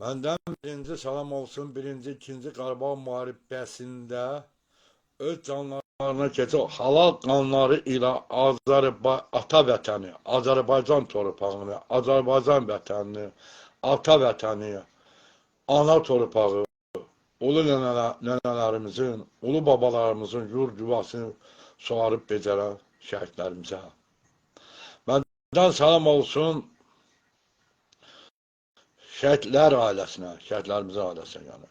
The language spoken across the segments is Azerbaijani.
Məndən birinci salam olsun, birinci, ikinci Qarabağ müharibəsində öz canlarına keçib halal qanları ilə ata vətəni, Azərbaycan torpağını, Azərbaycan vətənini, ata vətəni, ana torpağı, ulu nənələrimizin, ulu babalarımızın yurd yuvasını soğarıb becərən şəhidlərimizə. Məndən salam olsun şəhidlər ailəsinə, şəhidlərimizin ailəsinə yəni.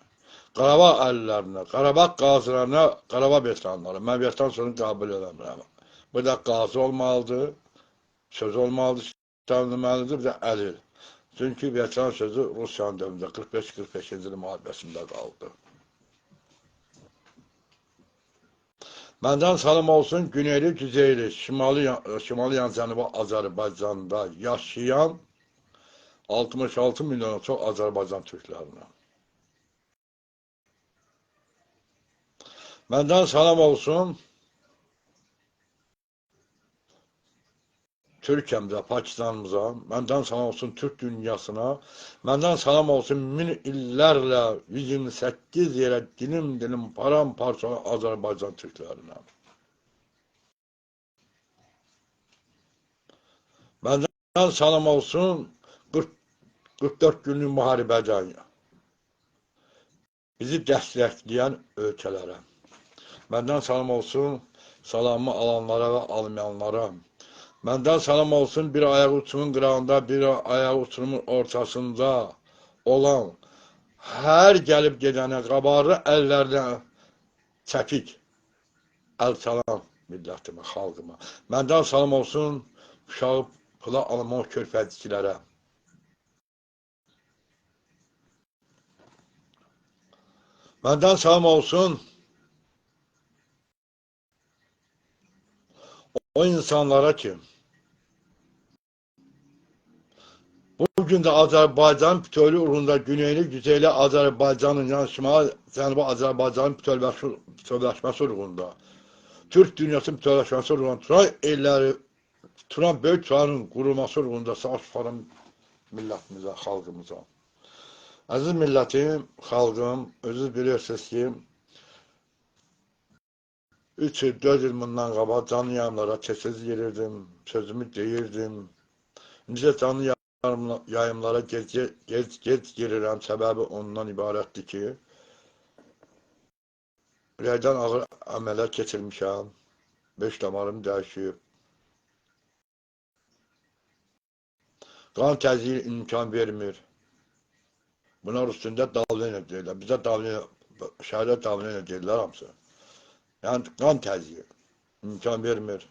Qarabağ əhlilərinə, Qarabağ qazilərinə, Qarabağ veteranları. Mən veteran sözünü qəbul eləmirəm. Bir də qazi olmalıdır, söz olmalıdır, tanınmalıdır, bir də əlil. Çünki veteran sözü Rusiyanın dövründə 45-45-ci il müharibəsində qaldı. Məndən salam olsun Güneyli, Güzeyli, Şimali yan Cənubi Azərbaycanda yaşayan 66 milyona çox Azərbaycan türklərinə. Məndən salam olsun Türkiyəmizə, Pakistanımıza, məndən salam olsun Türk dünyasına, məndən salam olsun min illərlə 128 yerə dilim paramparça Azərbaycan türklərinə. Məndən salam olsun 44 günlük müharibədən bizi dəstəkləyən ölkələrə. Məndən salam olsun salamı alanlara və almayanlara. Məndən salam olsun bir ayaq uçumun qırağında, bir ayaq uçumun ortasında olan hər gəlib gedənə, qabarlı əllərlə çəpik əl çalan millətimə, xalqıma. Məndən salam olsun uşağı pula almaq körfəzçilərə. Məndən salam olsun o insanlara ki, bugün də Azərbaycan bütövlüyü uğrunda Güneyli, Güzeyli Azərbaycanın, yəni Şimali Cənubi Azərbaycanın bütövləşməsi uğrunda, Türk dünyasının bütövləşməsi uğrunda, Turan elləri, Turan böyük Turanın qurulması uğrunda savaş falan millətimizə, xalqımıza. Əziz millətim, xalqım, özünüz bilirsiniz ki, 3 il, 4 il bundan qabaq canlı yayımlara tez-tez girirdim, sözümü deyirdim. İncə canlı yayımlara gec girirəm, səbəbi ondan ibarətdir ki, ürəkdən ağır əməliyyat keçirmişəm, 5 damarım dəyişib. Qan təzyiqi imkan vermir. Bunlar üstündə davleniya deyirlər, bizə şəhərdə davleniya deyirlər hamısı. Yəni qan təzyiqi imkan vermir.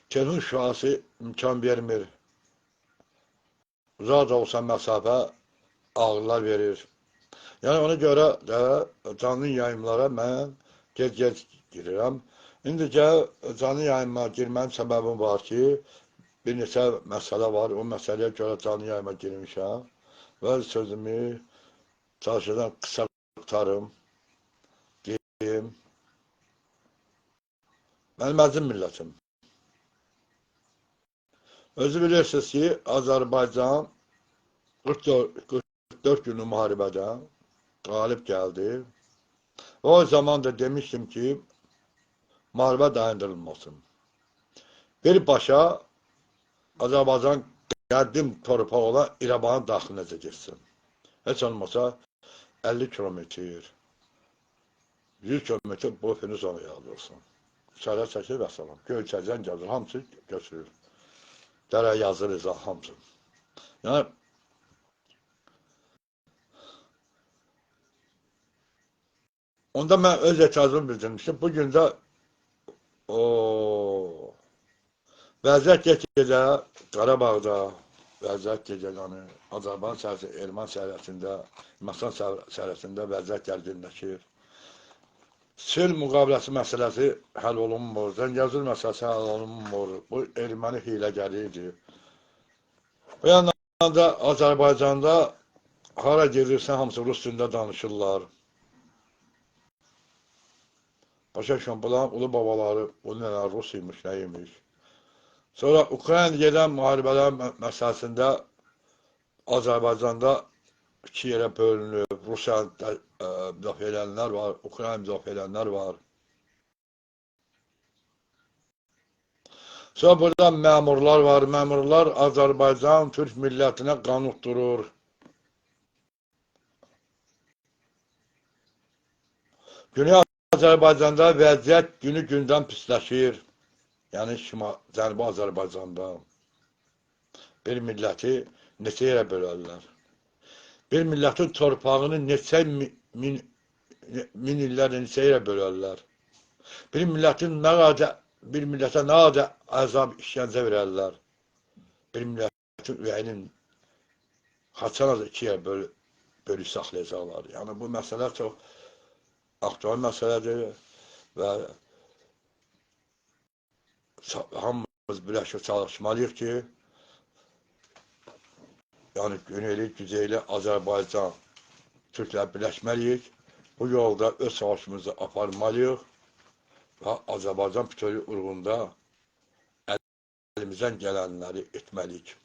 Telefon şüası imkan vermir. Uzaq da olsa məsafə ağrılar verir. Yəni ona görə də canlı yayımlara mən gec girirəm. İndi canlı yayıma girmənin səbəbim var ki, bir neçə məsələ var. O məsələyə görə canlı yayıma girmişəm. Və sözümü çalışacağım qısa tutarım, deyim. Mənim əzim millətim. Özü bilirsiniz ki, Azərbaycan 44 günlük müharibədən qalib gəldi. O zaman da demişdim ki, müharibə dayandırılmasın. Birbaşa Azərbaycan qədim torpağı olan İrəvanın daxilinəcə geçsin. Heç olmasa 50 kilometr, 100 kilometr bu Fenizona yazılsın. İçəriyə çəkir və salam. Göyçəcən gəzir, hamısı götürür. Dərə yazır, hamısı. Yəni, onda mən öz etirazımı bildirmişdim. Bugün də vəziyyət get-gedə Qarabağda, vəziyyət get-gedə Azərbaycan sərhədində, Erməni sərhədində, Ermənistan sərhədində vəziyyət gərginləşir. Sülh müqaviləsi məsələsi həll olunmur, Zəngəzur məsələsi həll olunmur, bu erməni hiyləgəridir. Bu yandan da Azərbaycanda hara gedirsən, hamısı rus dilində danışırlar. Başa düşün, bunların ulu babaları, bu nələr rus imiş, nə imiş. Sonra Ukrayna gedən müharibələr məsələsində Azərbaycanda iki yerə bölünüb. Rusiya müdafiə edənlər var, Ukrayna müdafiə edənlər var. Sonra burada məmurlar var. Məmurlar Azərbaycan Türk millətinə qanun durur. Güney Azərbaycanda vəziyyət günü-gündən pisləşir. Yəni Cənubi Azərbaycanda bir milləti neçə yerə bölərlər. Bir millətin torpağını neçə min illərlə neçə yerə bölərlər. Bir millətə nə qədər əzab işgəncə verərlər. Bir millətin ürəyinin haçanada iki yerə bölük saxlayacaqlar. Yəni bu məsələ çox aktual məsələdir və hamımız birləşib çalışmalıyıq ki, yəni Güneyli, Güceyli, Azərbaycan Türklər birləşməliyik. Bu yolda öz savaşımızı aparmalıyıq və Azərbaycan bütövlüyü uğrunda əlimizdən gələnləri etməliyik.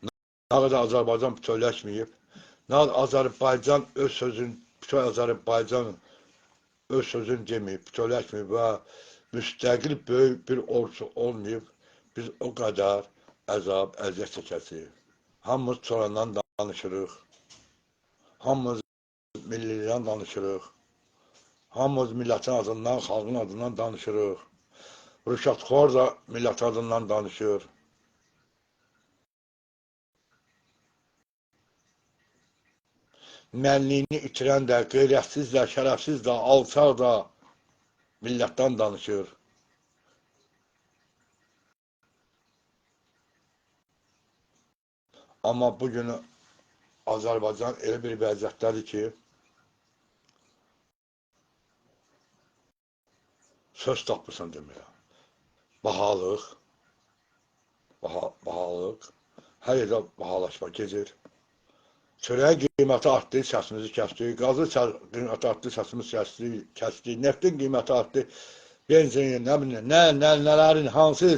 Nə qədər Azərbaycan bütövləşməyib, nə qədər Azərbaycan öz sözünü, bütün Azərbaycan öz sözünü deməyib, bütövləşməyib və müstəqil böyük bir ordusu olmayıb, biz o qədər əzab, əziyyət çəkəsirik. Hamımız çorandan danışırıq, hamımız millilikdən danışırıq, hamımız millətin adından, xalqın adından danışırıq. Rüşvətxor da millətin adından danışır. Mənliyini itirən də, qeyrətsiz də, şərəfsiz də, alçaq da millətdən danışır. Amma bugün Azərbaycan elə bir vəziyyətdədir ki, söz tapırsan deməyə. Bahalıq, hər yerdə bahalaşma gezir. Çörəyin qiyməti artdı, səsimizi kəsdik. Qazın qiyməti artdı, səsimizi kəsdik. Neftin qiyməti artdı, benzinin, nələrin, hansı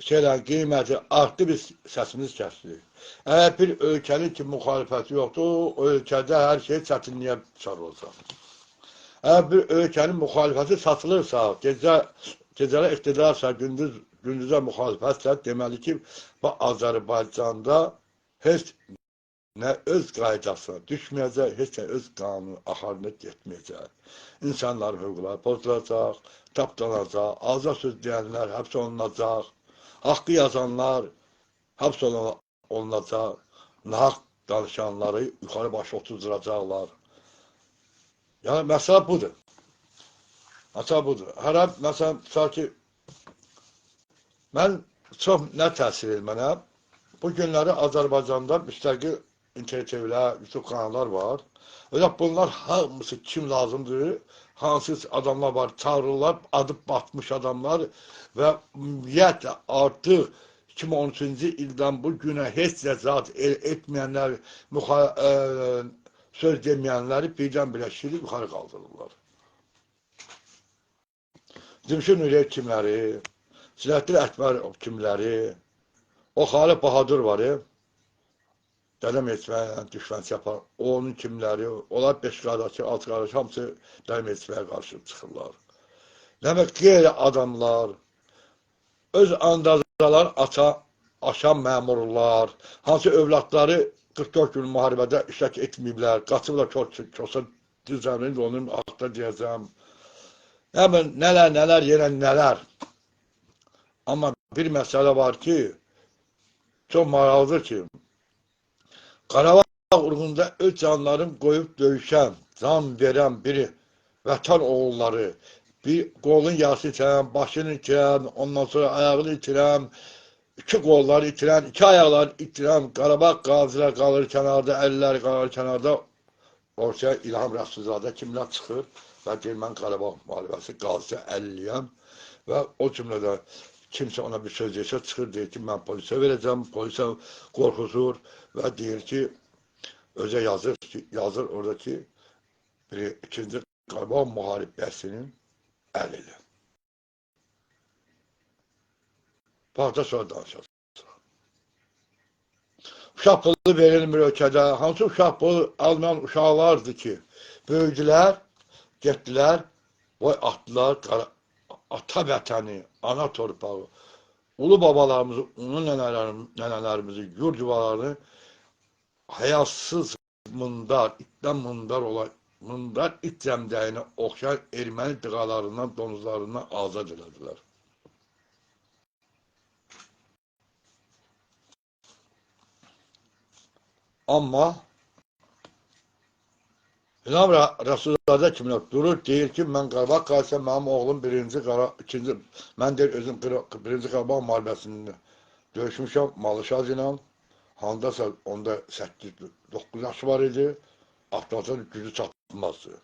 şeylərin qiyməti artdı, biz səsimizi kəsdik. Əgər bir ölkənin ki, müxalifəti yoxdur, o ölkədə hər şey çətinliyə çar olacaq. Əgər bir ölkənin müxalifəti satılırsa, gecələr iqtidarsa, gündüzə müxalifətsə, deməli ki, bu Azərbaycanda heç nə öz qaydasına düşməyəcək, heç nə öz qanunu axarına getməyəcək. İnsanların hüquqları pozulacaq, tapdanacaq, azad söz deyənlər həbs olunacaq, haqqı yazanlar həbs olunacaq, nahaq danışanları yuxarı başı otuzduracaqlar. Yəni, məsələ budur. Hərə, məsələn, tutaq ki, mən çox nə təsir edir mənə? Bu günləri Azərbaycanda müstəqil internetlər, YouTube kanallar var. Öyle bunlar hamısı kim lazımdır? Hansı adamlar var, çağırırlar, adı batmış adamlar və ümumiyyətlə artıq 2013-cü ildən bu günə heç nə zat etməyənlər, söz deməyənləri birdən-birə şirib yuxarı qaldırırlar. Cümşid Nuriyev kimləri, Ziyəddin Əkbər kimləri, o Xalid Bahadur var ya, Dədəm Elçibəyə düşmənçi yapar, onun kimləri, onlar 5 qardaşı, 6 qardaşı, hamısı Dədəm Elçibəyə qarşı çıxırlar. Demək, qeyri adamlar, öz andazalar aşan məmurlar, hansı övladları 44 gün müharibədə iştirak etməyiblər, qaçıblar Kosa düzəmini, onun haqda deyəcəm. Yəni, nələr, yenə nələr. Amma bir məsələ var ki, çox maraqlıdır ki, Qarabağ uğrunda öz canlarını qoyub döyüşən, can verən biri, vətən oğulları, bir qolun yarısı itirən, başını itirən, ondan sonra ayağını itirən, 2 qolları itirən, 2 ayaqları itirən, Qarabağ qazilər qalır kənarda, əllər qalır kənarda, ortaya İlham Rəsulzadə kimlər çıxır və deyir, mən Qarabağ müharibəsi qazıya əliliyəm və o cümlədə kimsə ona bir söz deyirsə, çıxır, deyir ki, mən polisə verəcəm, polisə qorxuzur və deyir ki, özə yazır orada ki, 2-ci Qarabağ müharibəsinin əlili. Baxda sonra danışacaq. uşaq pulu verilmir ölkədə. Hansı uşaq pulu almayan uşaqlardır ki, böyüdülər, getdilər, vay atdılar, ata vətəni, ana torpağı, ulu babalarımızı, ulu nənələrimizi, yurd yuvalarını həyasız mındar, itdən mındar olan, mındar it cəmdəyinə oxşar erməni dıqalarından, donuzlarından azad elədilər. Amma İlham Rəsulzadə kimlər durur, deyir ki, mən Qarabağ qalsam, mənim oğlum mən deyir, özüm birinci Qarabağ müharibəsində döyüşmüşəm Malışaz ilə, handasa onda 8-9 yaşı var idi, atlasın gücü çatmazdı.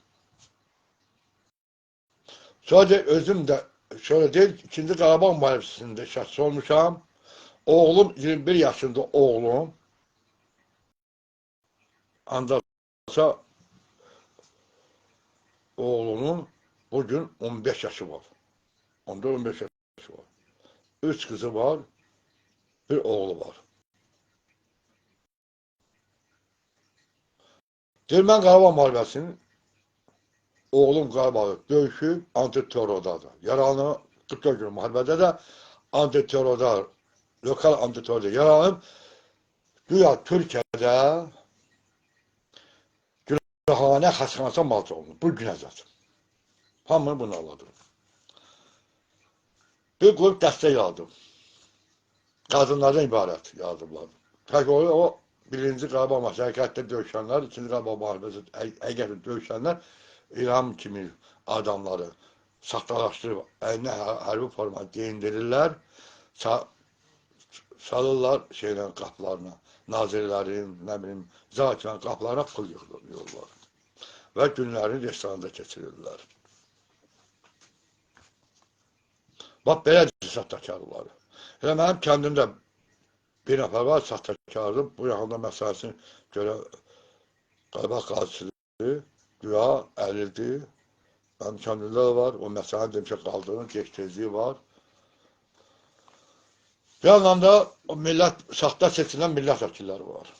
Sonra deyir, özüm də, şöyle deyir, 2-ci Qarabağ müharibəsində şəhid olmuşam, oğlum, 21 yaşında oğlum, andasa oğlunun bugün 15 yaşı var. Onda 15 yaşı var. 3 kızı var, bir oğlu var. Deyir, mən Qarabağ müharibəsinin oğlum Qarabağı döyüşüb antiterrordadır. Yaralanıb 44 gün müharibədə də antiterrorda, lokal antiterrorda yaralanıb. Güya Türkiyədə Günahane xəstəxanasına malca olunur. Bu günə zət. Hamını bunu aladır. Bir qrup dəstək aldım. Qadınlardan ibarət yazdıblar. Tək o birinci Qarabağ müharibəsi döyüşənlər, ikinci Qarabağ müharibəsi həqiqətən döyüşənlər İlham kimi adamları saxtalaşdırıb, əlinə hərbi forma geyindirirlər, salırlar şeylə qaplarına. Nazirlərin, nə bilim, zakirlərin qaplarına pul yığılırlar və günlərini restoranda keçirirlər. Bax, belədir saxtakarları. Elə mənim kəndimdə bir nəfər var, saxtakardır, bu yaxında məsələsini görə Qarabağ qazisidir, güya əlildir, mənim kəndimdə var, o məsələni demişə qaldırın, geçtezliyi var. Bir yandan da o saxta seçilən millət vəkilləri var.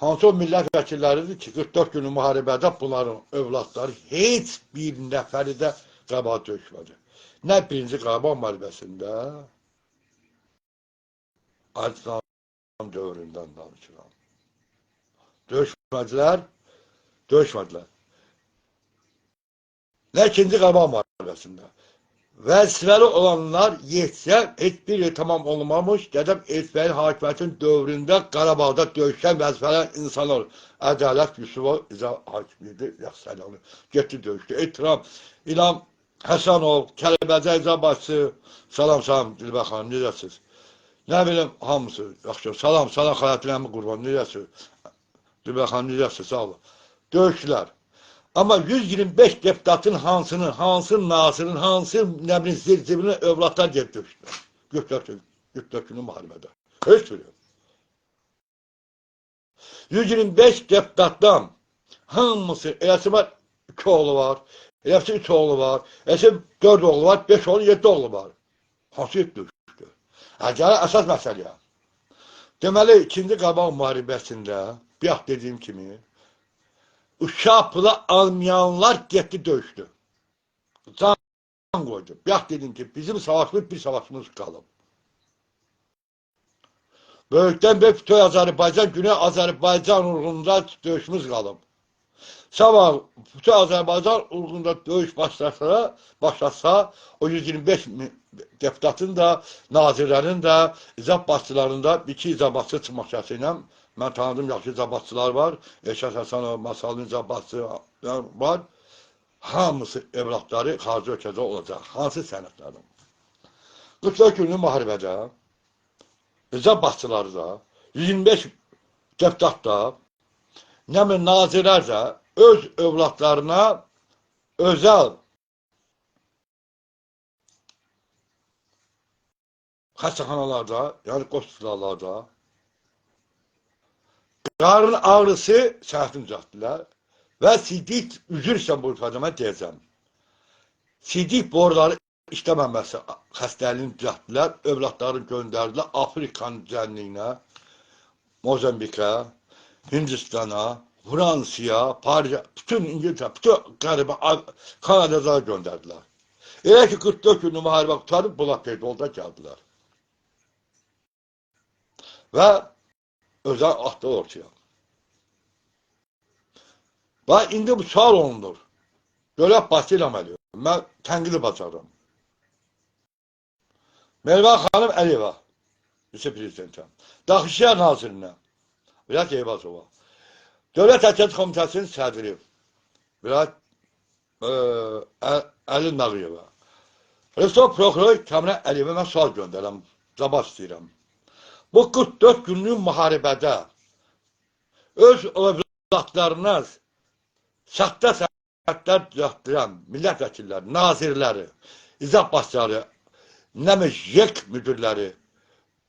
Hansı o millət vəkilləridir ki, 44 günü müharibədə bunların övladları heç bir nəfəri də Qarabağ döyüşmədi. Nə birinci Qarabağ müharibəsində, Aydın dövründən danışıram. Döyüşmədilər. Nə ikinci Qarabağ müharibəsində. Vəzifəli olanlar yetsə, heç biri tamam olmamış, dedəm, Elçibəyin hakimiyyətin dövründə Qarabağda döyüşən vəzifəli insanlar, Ədalət Yusufov hakimiyyəti yaxşılanır, getdi döyüşdü. Ehtiram, İlham Həsənov, Kəlbəzə İcabası, salam, Dilbər xanım, necəsiz? Nə bilim, hamısı, yaxşı, salam, xalatınəmi qurban, necəsiz? Dilbər xanım, necəsiz, sağ olun. Döyüşdülər. Amma 125 deputatın hansının, hansı nazirin, hansı nəbrin zircibinin övladlar gelib döyüşdülər. 44 günü müharibədə. Heç biri. 125 deputatdan hamısı, eləsi var 2 oğlu var, eləsi 3 oğlu var, eləsi 4 oğlu var, 5 oğlu, 7 oğlu var. Hansı et döyüşdü? Gələk əsas məsələyə. Deməli, 2-ci Qarabağ müharibəsində, bir dediyim kimi, uşaq pulu almayanlar getdi döyüşdü. Can qoydu. Bax dedim ki, bizim savaşımız bir savaşımız qalıb. Böyükdən böyük bütün Azərbaycan, Güney Azərbaycan uğrunda döyüşümüz qalıb. Sabah bütün Azərbaycan uğrunda döyüş başlatsa, o 125 deputatın da, nazirlərin də, icabbatçıların da, iki icabbatçı çıxmaq ilə mən tanıdım, yaxşı icabbatçılar var, Eşət Həsənov, Masalın icabbatçı var. Hamısı evlatları xarici ölkədə olacaq. Hansı sənətlərdən? 44 günlük müharibədə icabbatçıları da, 125 deputat da, nəmin nazirlər də öz övladlarına özəl xəstəxanalarda, yəni qoşqularda qarın ağrısı səhətini düzəltdilər və sidik, üzürsən bu ifadəmə deyəcəm. Sidik boruları işləməməsi xəstəliyini düzəltdilər, övladları göndərdilər Afrikanın düzənliyinə. Mozambikə, Hindistana, Fransaya, Paris'e, bütün İngiltere, bütün qəribə Kanada'a göndərdilər. Elə ki 44 gün müharibə qutarıb, bunlar petrolda gəldilər. Və özəl atdı ortaya. Və indi bu sual olunur. Dövlət başçı ilə əməli. Mən tənqidi bacarıram. Mervan xanım Əliyeva, vice-prezidentə, Daxili İşlər Nazirinə, Vilayət Eyvazova, Dövlət Təhlükəsizlik Komitəsinin sədri, Vilayət Əlil Nağıyeva, Rəsəb prokuroru Kəmrə Əliyevə mən sual göndərəm, cavab istəyirəm. Bu 44 günlük müharibədə öz övladlarına saxta səhətlər düzəltdirən millət vəkilləri, nazirləri, icra başçıları, nə yek müdürləri,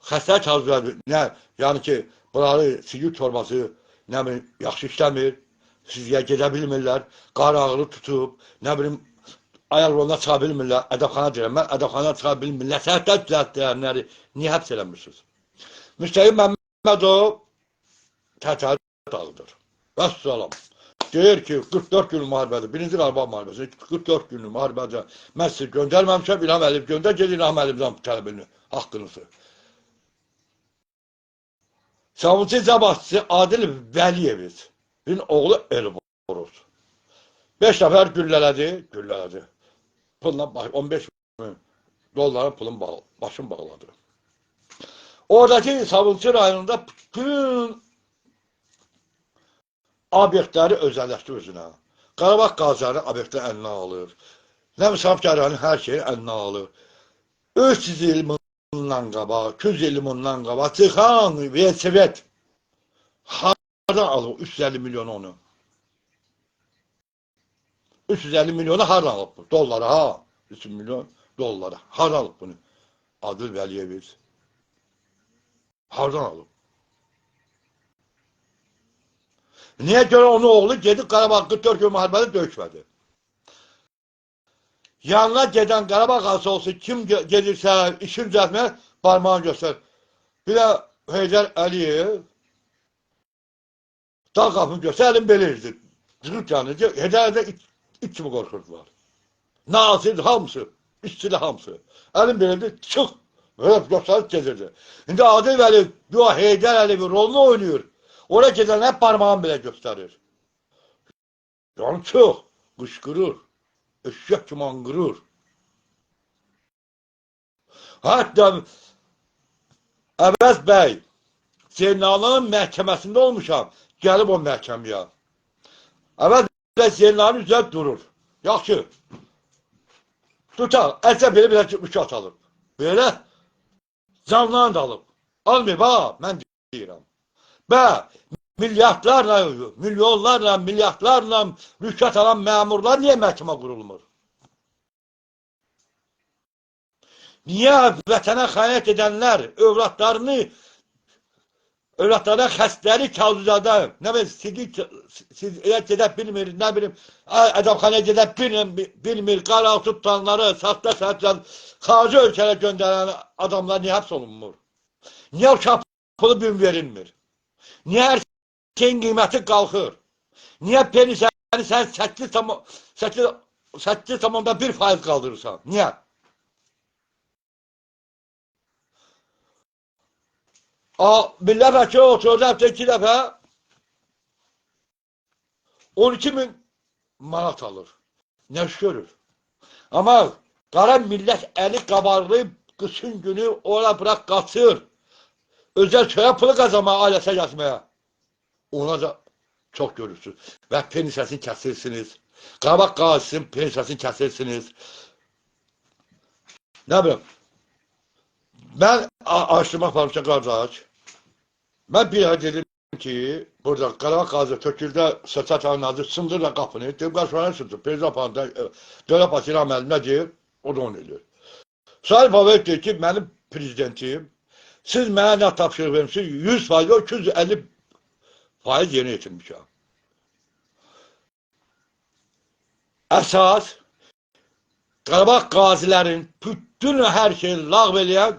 xəstə kağızları, nə, yəni ki, bunları sigil torbası, nə bilim, yaxşı işləmir, sizə gedə bilmirlər, qarağını tutub, nə bilim, ayaq yoluna çıxa bilmirlər, ədəbxana deyirəm, mən ədəbxana çıxa bilmirlər, səhətlər düzəltdirənləri niyə həbs eləmirsiniz? Müstəqim Məmmədov təcavüz dağıdır. Vəssalam. Deyir ki, 44 günlük müharibədir, birinci Qarabağ müharibəsi, 44 günlük müharibədə mən sizi göndərməmişəm, İlham Əliyev göndər, gedin İlham Əliyevdən tələbini, haqqınızı. Savunçu icra başçısı Adil Vəliyevin oğlu Elboruz. 5 nəfər güllələdi. Pulla 15 min dollara pulun başını bağladı. Oradakı Savunçu rayonunda bütün obyektləri özəlləşdi özünə. Qarabağ qazarı obyektləri əlinə alır. Nəmsafkarların hər şeyi əlinə alır. 300 il bundan qabaq, 200 il bundan qabaq çıxan Velsevet hardan alır 350 milyon onu? 350 milyonu hardan alıb bu? Dollara ha? 300 milyon dollara. Hardan alıb bunu? Adil Vəliyev. Hardan alıb? Niyə görə onun oğlu gedib Qarabağ 44 gün müharibədə döyüşmədi? Yanına gedən Qarabağ qalsa olsun, kim gedirsə, işin düzəltməyə barmağını göstər. Bir də Heydər Əliyev dağ qapını göstər, əlin belə izdir. Çıxıb yanıcı, Heydər Əliyev it kimi qorxurdular. Nazir hamısı, işçili hamısı. Əlin belə izdir, çıx. Böyle göstərib gedirdi. İndi Adil Vəliyev, bu Heydər Əliyevin rolunu oynayır. Oraya gedən hep parmağını bile gösterir. Yani çok qışqırır. Eşek kimi anqırır. Hatta Əvəz bəy Zeynalın məhkəməsində olmuşam. Gəlib o məhkəməyə. Əvəz bəy Zeynalın üzrə durur. Yaxşı. Tutar. Əsə belə mükafat alır. Belə canlarını da alıb. Almayıb ha, mən deyirəm. Və milyardlarla, milyonlarla, milyardlarla rüşvət alan məmurlar niyə məhkəmə qurulmur? Niyə vətənə xəyanət edənlər, övladlarına xəstəlik kağızada, nə bilim, siz gedə bilmir, nə bilim, ədəbxanaya gedə bilmir, qara tutanları, saxta səhətlər, xarici ölkələrə göndərən adamlar niyə həbs olunmur? Niyə o şapılı gün verilmir? Niyə hər şeyin qiyməti qalxır? Niyə penisəni sən 8,1% qaldırırsan? Niyə? Millət vəkili oturdu həftə 2 dəfə 12.000 manat alır. Nə iş görür? Amma qara millət əli qabarlayıb qışın günü ora bıraq qaçır. Özəl köyə pulu qazanmağa, ailəsə gəzməyə. Ona da çox görürsünüz. Və penisəsini kəsirsiniz. Qarabağ qazisinin penisəsini kəsirsiniz. Nə biləm. Mən araşdırma aparmışam qardaş. Mən bir ay dedim ki, burada Qarabağ qazı töküldə Sosial nazir sındırla qapını, deyib qarşılarına sındır. Prezident aparında dövlət başçı İlham Əliyev nə deyir? O da onu edir. Salih Babayev deyir ki, mənim prezidentim, siz mənə nə tapşırıq vermişsiniz? 100%, o 250% yerinə yetirmişəm. Əsas Qarabağ qazilərin bütün hər şeyi lağv eləyən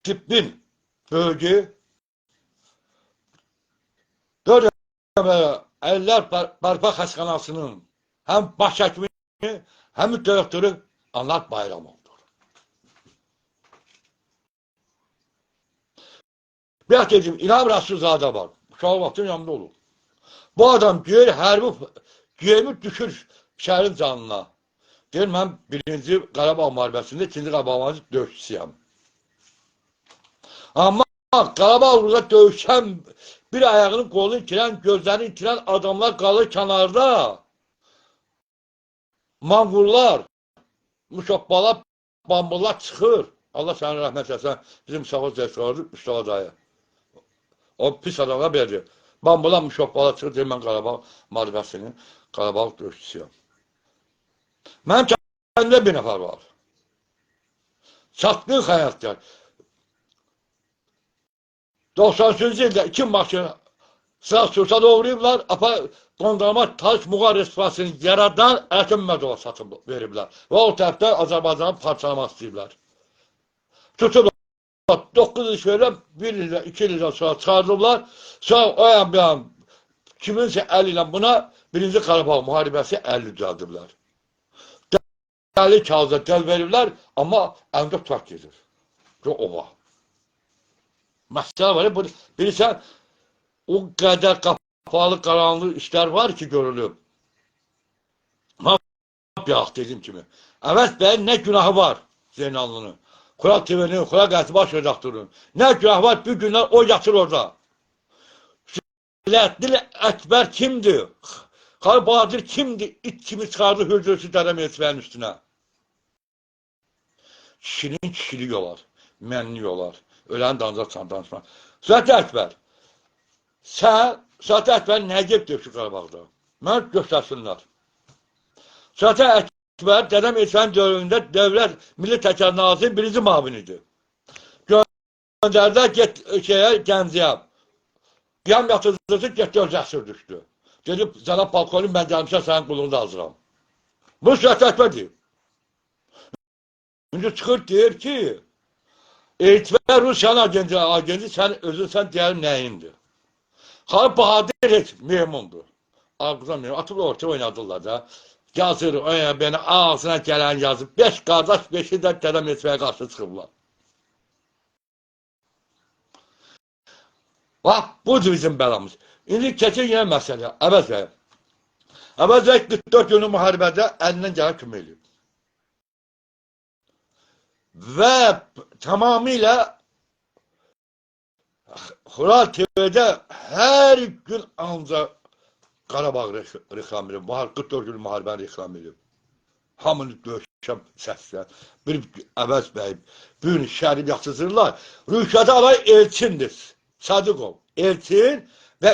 tibbin bölgü Əllər Bərpa Xəstəxanasının həm baş həkimi, həm direktörü Anlar Bayramovdur. Bir az dedim, İlham Rəsulzadə var. Uşaq vaxtın yanında olur. Bu adam deyir, hərbi geyimi düşür şəhərin canına. Deyir, mən birinci Qarabağ müharibəsində, ikinci Qarabağ müharibəsində döyüşçüyəm. Amma Qarabağ uğrunda döyüşən, bir ayağının qolunu itirən, gözlərini itirən adamlar qalır kənarda. Manqurlar, müşabbalar, bambalar çıxır. Allah səni rəhmət etsin. Bizim Mustafa Zəfərli, Mustafa dayı. O pis adamlar verir. Bambalar, müşabbalar çıxır, deyir, mən Qarabağ müharibəsinin, Qarabağ döyüşçüyəm. Mənim kəndimdə bir nəfər var. Çatdıq həyatlar. 93-cü ildə 2 maşını sıra sursada uğrayıblar, qondarma Taş Muğar Respublikasını yaradan Ərkin Mədova satıb veriblər. Və o tərəfdə Azərbaycanı parçalamaq istəyiblər. Tutublar, 9 il şöyle, 1 ildə, 2 ildən sonra çıxardıblar. Sonra o yan bir an, kiminsə əli ilə buna birinci Qarabağ müharibəsi 50 düzəldiblər. Dəli kağıza dəl veriblər, amma əlində tutaq gedir. Ova. Məsələ var, bilirsən, o qədər qapalı, qaranlı işlər var ki, görülüb. Yaq dedim kimi. Əvəz bəyin nə günahı var Zeynallının? Xuraq TV'nin, Xuraq Ətbaş redaktorunun. Nə günahı var? Bir günlər o yatır orada. Sülətli Əkbər kimdir? Xarı Bahadır kimdir? İt kimi çıxardı hürdürüsü dərəm etməyin üstünə. Kişinin kişilik olar, mənlik olar. Ölən danacaq danışmaq. Sülətli Əkbər, Sülətli Əkbər nə gedib ki Qarabağda? Mən göstərsinlər. Sülətli Əkbər dədəm Elçənin dövründə Dövlət Milli Təkrar Nazirinin birinci mavinidir. Göndərdə Gəncəyə. Qiyam yatırdısı getdi özəksir düşdü. Gedib Zənab Balkonin mən gəlmişəm sənin qulunda hazıram. Bu Sülətli Əkbər deyib. İndi çıxır deyir ki, Eğitimler Rusya'nın agenci sen özün sen diğer neyindir? Xarı Bahadır heç memnundur. Ağzına memnun. Atıblar ortaya oynadılar da. Yazır, beni ağzına gelen yazıb. 5 qardaş, 5'i də qədəm etməyə qarşı çıxıblar. Bax, budur bizim bəlamız. İndi keçir yenə məsələ. Əvəz bəy. Əvəz bəy 44 günü müharibədə əlindən gələn kömək edib. Və tamamilə Xural TV'də hər gün ancaq Qarabağ reklam edib. 44 gün müharibəni reklam edib. Hamını döyüşəm səslər. Bir Əvəz bəy, bir gün şərif yaxşısırlar. Rüşvəti alay Elçindir. Sadiqov. Elçin və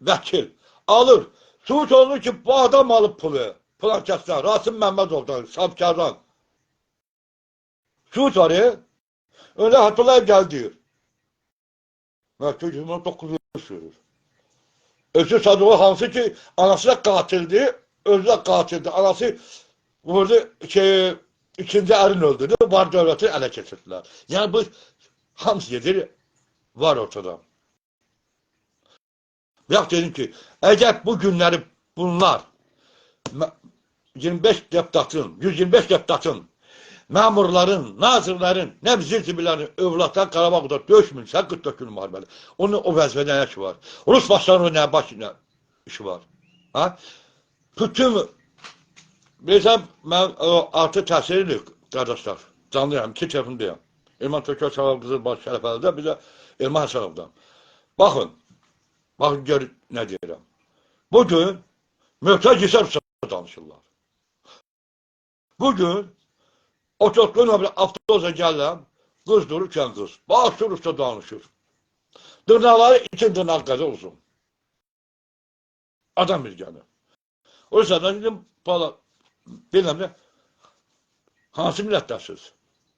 vəkil. Alır. Suç olur ki, bu adam alıb pulu. Plankasdan, Rasim Məmmədovdan, Sabkardan. Suç var ya. Öyle hatırlayıp geldi. Məhkəmə 29 yıl sürür. Özü Sadıqov hansı ki, anası da qatildi, özü de qatildi. Anası vurdu, ikinci ərin öldürdü, var dövləti ələ keçirdilər. Yəni bu hamısı gedir, var ortada. Yox dedim ki, əgər bu günləri bunlar 25 deputatın, 125 deputatın, məmurların, nazirlərin, nəbzircibilərin övladdan Qarabağda döyüşmürsə 44 gün müharibəli. Onun o vəzifədə nə işi var? Rus başlarının nə baş işi var? Ha? Bütün, bilirsən, mən artıq təhsilidir, qardaşlar. Canlıyam, 2 tərəfindəyəm. Elman Tökər Çağal Qızılbaş Şərəfəlidə, bir də Elman Həsənovdan. Baxın, gör nə deyirəm. Bugün möhtəc isə Rusça danışırlar. Bugün Ototluğuna bir avtobusa gələm, qız dururkən qız. Başlı Rusça danışır. Dırnaqları için dırnaq qədər uzun. Adam bir gəlir. O yüzden dedim, bilmem ne, hansı millətdəsiz?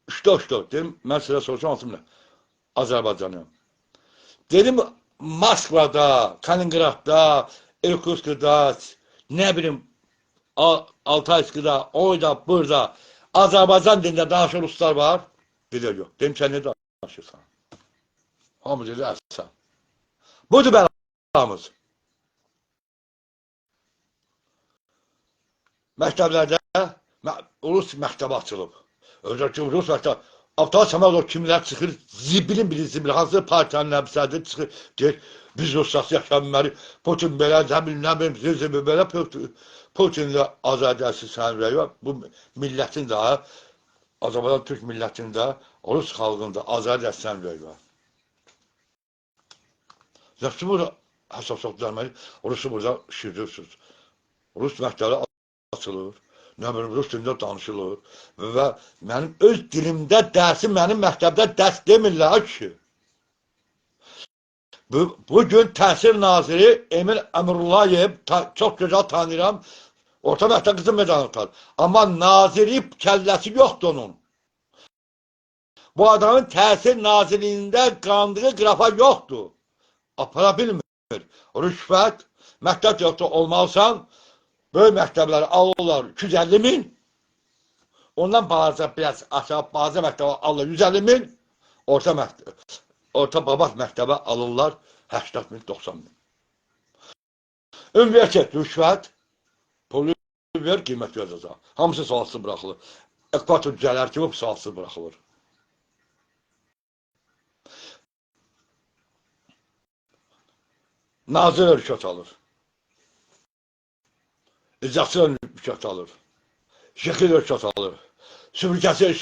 İşte, dedim, mən sizə soruşum, hansı millət? Azərbaycanıyım. Dedim, Moskvada, Kaliningradda, Irkutsk'da, ne bileyim, Altaysk'da, orada, burada, Azərbaycan dilində danışan Ruslar var. Bilir yok. Dedim, sen ne danışırsan? Hamı dedi, əhsən. Budur bəlamız. məktəblərdə rus məktəbi açılıb. Özellikle rus məktəbi. Abdullah Səmədov kimlər çıxır, zibilin biri zibil, hansı partiyanın nəbisədir çıxır, deyir, biz Rusiyası yaşamayı, Putin belə, nə bilim, belə Putinlə azadiyəsi sənin rəyi var. Bu millətin də, Azərbaycan Türk millətində, Rus xalqında azadiyəsi sənin rəyi var. Yaxşı burada həssasat düzəlməli, Rusu burada şişirirsiniz. Rus məktəbi açılır. Nə bilim, rus dilində danışılır və mənim öz dilimdə dərsi mənim məktəbdə dərs demirlər ki. Bugün Təhsil Naziri Emil Əmrullayev, çox gözəl tanıyıram, orta məktəb qızım medan tutar. Amma naziri kəlləsi yoxdur onun. Bu adamın Təhsil Nazirliyində qandığı qrafa yoxdur. Apara bilmir. Rüşvət, məktəb direktoru olmalısan, böyle məktəbləri alırlar 250 min, ondan balaca biraz aşağı bazı məktəbə alırlar 150 min, orta babat məktəbə alırlar 80 min, 90 min. Ümumiyyət, rüşvət, pulu ver, qiymət verəcək. Hamısı sualsız bıraxılır. Ekvator cüzələr kimi sualsız bıraxılır. Nazir rüşvət alır. İcraçı rüşvət alır. Şəkil rüşvət alır. Süpürgəsi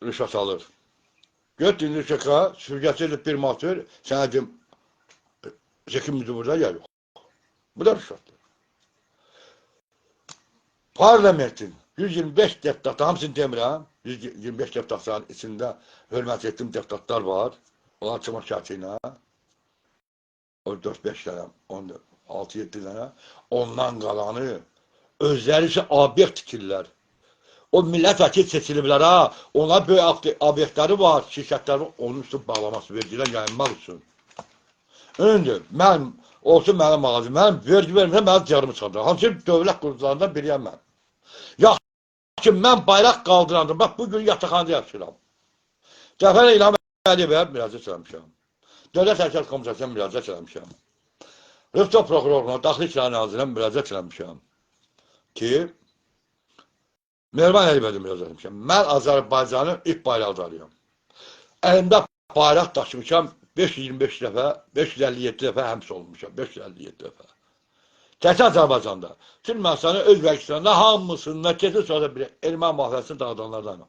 rüşvət alır. Götürün rüşvətə, süpürgəsi bir matür, sənə deyim, şəkil müdür burada yer yox. Bu da rüşvətdir. Parlamentin 125 deputatı, hamısını demirəm, 125 deputatların içində hörmət etdiyim deputatlar var. Onlar çıxmaq şərti ilə. O 4-5 dənə, 6-7 dənə. Ondan qalanı özləri üçün obyekt tikirlər. O millət vəkil seçiliblər ha. Ona böyük obyektləri var, şirkətləri var. Onun üçün bağlaması vergilər yayınmaq üçün. Öndür, mən, olsun mənim ağacım, mən vergi vermirəm, mənim canımı çıxardır. Hansı dövlət qurucularından biriyəm mən. Yaxşı ki, mən bayraq qaldırandım. Bax, bugün yataqhanada yaşayıram. Cəfər İlham Əliyevə müraciət eləmişəm. Dövlət Hərəkət Komitəsindən müraciət eləmişəm. Rüstəm prokuroruna, Daxili İşlər Nazirinə müraciət eləmişəm. Ki, Mehriban Əliyevə müraciət eləmişəm. Mən Azərbaycanın ilk bayraqdarıyam. Əlimdə bayraq daşımışam 525 dəfə, 557 dəfə həmsə olmuşam, 557 dəfə. Təkcə Azərbaycanda. Şimdi mən sana öz vəkillərində hamısında kesin sonra bir erməni mühafizəsini dağıdanlardanım.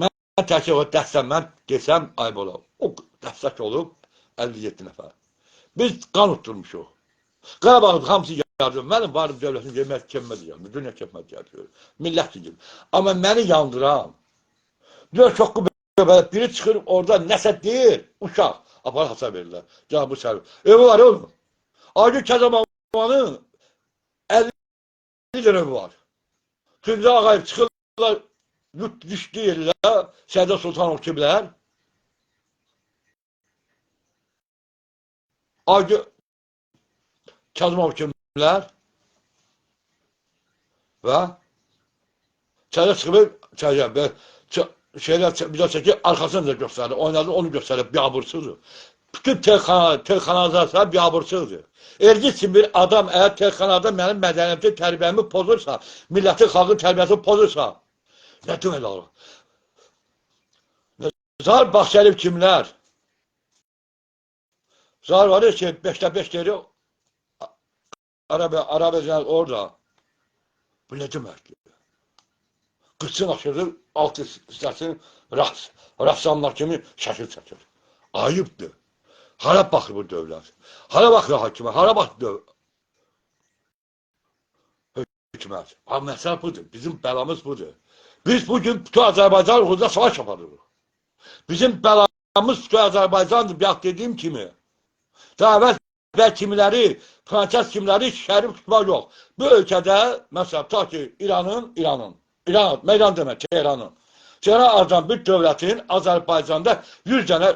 Mən təkcə o dəstəm, mən desəm ayıb olar. O dəstək olub 57 nəfər. Biz qan utturmuşuq. Qarabağın hamısı yardım. Mənim varım dövlətin yemək kemməz yardım. Dünya kemməz yardım. Millət gibi. Amma məni yandıran. Diyor çok biri çıxır orada nəsə deyir. Uşaq. Apar hasar verirlər. Canım bu sərvi. Evi var oğlum. Acı Kəzəmanın 50 lira evi var. Tündə ağayıb çıxırlar. Yurt düşdü yerlər. Səydə Sultanov kimlər. Acı Kəzəmanov kimlər. Və çaya çıxıb, şeyler bize çekip arkasını da gösterdi. Oynadı, onu gösterdi. Biabırsızdır. Bütün telxanalarsa biabırsızdır. Ergin bir adam eğer telxanada benim mədəniyyəti, tərbiyəmi pozursa, milletin xalqın tərbiyəsini pozursa, ne demək olur? Zar Baxşəliyev kimlər? Zar var ya ki, 5'te 5 deri Arabiyacılar orada. Bu ne deməkdir? Qıçın aşırır, alt hissəsini rəssamlar kimi şəkil çəkir. Ayıbdır. Hara baxır bu dövlət? Hara baxır hakimə? Hara baxır hükümət? Məsələ budur. Bizim bəlamız budur. Biz bugün bütün Azərbaycan uğrunda savaş yaparırıq. Bizim bəlamız bütün Azərbaycandır. Bax dediyim kimi. Dəvət və kimləri, Fransız kimləri şərif tutmaq yox. Bu ölkədə, məsələn, ta ki İran, meydan demək, Tehranın. Tehran ardından bir dövlətin Azərbaycanda 100 dənə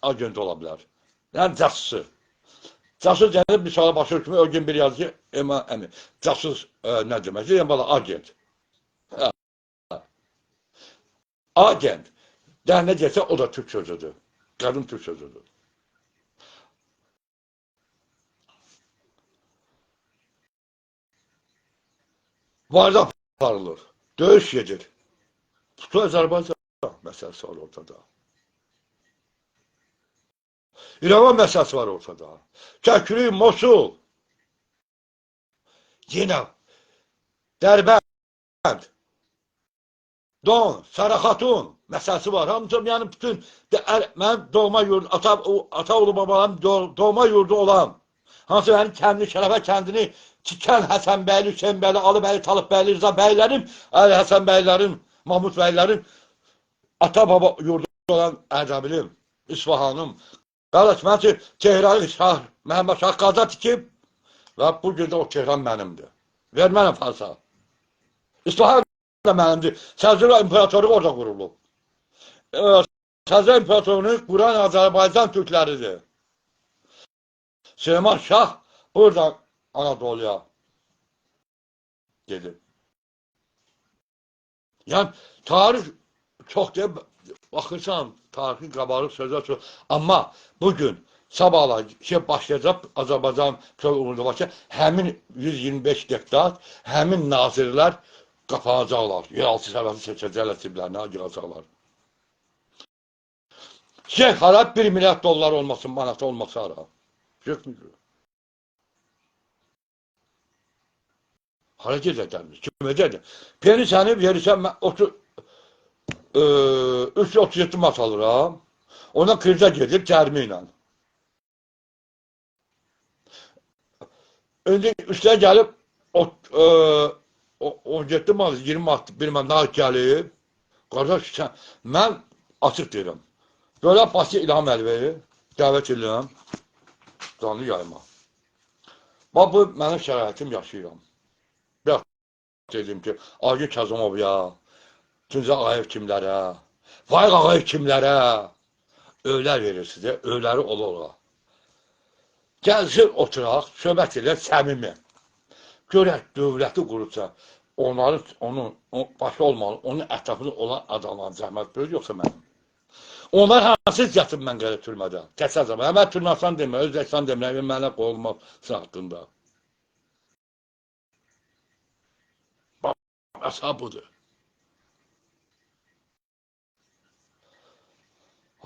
agent ola bilər. Yəni casusu. Casus denir bir sonra başlıyor kimi o gün bir yazı ki əmi. Casus nə demək? Yəni bala agent. Agent. Daha ne dese o da Türk sözüdür. Kadın Türk sözüdür. Bu arada aparılır. Döyüş gedir. Bu Azərbaycan məsələsi var ortada. İrəvan məsələsi var ortada. Kəkri, Mosul, yenə Dərbənd, Don, Saraxatun məsələsi var. Hamısı, yəni bütün mənim doğma yurdu, ata-oğlu babalarım doğma yurdu olan, hansı mənim kəndi, Şərəfə kəndini tikən Həsənbəyli, Hüseynbəyli, Alıbəyli, Talıqbəyli, Rıza bəylərim, Əli Həsənbəylərim, Mahmud bəylərim, ata-baba yurdu olan Ərdəbilim, İsfahanım. Qardaş, mən ki, Tehranı Şah, Məhəmməd Şah Qaza tikib və bu gün də o Tehran mənimdir. Ver mənə falsa. İsfahan da mənimdir. Səzrə İmparatoru orada qurulub. Səzrə İmparatorunu quran Azərbaycan Türkləridir. Süleyman Şah buradan Anadolu'ya gedib. Yəni, tarix çox deyib, baxırsan, tarixin qabarıq sözlər çox. Amma bugün sabahla başlayacaq Azərbaycan Cumhuriyeti var ki, həmin 125 deputat, həmin nazirlər qapanacaqlar. Yeraltı sərvəti seçəcəklər, siblərinə girəcəklər. Şeyh Harab 1 milyard dollar olmasın, manat olmasa ara. Şeyh mi? Hara gedəcəklər? Kim edəcək? Peni səni verirsən, 337 mat alıram. Ona krizə gedir cərmi ilə. Öndə üstə gəlib 17 mat, 20 mat, bir mənə gəlib. Qardaş, mən açıq deyirəm. Böyle Bakı İlham Əliyevi dəvət edirəm. Canlı yayma. Bax, bu mənim şəraitim yaşayıram. Bir dedim ki, Agil Kazımov ya, Tuncay Ağayev kimlərə, Vayq Ağayev kimlərə, öylər verir sizə, öyləri ola. Gəlsin, oturaq, söhbət edək, səmimi. Görək, dövləti qurursa, onun başı olmalı, onun ətrafında olan adamların zəhmət böyük, yoxsa mənim. Onlar hansız yatıb mən qədər türmədə, kəsə zaman. Həmən türməsən demə, Özbəkistan demə, mənə qoyulması haqqında. Əsas budur.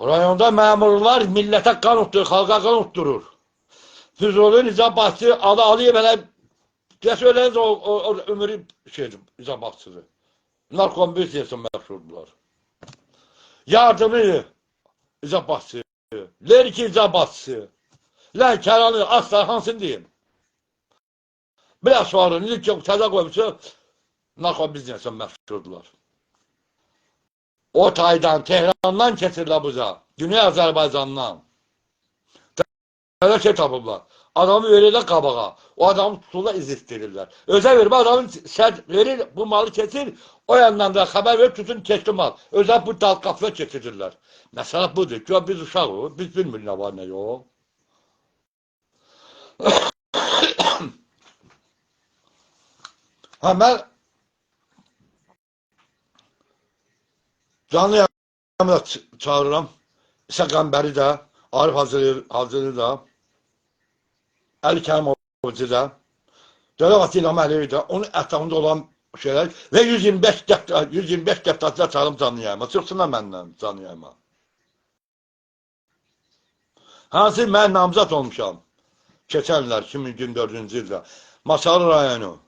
Rayonda məmurlar millətə qan utdurur, xalqa qan utdurur. Füzuli Nizabatçı, adı Aliyev elə, gəs öyrəniz o ömürü şeydir, Nizabatçıdır. Narkombüs yesin məşhurdular. Yardımı Nizabatçı, Leriki Nizabatçı, Lənkəranı, Aslan hansını deyim? Biraz sonra, Nilkə təzə qoymuşu, narkombüs yesin məşhurdular. O taydan, Tehran'dan keçirlər buza, Güney Azərbaycandan. Belə şey tapıblar. Adamı verirlər qabağa, o adamı tuturlar, izlətdirirlər. Özə vermə, adamın verir, bu malı keçir, o yandan da xəbər verir, tutun keçdi mal. Özə bu dal qapıya keçirirlər. Məsələ budur ki, biz uşaqıq, biz bilmirik nə var, nə yox. Mən canlı yayımda çağırıram. İsa Qəmbəri də, Arif Hacılı da, Əli Kərimovici də, Dövlət İlham Əliyevi də, onun ətrafında olan şeylər və 125 deputatlar çağırım canlı yayıma. Çıxsınlar məndən canlı yayıma. Hansı mən namzat olmuşam. Keçən illər 2024-cü ildə. Masalı rayonu,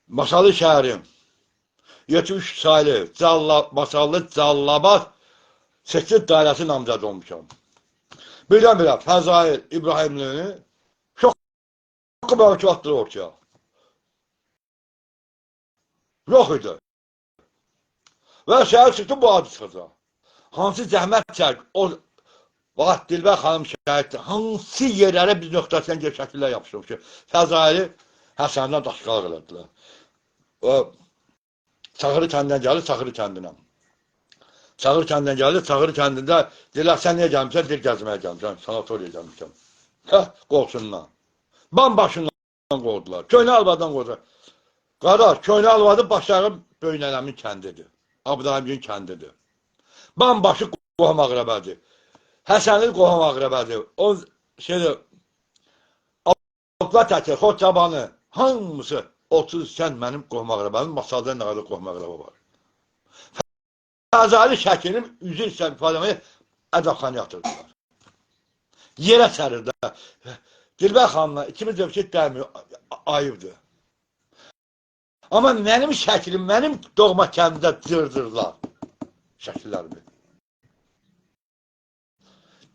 Masalı şəhərim, 73 sayılı, Masalı Callabad seçid dairəsi namzad olmuşam. Birdən-birə Fəzail İbrahimlini çox mövkilatdır ortaya. Yox idi. Və şəhər çıxdı bu adı çıxacaq. Hansı zəhmət çək, o vaxt Dilbər xanım şəhiddir, hansı yerlərə biz nöqtəsindən gerçəkliklər yapışırıq ki, Fəzaili Həsəndən daşqalıq elədilər. Çağırı kəndindən gəlir, Çağırı kəndinə. Çağırı kəndindən gəlir, Çağırı kəndində deyirlər, sən niyə gəlmişsən? Deyir, gəzməyə gəlmişsən, sanatoriya gəlmişsən. Qolsundan. Başından qoydular, Köynə Alvadan qoydular. Qardaş, Köynə Alvadı başlağı Böyünələmin kəndidir. Abdahimgin kəndidir. Başı qohum ağrəbədir. Həsənli qohum ağrəbədir. O şeydir, Avrupa təkir, Xoccabanı, hamısı 30 sən mənim qohma əqrəbamın, masalda nə qədər qohma əqrəba var. Fəzali şəkilim üzr istəyib ifadəmi ədəbxanaya yatırdılar. Yerə sərirdə. Dilbər xanımla ikimiz də bir şey dəymiyor, ayıbdır. Amma mənim şəklim, mənim doğma kəndində cırdırlar şəkillərimi.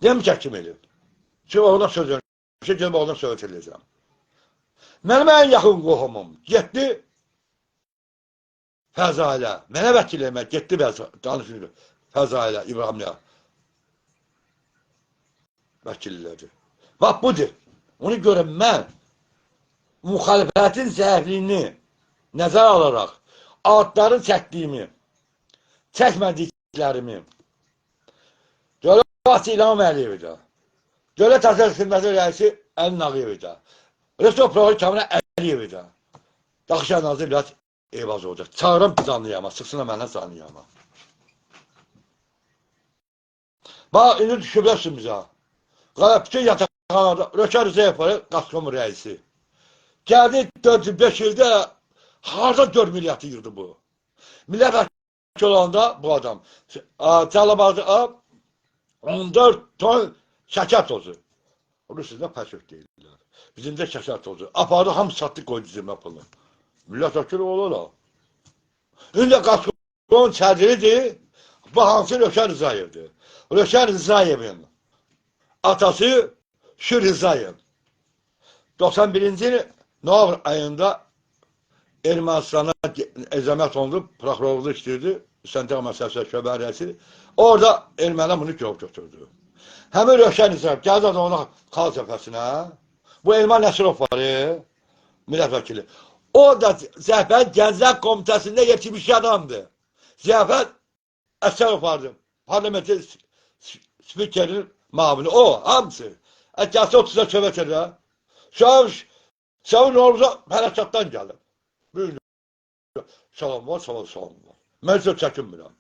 Demişək kim eləyib? Çünki oradan söz vermişəm, gəlib oradan söhbət edəcəm. Mənim ən yaxın qohumum getdi Fəzailə. Mənə vəkil eləmək getdi danışır Fəzailə, İbrahimliyə. Vəkillədir. Bax budur. Onu görəm mən müxalifətin zəifliyini nəzər alaraq adların çəkdiyimi, çəkmədiklərimi Dövlət İlham Əliyevidə, Dövlət Təsərrüfat Xidməti rəisi Əli Nağıyevidə, Rəsədov Prokuror Kamil Əliyevidə, Daxışəhər Nazir İlyas Eyvazov olacaq. Çağıram biz anlayama, sıxsına məndən anlayama. Bax, indi düşübləsin bizə. Bütün yataqxanada Rökər Rızayev var, Qaskomun rəisi. Gəldi 4-5 ildə harada 4 milyard yığdı bu? Millət vəkili olanda bu adam. Cəlabazı 14 ton şəkər tozu. Onu sizdə pəsök deyirlər. Bizim də şəkər tozu. Apardı, hamı satdı, qoydu cimə pulunu. Millət vəkili olur o. İndi Qaskomun çədiridir, bu hansı Rökər Rızayevdir. Rökər Rızayevin atası Şür Rızayev. 91-ci il noyabr ayında Ermənistana əzəmət olunub, prokurorluq işləyirdi, İstintaq Məsələsi şöbə rəisi. Orada ermənilər bunu götürdü. Həmin Röşən Rızayev gəldi ona xalq cəbhəsinə. Bu Elman Nəsirov var, millət vəkili. O da Zəfər Gənclər Komitəsində yetişmiş adamdır. Zəfər Əsərov vardı. Parlamenter spikerin mavini. O, hamısı. Gəlsə 30'a söhbət edir. Şahın Novruz'a hərəkatdan gəlib. Salam var. Mən söz çəkinmirəm.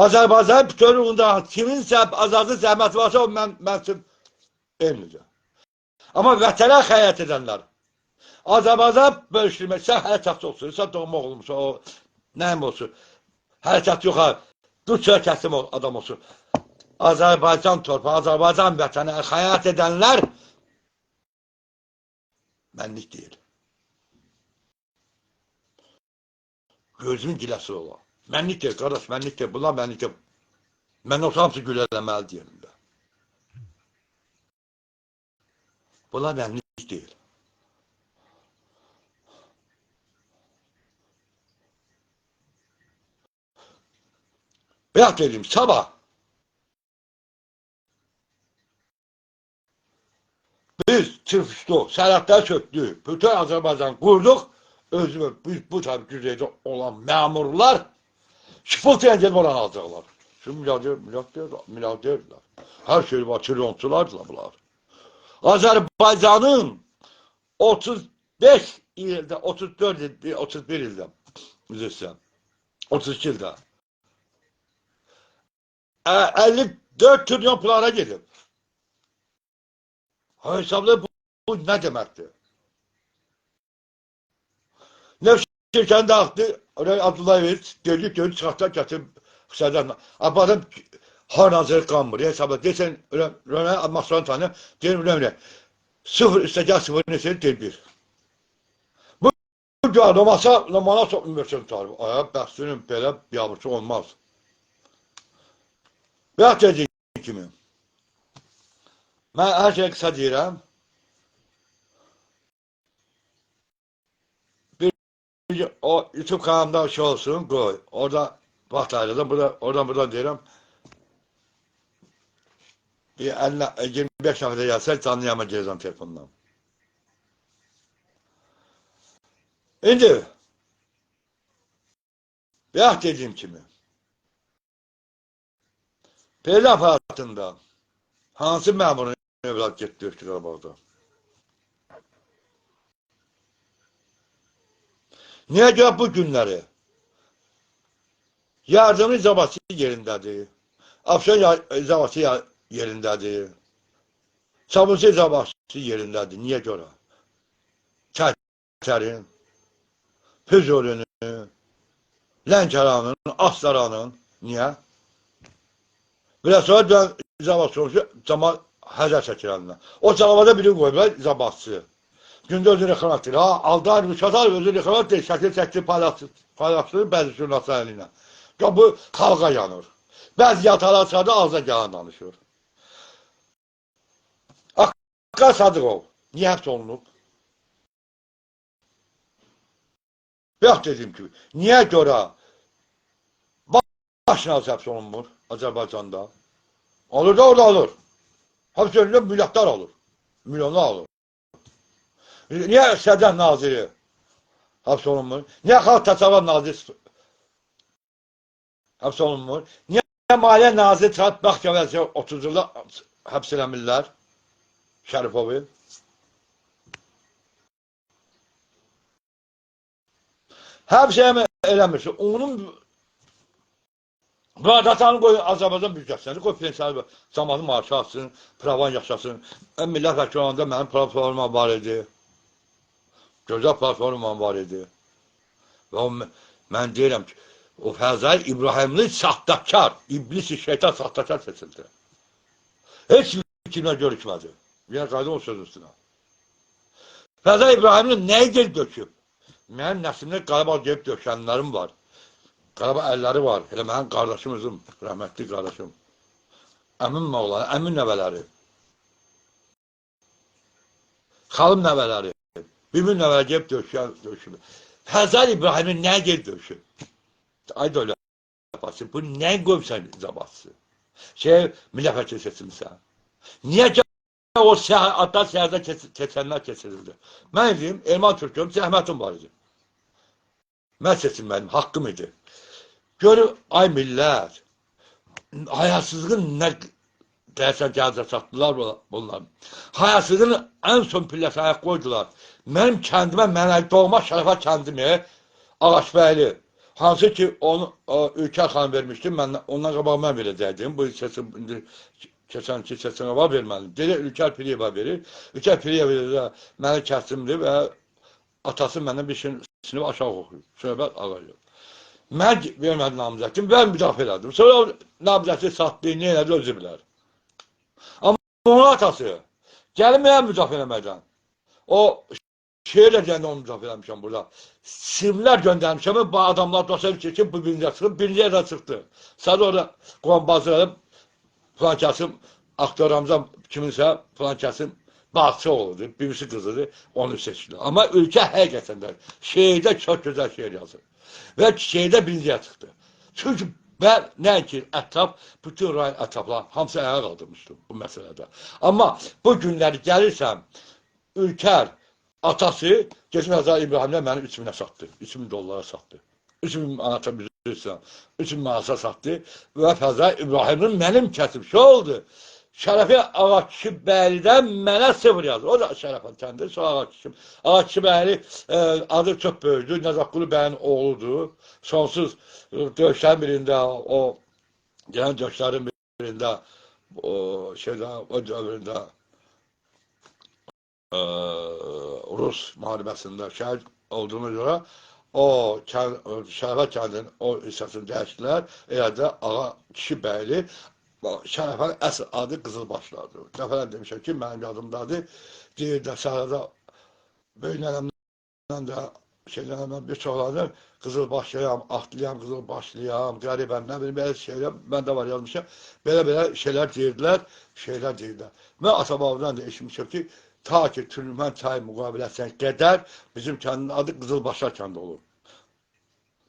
Azərbaycan bütövlüyündə kiminsə azazı zəhməti varsa o mən üçün eynicə. Amma vətənə xəyanət edənlər, Azərbaycan bölüşdürmək, sən hərəkatçı olsun, sən doğma olmuşsun, o nəyim olsun, hərəkatçı yox, dur çörəkəsim adam olsun. Azərbaycan torpağı, Azərbaycan vətənə xəyanət edənlər mənlik deyil. Gözümün giləsi ola. Mənlik deyil, qardaş, mənlik deyil, bunlar mənlik deyil. Mən olsa hamısı gülələməli deyirəm də. Bunlar mənlik deyil. Bəyət dedim, sabah biz çırpışdıq, sərhədləri söktük, bütün Azərbaycan qurduq, özümü bu tabi düzeydə olan məmurlar şifotla gelib ona alacaqlar. Şimdi milyarderlər. Hər şey var, trilyonçulardılar bunlar. Azərbaycanın 35 ildə, 34 ildə, 31 ildə, üzrəsən, 32 ildə 54 trilyon pullara gedib. Hesabla bu nə deməkdir? Neft şirkəni dağıtdı, Abdullayeviç dedi ki, çıxartlar gətirib xüsədən. Abadım har nazarı qanmır, hesabla. Deyəsən, Rönə Masranı tanı, deyir, Rönə, 0 üstəgər 0 neçə, deyil 1. Bu adamasa, namana sokmuyorsun tarif. Aya, bəxsinin belə biabırçı olmaz. Bəyət deyəcək kimi. Mən hər şey qısa deyirəm. O YouTube kanalımda şey olsun, koy. Orada vaxt ayrıdan, oradan deyirəm. Bir 25 nəfədə gəlsək, canlı yayıma girəcəm telefondan. İndi, bəyək dediyim kimi, Peyli aparatında hansı məmurun evlad getdi Qarabağda? Niyə görə bu günləri yardımın izabası yerindədir, Afşan izabası yerindədir, Sabuncu izabası yerindədir, niyə görə? Çəkərin. Füzulini, Lənkəranın, Astaranın. Niyə? Biraz sonra dön izabat soruşu, cama həzər çəkirəndən. O cavabada biri qoyublar, izabatçı. Gündə özü reklamat deyir. Ha, Aldar, Rüşadar özü reklamat deyir. Şəkil çəkdi, paylaşdırır bəzi jurnalistlər ilə. Ya bu xalqa yanır. Bəzi yatalar çıxarda ağza gələn danışır. Haqqı Sadıqov, niyə həbs olunub? Yox dediyim kimi, niyə görə baş nazir həbs olunmur Azərbaycanda? Olur da orada olur. Həbs olunur, milyardlar olur. Milyonlar olur. Niyə sədər naziri həbs olunmur? Niyə xalq təsərrüfat naziri həbs olunmur? Niyə maliyyə naziri çıxarıb Baxçavəziyə 30 ildə həbs eləmirlər? Şərifovi. Həbs eləmirsə, onun qadatanı qoyun Azərbaycan büdcəsini, qoy pensiyanı, cəmaatın maaşı alsın, pravan yaşasın. Millət vəkili olanda mənim platformam var idi. Gözəl platformam var idi. Və mən deyirəm ki, o Fəzəl İbrahimli saxtakar, iblis-i şeytan saxtakar seçildi. Heç bir kimlə görüşmədi. Yəni, qayda o söz üstünə. Fəzəl İbrahimli nəyi gel döküb? Mənim nəsimdə Qarabağ gelib dökənlərim var. Qarabağ əlləri var. Elə mənim qardaşımızım, rəhmətli qardaşım. Əmin oğlanı, əmin nəvələri. Xalım nəvələri. Bir nəvələ gelib döküb. Fəzəl İbrahimli nəyə gelib döküb? Ay da öyle yaparsın. Bu nə qoyubsan izabatsın? Millət vəkili seçilmişsən. Niyə ki o adlar siyasətdə keçənlər keçirildi? Mən deyim, Elman Türküm, zəhmətim var idi. Mən seçilmədim, haqqım idi. Görün, ay millət, hayasızlığın nə dərsən gələcək satdılar bunlar. Hayasızlığın ən son pilləsi ayaq qoydular. Mənim kəndimə, mənə doğma şərəfə kəndimi, Ağaçbəyli, hansı ki onu Ülker xanım vermişdim, ondan qabaq mən verəcəkdim. Bu keçən qabaq verməlidir. Dedi, Ülker Piriyeva verir. Ülker Piriyeva məni kəsimdir və atası məndən bir sinif aşağı oxuyur. Söhbət ağayır. Mən vermədim namizətim, mən müdafiə elədim. Sonra namizəti satdı, nə elədi, özü bilər. Amma onun atası gəlin mənə müdafiə eləməkdən. O şehirlə gəndə onu müdafiə eləmişəm burada. Simlər göndərmişəm, bu adamlar dosya çəkib, bu birincə çıxıb, birinci yerdən çıxdı. Sadəcə orada qoğambazı edib, falan kəsim, aktoramıza kiminsə falan kəsim bağçı olurdu, birisi qızıdır, onu seçdilər. Amma ülkə həqiqətən şehirdə çox gözəl şehir yazır. Və şehirdə birinciyə çıxdı. Çünki mən nəinki ətraf, bütün rayon ətraflar hamısı ayağa qaldırmışdım bu məsələdə. Amma bu günləri gəlirsəm, Ülker atası geçən Fəzəl İbrahimlə məni 3000'ə satdı, 3000 dollara satdı. 3000 manata bilirsən, 3000 manata satdı və Fəzəl İbrahimin mənim kəsim şey oldu. Şərəfi Ağakişibəylidən mənə 0 yazır. O da Şərəfin təndir, sonra Ağakişib. Ağakişibəyli adı çox böyüdü, Nəzaqulu bəyin oğludur. Sonsuz döyüşlərin birində, o gələn döyüşlərin birində, o dövründə Rus müharibəsində şəhid olduğuna görə o Şərəfə kəndinin o hissəsini dəyişdilər. Elə də Ağakişibəyli Şərəfənin əsl adı Qızılbaşlardır. Dəfələn demişəm ki, mənim yadımdadır. Deyir də səhərdə böyük nənəmdən də şeylərdən bir çoxlardır. Qızılbaşlıyam, Axtlıyam, Qızılbaşlıyam, qəribəm, nə bilim, belə şeylər, mən də var yazmışam. Belə şeylər deyirdilər. Mən Atababdan da eşitmişəm ki, ta ki Türkmən çayı müqaviləsinə qədər bizim kəndin adı Qızılbaşlar kəndi olur.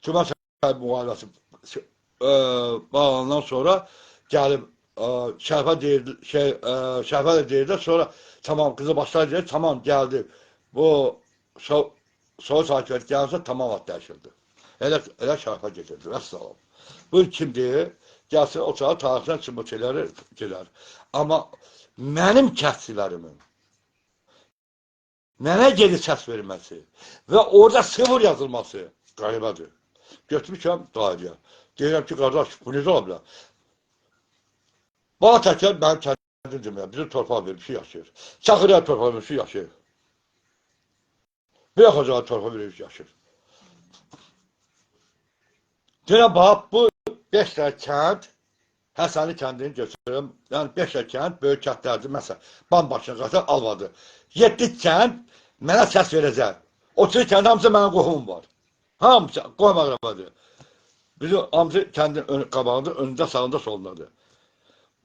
Türkmən çayı müqaviləsi bağlanan sonra gəlib Şərəfə deyirdi, sonra tamam Qızılbaşlar deyir, tamam gəldi. Bu soğuk hakimiyyət gəlsə tamam ad dəyişildi. Elə Şərəfə gedirdi, vəssalam. Bu kimdir? Gəlsin o çağı tarixdən çımıtçıları gedər. Amma mənim kəsçilərimin mənə geri səs verilməsi və orada 0 yazılması qaribədir. Götürmüşəm dairəyə. Deyirəm ki, qardaş, bu necə ola bilər? Bana təkər mənim kəndim deməyə, bizim torpaq verib şey yaşayır. Çaxırıya torpaq verib şey yaşayır. Bir yaxacağa torpaq verib yaşayır. Deyirəm, bax, bu 5 dənə kənd, Həsəni kəndini götürürüm. Yəni 5 dənə kənd, böyük kəndlərdir. Məsələn, Bambaşına qalsa Alvadır. 7 kənd mənə səs verəcək. 30 kənd hamısı mənim qohumum var. Hamısı qohum əqrəbadır. Bizim hamısı kəndin qabağında, önündə, sağında, solundadır.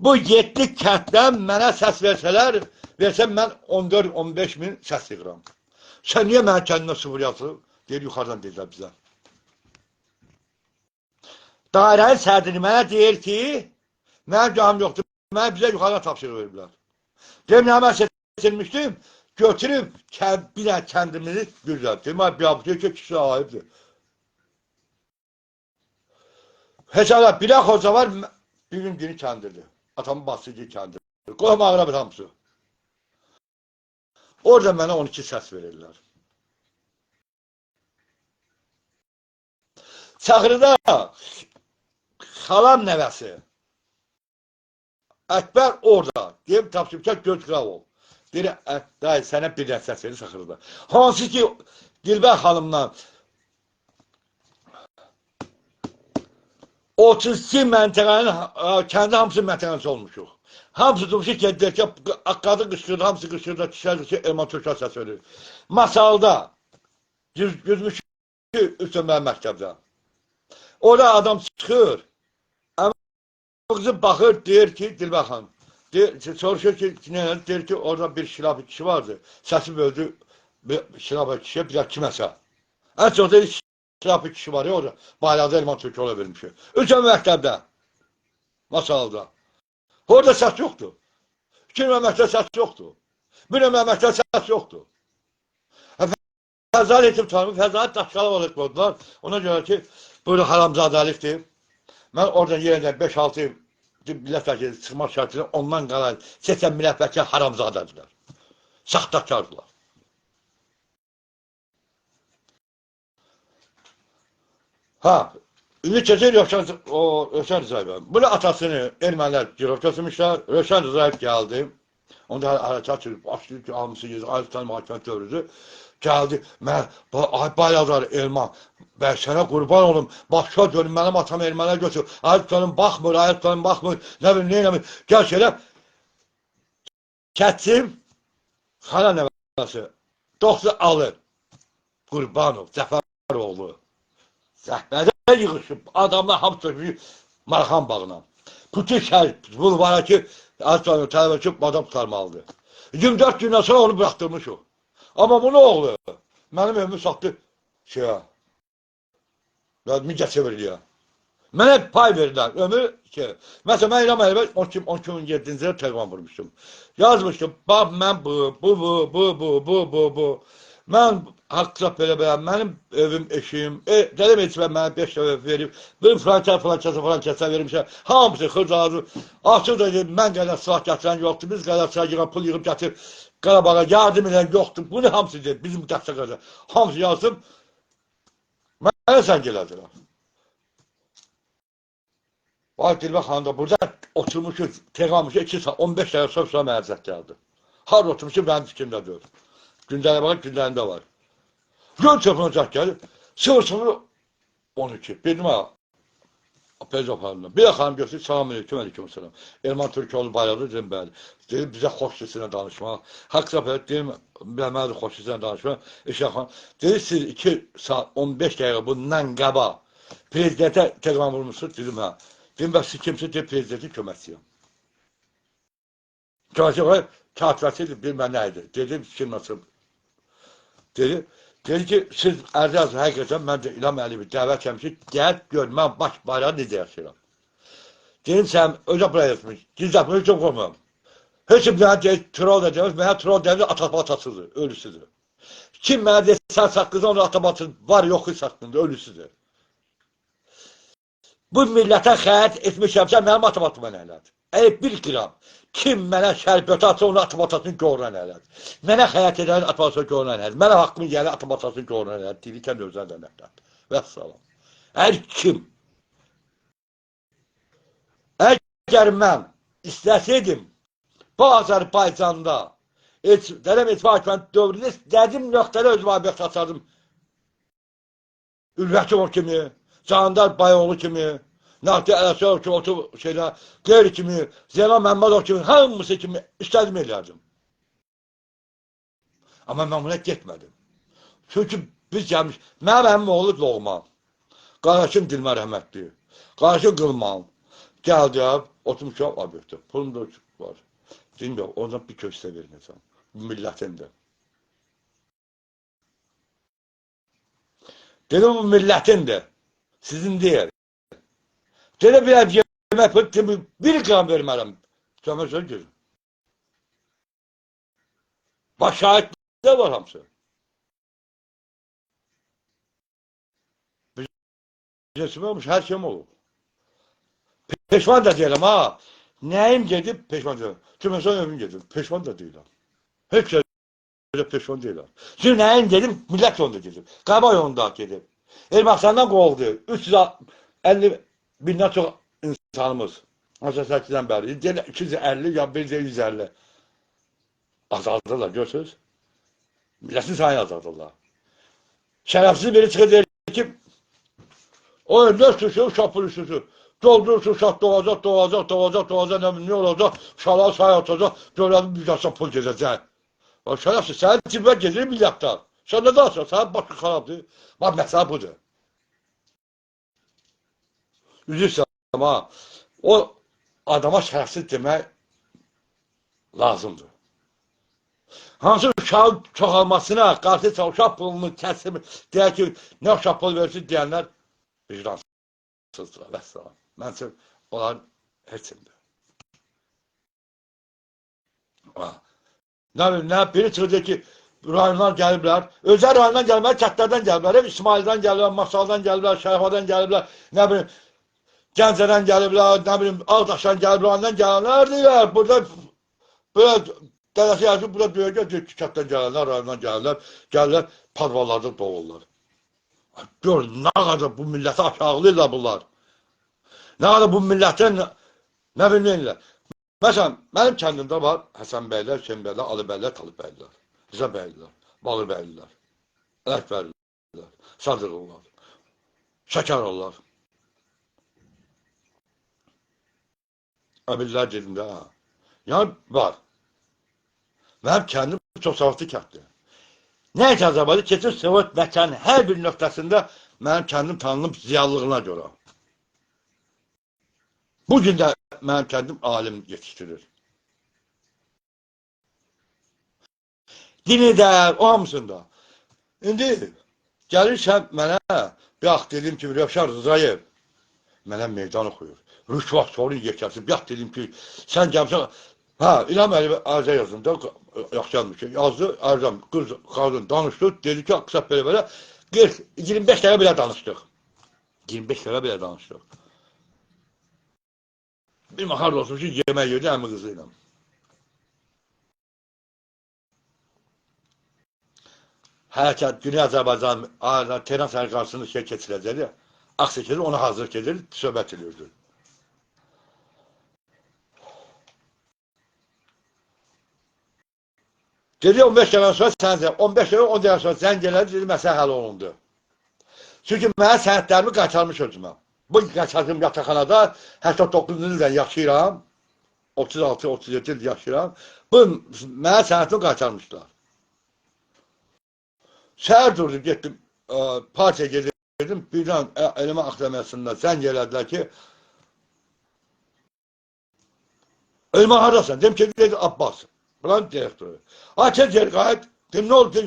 Bu 7 kənddən mənə səs versələr, mən 14-15 min səs yığıram. Sən niyə mənə kəndinə sıfır yazılıb? Deyir, yuxarıdan deyirlər bizə. Dairənin sədrini mənə deyir ki, mənim canım yoxdur, mənə bizə yuxarıdan tapşırıq veriblər. Deyim, nə mən seçilmişdim, götürüb bir dənə kəndimizi güzel. Deyim, bir abdiyyə ki, kişi ayıbdır. Hesabla, bir xoca var, bir gün günü kəndirdir. Atamın basıcı kəndirdir. Qohum ağrabır hamısı. Orada mənə 12 səs verirlər. Çaxırıda xalam nəvəsi Əkbər orada. Deyim, tapşırıbkən göz qırav ol. Deyir, dayı, sənə bir dənə səs verir Çaxırıda. Hansı ki, Dilbər xanımla 32 məntəqənin, kəndi hamısı məntəqəsi olmuşuq. Hamısı durmuşu gedilər ki, qadın qışqırdı, hamısı qışqırdı, kişilər qışqırdı, Elman Türklər səs verir. Masalda, 100 üstünlər məktəbdə. Orada adam çıxır, qızı baxır, deyir ki, Dilbər xanım, soruşur ki, deyir ki, orada bir şilafı kişi vardı, səsi böldü, şilafı kişiyə, bir də kiməsə. Ən çox deyir, şilafı kişi var ya orada, bayraqda Elman Türklər vermişi. Üçən məktəbdə, masalda. Orada səs yoxdur. İkinci məməkdə səs yoxdur. Bir məməkdə səs yoxdur. Fəzal etib tanımı, Fəzal daşqalı olub qoydular. Ona görə ki, burada haramzadəlikdir. Mən oradan yerində 5-6 millət vəkili çıxmaq şərtilə ondan qalan 80 millət vəkili haramzadədirlər. Saxtakardılar. Ha, indi keçir Rövşən Rızayev. Bunu atasını ermənilər girov götürmüşlər. Rövşən Rızayev gəldi. Onda hərəkat sürüb, başlayıb ki, hamısı yedi, Ayıftan Hakimiyyət dövrüdür. Gəldi, mən, Bayazar Elman, ben sənə qurban olum, başqa görüm, mənim atam ermənə götür, Ayıftanım baxmır, Ayıftanım baxmır, nə bilim, neynəmir, gəl şeylə, kətim, xana nəvəsi, Doktor alır, Qurbanov, Zəfəroğlu, zəhmədə yığışıb, adamlar hamısı Marxan bağına, bütün şəhər, bulvara ki, Ayıftanım tələbə ki, adam tutarmalıdır. 24 gündən sonra onu bıraxdırmışıq. Amma bu nə oğlu? Mənim evimi satdı şeyə, mücə çevirliyə. Mənə pay verirlər, ömür ki, məsələn, mən İlham Əliyevə 2007-ci ildə telegram vurmuşdum. Yazmışdım, bax, mən bu. Mən haqqa belə, mənim evim, eşiyim, dəlim etmə mənə 5 dəfə verib, bir frankəsə vermişəm, hamısı xırcaları, açıq da deyib, mən qədər silah gətirən yoxdur, biz qədər silah yığan, pul yığıb gətir, Qarabağa yardım edən yoxdur, bunu hamısı deyib, bizim dəstə qədər, hamısı yazdım, mənə sən gələdilər. Vay Dilbər xanım da burada oturmuşu, teqamışı 2 saat, 15 dəqiqə sonra mənə gəldi. Har oturmuşu mənim fikrimdə deyil. Gündələ baxın, gündəlində var. Gön çöpünə çək gəlir, 00-12, bildim ha, Pezoparlı'na. Bir də xanım göstərib, salam aleyküm, aleyküm salam. Elman Türkoğlu bayrağı dedim, bəli. Dedim, bizə xoş sesine danışmaq. Haqq səfət, dedim, mənə xoş sesine danışmaq. İşə xanım, dedi, siz 2 saat, 15 dəqiqə bundan qaba prezidentə telegram vurmuşsunuz, dedim, hə. Dedim, bəs siz kimsin, dedim, prezidentin köməkçiyəm. Köməkçiyəm, kağıtçı bilmə nə idi. Dedim, kim nasıl? Dedi ki, siz ərzəz həqiqətən mən də İlham Əliyevi dəvət etmişim, gəl gör, mən baş bayrağı necə yaşayıram. Dedim, sən özə buraya etmiş, gizlətmək üçün qoymam. Heç kim mənə deyir, troll da demiş, mənə troll demiş, atabatasıdır, ölüsüdür. Kim mənə deyir, sən saqqızda, onun atabatı var, yox, hiç haqqında, ölüsüdür. Bu millətə xəyət etmişəmsə, mənim atabatıma nə elədir? Əgər 1 qram kim mənə şərbətə atsa, onun atabatasını görünən elədir. Mənə xəyət edənin atabatasını görünən elədir. Mənə haqqımın yəli atabatasını görünən elədir. Dilikən özən dənəkdən. Və salam. Hər kim əgər mən istəsəydim bu Azərbaycanda dələm etmək dövründə istədim nöqtələ öz vabiyyət açardım. Ülvətim o kimi, Candar Bayoğlu kimi, Nahdi Ələsov kimi, otur şeylər, Qeyri kimi, Zeynal Məmmədov kimi, hamısı kimi istədim eləyərdim. Amma mən buna getmədim. Çünki biz gəlmiş, mənim əmim oğlu Loğman, qardaşım Dilmar rəhmətli, qardaşım Qılman, gəldi, oturmuşam obyektə, pulum da var. Bilmiyorum, ondan bir köşsə verməyəcəm, millətindir. Dedim, bu millətindir, sizin deyil. Dedim, bir yemək, bir qram vermərəm, cəmə söz gözüm. Baş şahiddə var hamısı. Bizəsim olmuş, hər şeyim olur. Peşman da deyiləm, ha. Nəyim gedib, peşman deyiləm. Cümləsən ömrüm gedib, peşman da deyiləm. Heç şey peşman deyiləm. Çünki nəyim gedib, millət yolunda gedib. Qaba yolunda gedib. Ermənistandan qovuldu. 350 bindən çox insanımız. 18-dən bəri. 250 ya 150. Azaldırlar, görürsünüz. Milletin sayını azaldırlar. Şərəfsiz biri çıxır deyir ki, o ne suçu, uşaq polisisu. Doldurursun, uşaq doğacaq, ne olacaq, uşaqlar sayı atacaq, dövlətin büdcəsinə pul gedəcək. Şərəfsiz, sənin cibə gedir milyardlar. Sən nə danışsan, sənin başın xarabdır. Bax, məsələ budur. Üzrsən, ama o adama şərəfsiz demək lazımdır. Hansı uşağın çoxalmasına, qarşı uşaq pulunu kəsim, deyək ki, nə uşaq pul versin deyənlər vicdansızdır. Vəssalam. Məncə, onlar heçimdir. Nə biri çıxacaq ki, rayondan gəliblər, özəl rayondan gəliblər, kətlərdən gəliblər, İsmaildən gəliblər, Masaldan gəliblər, Şərfadan gəliblər, nə bilim, Gəncədən gəliblər, nə bilim, Ağdaşdan gəliblər, ondan gələnlər deyilər, burada dədəsi yazıb, burada döyəcək, kətdən gələnlər, rayondan gəlirlər, padvallarda doğurlar. Gör, nə qədər bu milləti aşağılıyırlar bunlar. Nə qədər bu millətin, nə bilməyirlər. Məsələn, mənim kəndimdə var Həsən bəylər, Hüseyin bəylər, Ali bəylər, Talib bəylər, Rıza bəylər, Balı bəylər, Ələk bəylər, Sadırlar, Şəkərlər. Əbillər dedim də, yəni var. Mənim kəndim çox savadlı kənddir. Nə icazə var? Keçir Sovet məkanın hər bir nöqtəsində mənim kəndim tanınıb ziyallığına görə. Bugün də mənim kəndim alim yetişdirir. Dini də, o hamısında. İndi gəlirsən mənə, bir ax dedim ki, Rövşən Rızayev mənə meydan oxuyur. Rüşvat sorun yekəsi, bir ax dedim ki, sən gəlmişsən, İlham Əliyev arzə yazdım da, yaxşı yazmış ki, yazdı, arzam, qız, qadın danışdı, dedi ki, qısa belə, 25 dəqiqə belə danışdıq. 25 dəqiqə belə danışdıq. Bir maxar olsun ki, yemək yedi əmi qızı ilə. Hərəkət, Dünya Azərbaycan, Tehran səhər qarşısında şey keçirəcəkdir, aks keçirir, ona hazır keçirir, söhbət edirdi. Dedi 15 dəqiqə sonra sən 15 dəqiqə 10 dəqiqə sonra zəng elədi, dedi məsələ həll olundu. Çünki mənə sənədlərimi qaytarmış özümə. Bu qaçardığım yataqxanada 89-cu ildən yaşayıram. 36-37 il yaşayıram. Bu mənə sənədimi qaytarmışlar. Səhər durdum, getdim, partiya gedirdim, birdən Elmə Akademiyasında zəng elədilər ki, Elmə haradasan? Dedim ki, dedi Abbas. Buranın direktörü. Tez yer qayıt, dedim, nə oldu?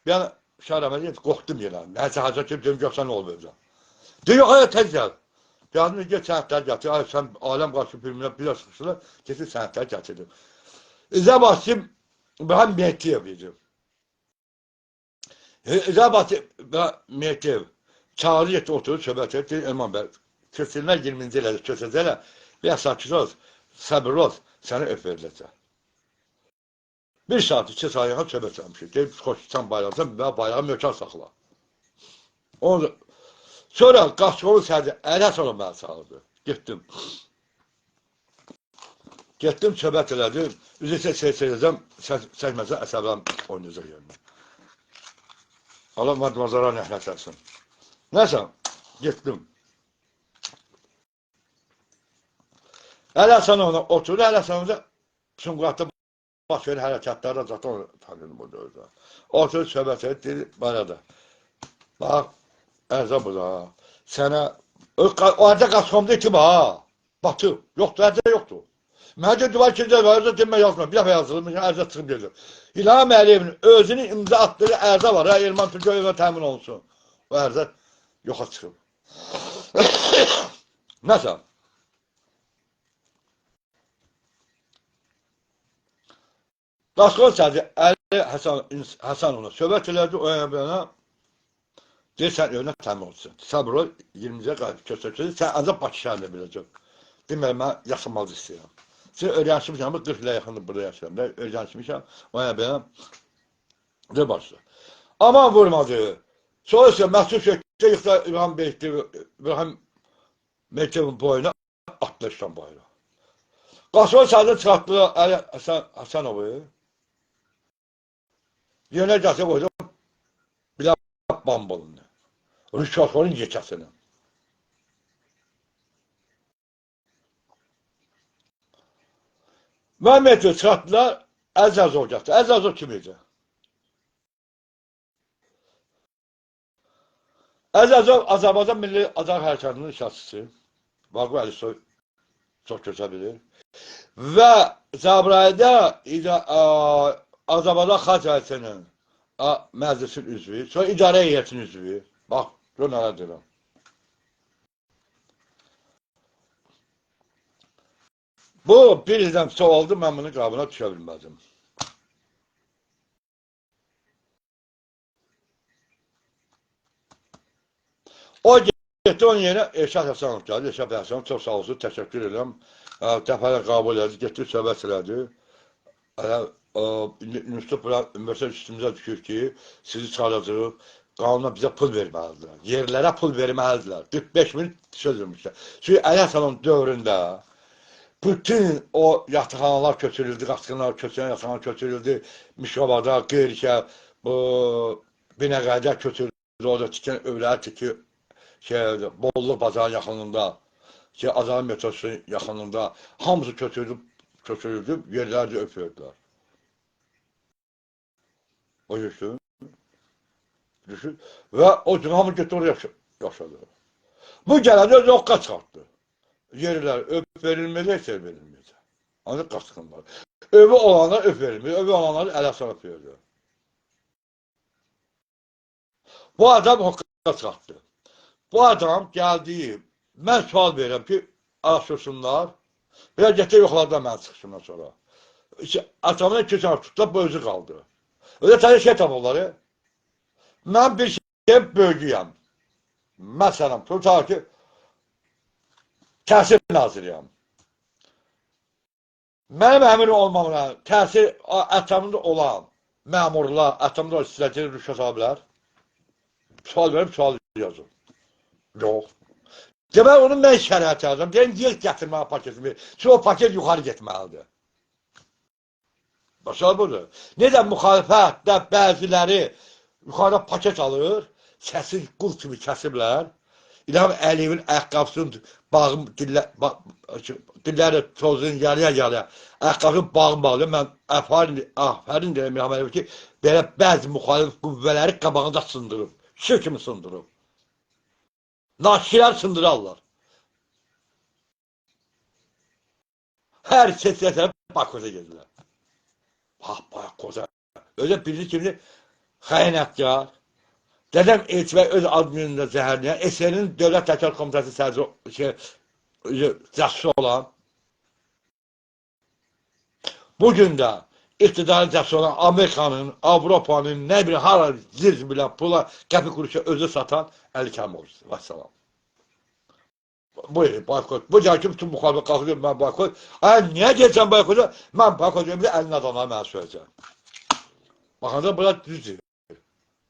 Yəni, şəhərəmə deyim, qorxdum yenə. Nəysə, hacı kim, dedim, yoxsa nə olmayacaq. Deyim, yox, tez gəl. Yazdım, get sənətlər gətir. Sən aləm qarşı filmlə bir sıxışılır, getir sənətlər gətirdim. İzəbasim, ben Mehdiyev idim. İzəbasim və Mehdiyev çağırı getdi, oturur, söhbət etdi, Elman bəy, kesilmək 20-ci ilə köçəcəklər, bir sakit ol, səbir ol, səni öp veriləcək. Bir saat, 2 saat yaxın söhbət etmişik. Deyib, xoşsan bayraqsan və bayrağı möhkəm saxla. Sonra Qaçqovu sərdi, Ələsov mənə çağırdı. Getdim. Getdim, söhbət elədim. Üzə seçəcəm, çəkməsə əsəblərim oynayacaq yerine. Allah madmazara nəhlət etsin. Nəysə, getdim. Həsənovla oturdu, Həsənovda Sumqatda baş verir hərəkətlərdə zaten tanıdım burada özü. Oturdu, söhbət etdi, barada. Bax, Ərzə burada, sənə, o Ərzə Qaçqomda itim ha, batıb, yoxdur, Ərzə yoxdur. Məncə duvar kimdə var, Ərzə demə yazmır, bir dəfə yazılmış, Ərzə çıxıb gedir. İlham Əliyevin özünün imza atdığı Ərzə var, Erman Türkiyəyə təmin olsun. O Ərzə yoxa çıxıb. Nəsə? Qaçqon sədri Əli Həsənovla söhbət elədi, o yana deyir, sən önə təmin olsun. Səbr ol, 20-cə qayıb köçəkdir, sən ancaq Bakı şəhərində biləcək. Deməli, mən yaşamalı istəyirəm. Sən öyrənişmişəm, 40 ilə yaxındır burada yaşayam. Öyrənişmişəm, o yana belə deyir başla. Aman vurmadı. Sonra isə Məsud Şəkdə yıxda İbrahim Mektebin boyuna atlaşdan bayrağı. Qaçqon sədri çıxartdığı Əli Həsənovu yerine gəlsə qoydum, bir bambolunu. Rüşvətxorun yekəsini. Məhəmməti çıxartdılar, Əzəzov gəldi. Əzəzov kim idi? Əzəzov Azərbaycan Milli Azər Hərəkatının şəxsisi. Vaqo Əlisoy çox gözəl bilir. Və Cəbrayildə Azərbaycan Xalq Hərəkatının məclisin üzvü, sonra idarə heyətinin üzvü. Bax, gör nələr deyirəm. Bu, bir ildən çox oldu, mən bunu qabına düşə bilmədim. O getdi, onun yerine Eşat Həsənov gəldi. Eşat Həsənov çox sağ olsun, təşəkkür edirəm. Dəfələ qabul elədi, getdi, söhbət elədi. Üniversitet üstümüzə düşür ki, sizi çağıracaq, qanuna bizə pul verməlidirlər. Yerlərə pul verməlidirlər. 45 min söz vermişlər. Çünki Əli Həsənovun dövründə bütün o yatıxanalar köçürüldü, qaçqınlar köçürüldü, yatıxanalar köçürüldü, Mişovada, Qeyrikə, Binəqədə köçürüldü, orada tikən övləri tiki, Bolluq bazarın yaxınlığında, Azərbaycan metrosunun yaxınlığında, hamısı köçürüldü, yerlərdə öpürdülər. O düşün. Və o gün hamı getdi oraya yaşadı. Bu gələndə yoxqa çıxartdı. Yerlər öp verilməyəcək, ser verilməyəcək. Ancaq qaçqınlar. Övü olanlar öp verilməyəcək, övü olanlar Ələsən öpüyordu. Bu adam hoqqa çıxartdı. Bu adam gəldiyi, mən sual verirəm ki, araşdırsınlar, biraz getdi yoxlardan mən çıxışımdan sonra. Atamın 2 sənə tutdular, bu özü qaldı. Öyle tane şey tapırlar. Ben bir şey bölgüyəm. Məsələn, tutar ki, təhsil naziriyəm. Mənim əmirim olmamına təhsil ətrafında olan məmurlar, ətrafında olan istəyəcək rüşvət ala bilər. Sual verib, sual yazım. Yox. Demək, onun mən şərət yazdım. Deyim, yer gətirməyə paketimi. Çünki o paket yuxarı getməlidir. Başa budur. Neden müxalifətdə bəziləri yuxarıda paket alır, səsi qul kimi kəsiblər. İlham Əliyevin ayaqqabısının dilləri tozun gəliyə, ayaqqabısının bağını bağlı. Mən əfərin deyirəm İlham Əliyev ki, belə bəzi müxalif qüvvələri qabağında sındırıb. Şir kimi sındırıb. Naşilər sındırarlar. Hər sesiyətə Bakoza gedirlər. Bakoza. Öyle birini kimini xəyanətkar. Dedem Elçibay öz adminində zəhərləyən, SSR'nin Dövlət Təhkilat Komitəsi cəssi olan, bugün də iktidarı cəssi olan Amerikanın, Avropanın, nə bir hara zirz bilən pula qəpi kuruşa özü satan Əli Kəmoğlusu. Vəssalam. Buyurun, boykot. Bu gəl ki, bütün müxalifət qalxıyor, mən boykot. Niyə gəlsən boykota? Mən boykot edirəm, əlin adamları mənə söyləyəcəm. Baxanda bura düzdür.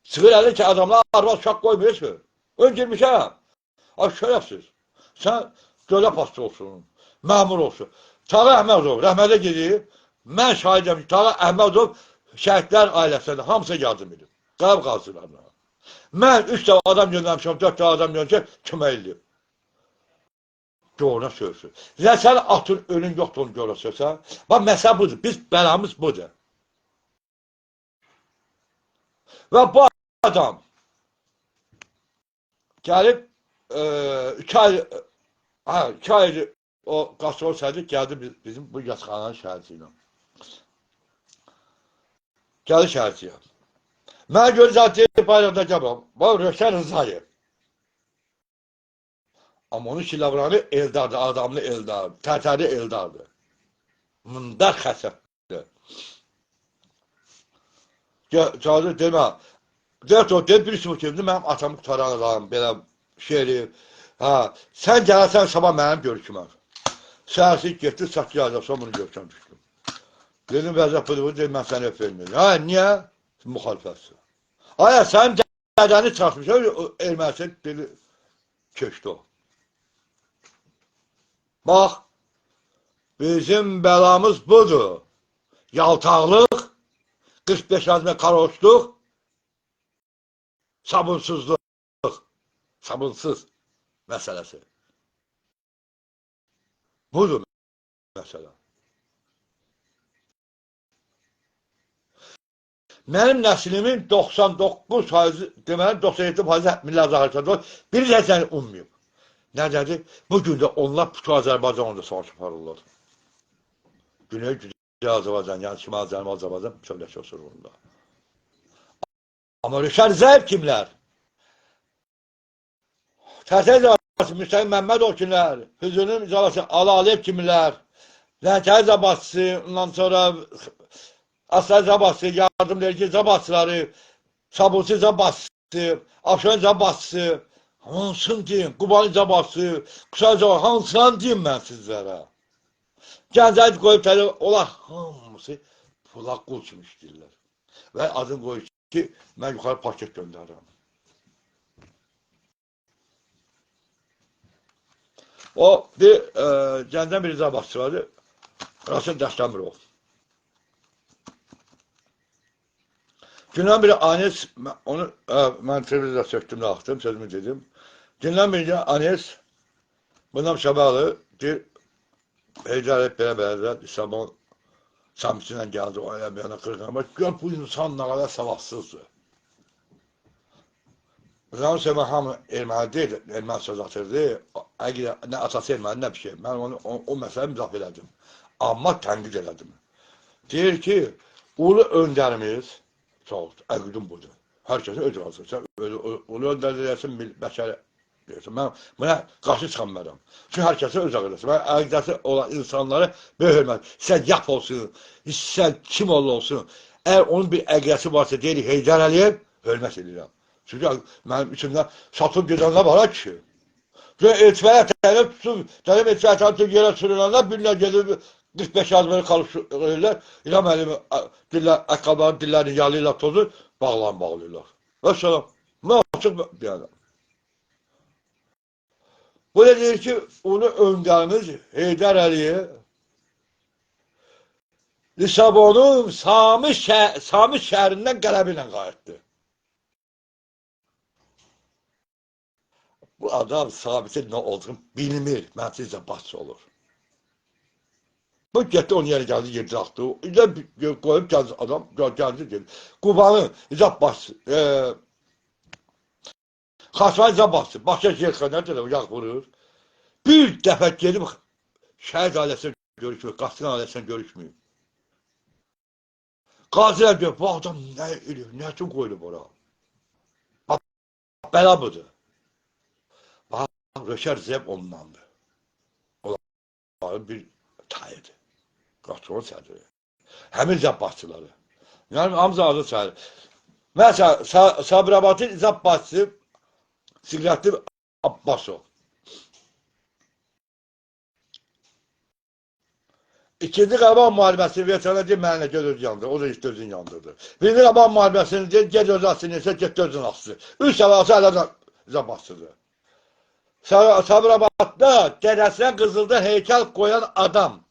Sığır əli ki, adamlar arvad uşaq qoymuyor ki. Ön girmişəm. Şərəfsiz. Sən dövlət pastı olsun, məmur olsun. Tağı Əhmədov, rəhmətə gedib, mən şahidəm ki, Tağı Əhmədov şəhidlər ailəsində hamısı yardım edib. Qərab qazılarına. Mən 3 dəfə adam göndərmişəm, 4 dəfə adam göndərmişəm, kömək eləyib. Doğru söylüyorsun. Ya sen atın önün yoktur onu görürsen. Bak mesela budur. Biz belamız budur. Ve bu adam gelip 2 ay o gastrol sərdi geldi bizim bu yatxananın şəhərçiyle. Geldi şəhərçiyə. Mən gözlətiyim bayramda gəlməm. Bu Röşən Rızayev. Ama onun kilavranı Eldar'dı, adamlı Eldar, Tərtəri Eldar'dı. Mındar xəsətdir. Çağırdı, demə. Dört o, deyib birisi bu kimdir, mənim atamı qutaranıram, belə şehri. Sən gələrsən sabah mənim görüşümə. Səhərsi getdi, satı yazarsan bunu görüşəm düşdüm. Dedim, vəzət budur, dedim, mən səni öpürməyim. Niyə? Müxalifətsi. Sən dədəni çatmışam, erməsi dedi, köşdü o. Bax, bizim belamız budur. Yaltaqlıq, 45 azmə karoçluq, sabunsuzluq, sabunsuz məsələsi. Budur məsələ. Mənim nəslimin 99%, deməli 97% milli azərbaycanlı, biri də səni ummayıb. Nədədir? Bugün də onlar bütün Azərbaycanla da savaş aparırlar. Güney Güney Azərbaycan, yəni Şimal Azərbaycan bütövləşmə sorununda. Amma Röşən Rızayev kimlər? Tərtəri Zabası, Müstəqim Məmmədov kimlər? Füzunun Zabası, Ali Aliyev kimlər? Lənkəri Zabası, ondan sonra Aslan Zabası, Yardımverici Zabasıları, Sabunçu Zabası, Afşon Zabası, hansını deyim, Qubani Zabası, Qusay Zabası, hansını deyim mən sizlərə? Gəncəli qoyub tələ, onlar hamısı pula qul kimi işləyirlər. Və adını qoyub ki, mən yuxarı paket göndərirəm. O, bir Gəncəli bir Zabası vardı, Rasim Dəstəmirov. Gündən biri Anes, onu mən televiziyada söktüm, axtım, sözümü dedim. Gündən biri Anes, bundan şəbəli, deyir, Heydər hep belə İstanbul samisindən gəldi, o elə bir yana qırqama. Gör, bu insan nə qədər savadsızdır. Zaman sonra hamı erməni deyil, erməni söz atırdı. Nə atası erməni, nə bir şey. Mən o məsələ müzaf elədim. Amma tənqid elədim. Deyir ki, ulu öndərimiz, çox, əqidin budur. Hər kəsin öz razı. Sən ulu öndər deyəsin, bəşəri deyəsin. Mən buna qarşı çıxanmıram. Çünki hər kəsin öz əqidəsi. Mən əqidəsi olan insanları böyük hörmət. Sən yap olsun, sən kim olsun. Əgər onun bir əqidəsi varsa deyirik, Heydər Əliyev, hörmət edirəm. Çünki mənim içimdə satıb gedənlər var ki. Elçilərə tələb tutub, tələb elçilərə tutub yerə sürülənlər, birlər gedib 45 azməni qalışırlar, İlham Əliyev əqqabların dillərini yalıyla tozu bağlayırlar. Və salam, mən açıq deyərəm. Bu da deyir ki, onu öndərimiz Heydər Əliyev Lisabonun Sami şəhərindən qələbi ilə qayıtdı. Bu adam Sabitin nə olduğunu bilmir, mənsiz Zabası olur. Bu getdi onun yeri gəldi, yedi axdı. İlə qoyub gəldi adam, gəldi dedi. Qubanı, Zabası, Xaçmay Zabası, başqa yerxənədir, yağ vurur. Bir dəfə gedib şəhid ailəsinə görüşmür, Qastin ailəsinə görüşmür. Qazilər deyir, bu adam nə edir, nə üçün qoyulub ora? Bəla budur. Röşən Rızayev ondandır. Onların bir tayıdır. Qaçon sədri. Həmin Zabasçıları. Yəni, hamısı adı çayır. Məsələn, Sabirabadın Zabasçı Siqrətli Abbasov. İkinci Qarabağ müharibəsini veterana deyir, mənə göz özü yandırır, o da işte özünü yandırdı. Birinci Qarabağ müharibəsini deyir, gec özü asılıysa, get özünü asılır. Üç səvası hələ Zabasçıdır. Sabirabadda dədəsinə Qızılda heykəl qoyan adam.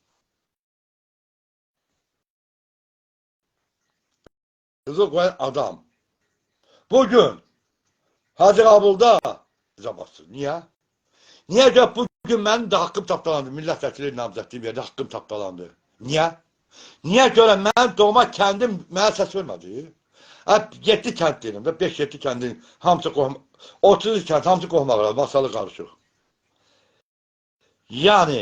Qızıl qoyan adam. Bugün Hacı Qabulda cavabsız. Niyə? Niyə ki bugün mənim də haqqım tapdalandı. Millət vəkili namzədliyim yerdə haqqım tapdalandı. Niyə? Niyə görə mənim doğma kəndim mənə səs vermədi? 7 kənd deyirəm də 5-7 kəndin hamısı qohum 30 kənd hamısı qohumaqlar, masalı qarışıq. Yəni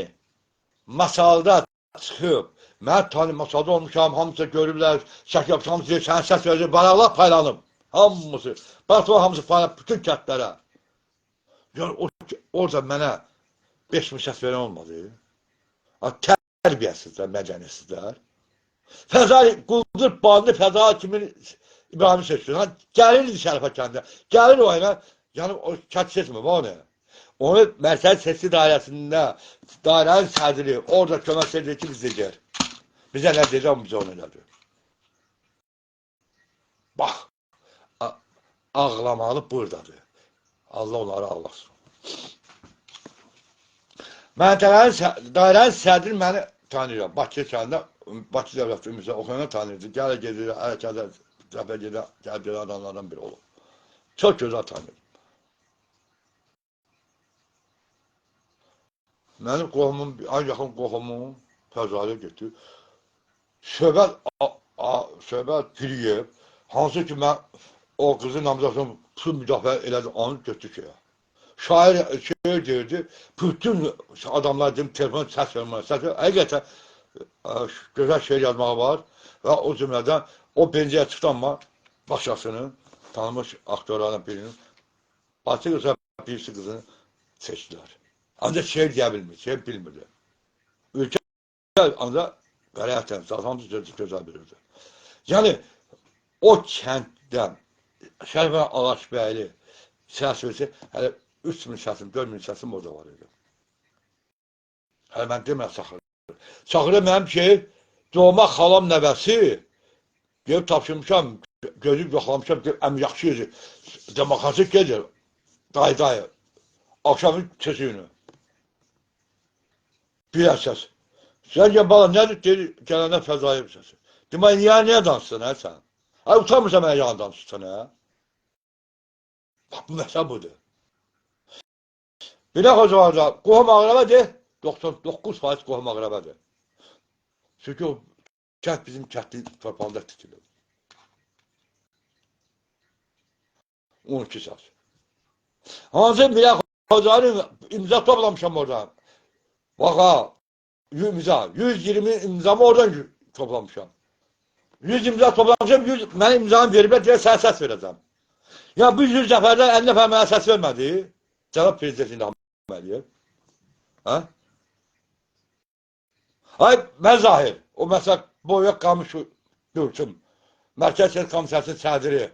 masalda çıxıb mən tanım masalda olmuşam, hamısı görürlər, şək yapmışam, sən səs verir, baraqlar paylanıb. Hamısı, batma hamısı paylanıb bütün kəndlərə. Yəni orada mənə 5 min səs verən olmadı. Tərbiyəsizlər, mədəniyyətsizlər. Fəzali, Quldur bandı Fəzali kimin İbrahim'i seçiyor. Gəlirdi Şərəfə kəndə. Gəlir o yana, yəni o kənd seçmir, var ne? Onu mərkəzi seçki dairəsində, dairənin sədri, orada kömək edir ki, biz deyir. Bizə nə deyəcəm, bizə onu elədir. Bax, ağlamalı buradadır. Allah onları ağlasın. Dairənin sədri məni tanıyıram. Bakı kəndə, Bakı Dövlət Ümrüzə oxuyana tanıyırdı. Gələ gedir, hərəkədə, cəbə gedir, gəlir adamlardan biri olur. Çox gözəl tanıyırım. Mənim qohumum, en yaxın qohumum Fəzaliyə getdi. Söhbət Piriyev, hansı ki mən o qızın namizasını pul müdafiə elədi, onu götürdü ki. Şair şey deyirdi, bütün adamlar dedim, telefon səs verməyə, səs verməyə. Həqiqətən gözəl şey yazmağı var və o cümlədən o benziyə çıxdı amma başqasını, tanımış aktörlərdən birinin Batı qızı, birisi qızını seçdilər. Ancaq şey deyə bilmir, şey bilmirdi. Ülkə ancaq qəriyyətən, zaten gözəl bilirdi. Yəni, o kənddən Şərifə Alaşbəyli səs versə, hələ 3000 səsim, 4000 səsim orada var idi. Hələ mən demək Saxırı. Saxırı mənim şey, doğma xalam nəvəsi, gelib tapşırmışam, gözüm yoxlamışam, yaxşı yeri, demokratik gedir, dayı, akşamın sesiyini. Bir səs. Sən gəl bala, nədir deyir, gələndən Fəzaliyə bir səsi. Demək, niyə danışsın, hə sən? Ay, utanmırsan mənə yalan danışsın, hə? Bax, bu məsələ budur. Bir də xocavada, qohum ağrəbədir, 99% qohum ağrəbədir. Çünki o kənd bizim kəndli torpağında tikilir. 12 səs. Hansı bir də xocavanın imza toplamışam oradan. Bax ha, imza, 120 imzamı oradan toplamışam. 100 imza toplamışam, 100 mənə imzanı veriblər, deyə sən səs verəcəm. Ya bu 100 nəfərdən 50 nəfər mənə səs vermədi. Cənab Prezident İlham Əliyev. Hə? Ay, mən Zahir, o məsələ boya qamış Gülçüm, Mərkəz Siyasi Komissiyasının sədri.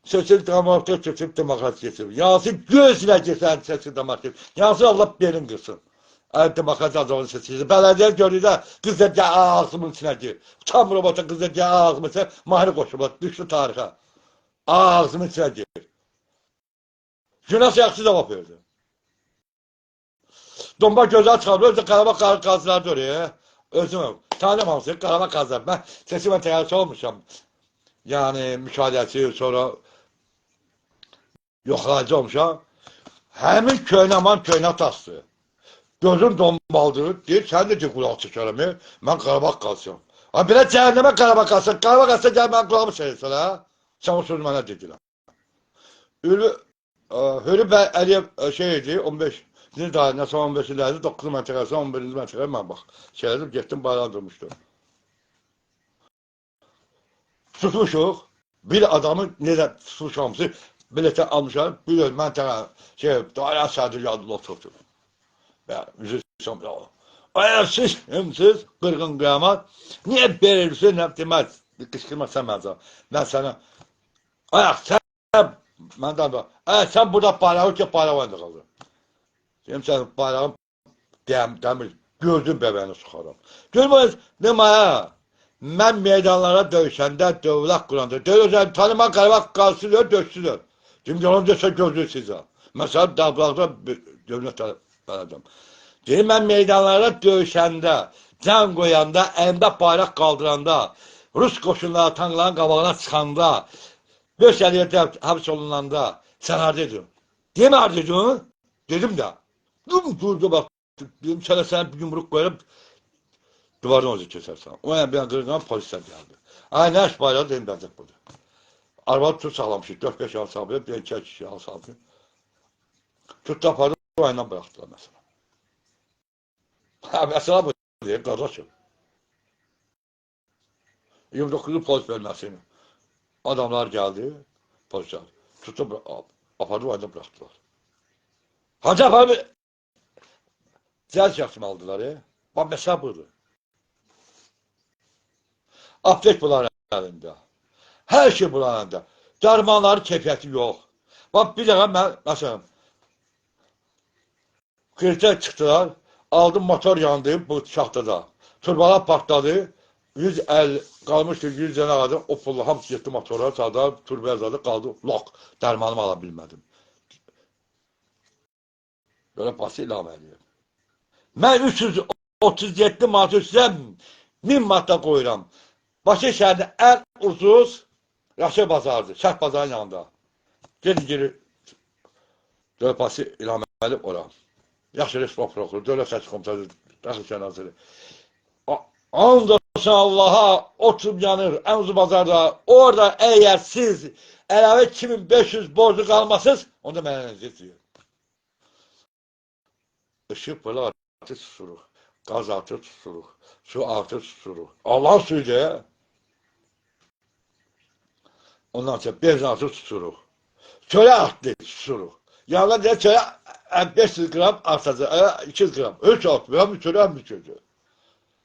Sosial demokrat keçib, demokrat keçib. Yansı gözlə keçən siyasi demokrat. Yansı Allah belin qırsın. Demokrat adamını seçilir. Bələdiyyə görür də qız da gəl ağzımın içinə gir. Tam robota qız da gəl ağzımın içinə, mahir qoşublar, düşdü tarixə. Ağzımın içinə gir. Günah yaxşı cavab verdi. Domba gözəl çıxardı, özü Qarabağ qazılardı oraya. Özüm, tanım hamısı, Qarabağ qazılar. Mən seçimə təyyarəsi olmuşam. Yəni, müşahidəsi, sonra yoxlayıcı olmuşam. Həmin köynəman köynə tasdı. Gözüm dombaldır, deyir, sən necə qulaq çəkərəm, mən Qarabağ qalsam. Belə cəhənnəmə Qarabağ qalsam, Qarabağ qalsam gəl mən qulağımı çəkirsən, hə? Sən o söz mənə dedilər. Hürri bəy Əliyev şey idi, 15-ci dairə, nəsə 15-ci dairə, 9-cu məntəqəsi, 11-ci məntəqəyə mən bax, şeylədim, getdim, bayrağı durmuşdu. Tutmuşuq, bir adamı necə tutmuşamızı, biletə almışam, bir məntəqə, dairə sədri adlı oturdu. Üzü sonra, ayərsiniz, hümsüz, qırğın qıyamat, niyə verirsin, nə deməz, qışqırma sən mənəcəm, mən sənə, ayaq, sən, məndən də, sən burada bayrağı ki, bayrağı oyunda qalır. Deyim, sən bayrağın dəmir, gözün bəbəyini sıxaram. Görməyiniz, deməyə, mən meydanlara döyüşəndə, dövlət quranda, döyüşən, tanıma Qarabağ qalsınlar, döşsünlər. Deyim, yalan desə gözlür sizə. Məsələn, Dağbağda dövlət bələdəm. Deyim, mən meydanlara döyüşəndə, can qoyanda, əlində bayraq qaldıranda, Rus qoşunları tankların qabağına çıxanda, Göstəriyyətdə həbs olunanda sən haradaydın? Demə haradaydın? Dedim də. Durdu bax. Dedim sənə bir yumruq qoyarım. Duvardan özü keçərsən. O yana bir yana qırıqdan polislər gəldi. Ay nə iş bayrağı dedim bəncək budur. Arvadı tut sağlamışıq. 4-5 yal sabilə, bir 2 kişi yal sabilə. Tutdu apardı, o ayından bıraxdılar məsələn. Məsələ bu deyir, qardaşım. 29-cu polis bölməsinin adamlar gəldi, polislər. Tutdu, apardı, o ayından bıraxdılar. Hacı apardı, cəz yaxşımı aldılar, bax məsələ budur. Aptek bunların əlində. Hər şey bunların əlində. Dərmanların keyfiyyəti yox. Bax, bir dəqiqə mən, məsələn, kreditə çıxdılar, aldım motor yandı bu şaxtada. Turbalar partladı, 150, qalmışdı 100 dənə ağacı, o pulla hamısı getdi motora, sada, turbaya zadı, qaldı, lok, dərmanımı ala bilmədim. Böyle pası ilave ediyor. Mən 337 manat üstə 1000 manatda qoyuram. Bakı şəhərində ən ucuz Yaşar bazardır, şəhər bazarının yanında. Gedin geri dövlət pası ilave edib ora. Yaxşı Respublika prokuroru, dövlət səhçi komitəsi, Daxili naziri. And olsun Allaha, oturub yanır, ən ucuz bazarda. Orada əgər siz əlavə 2500 borcu qalmasınız, onda mənə nəzir deyir. Işıq böyle artı susuruq, qaz artı susuruq, su artı susuruq. Allah suyu deyə. Ondan sonra benzin artı susuruq. Çölə artdı susuruq. Yanına deyə çölə 500 gram artacaq, 200 gram. Hiç artmıyor, bir çölə bir çölə.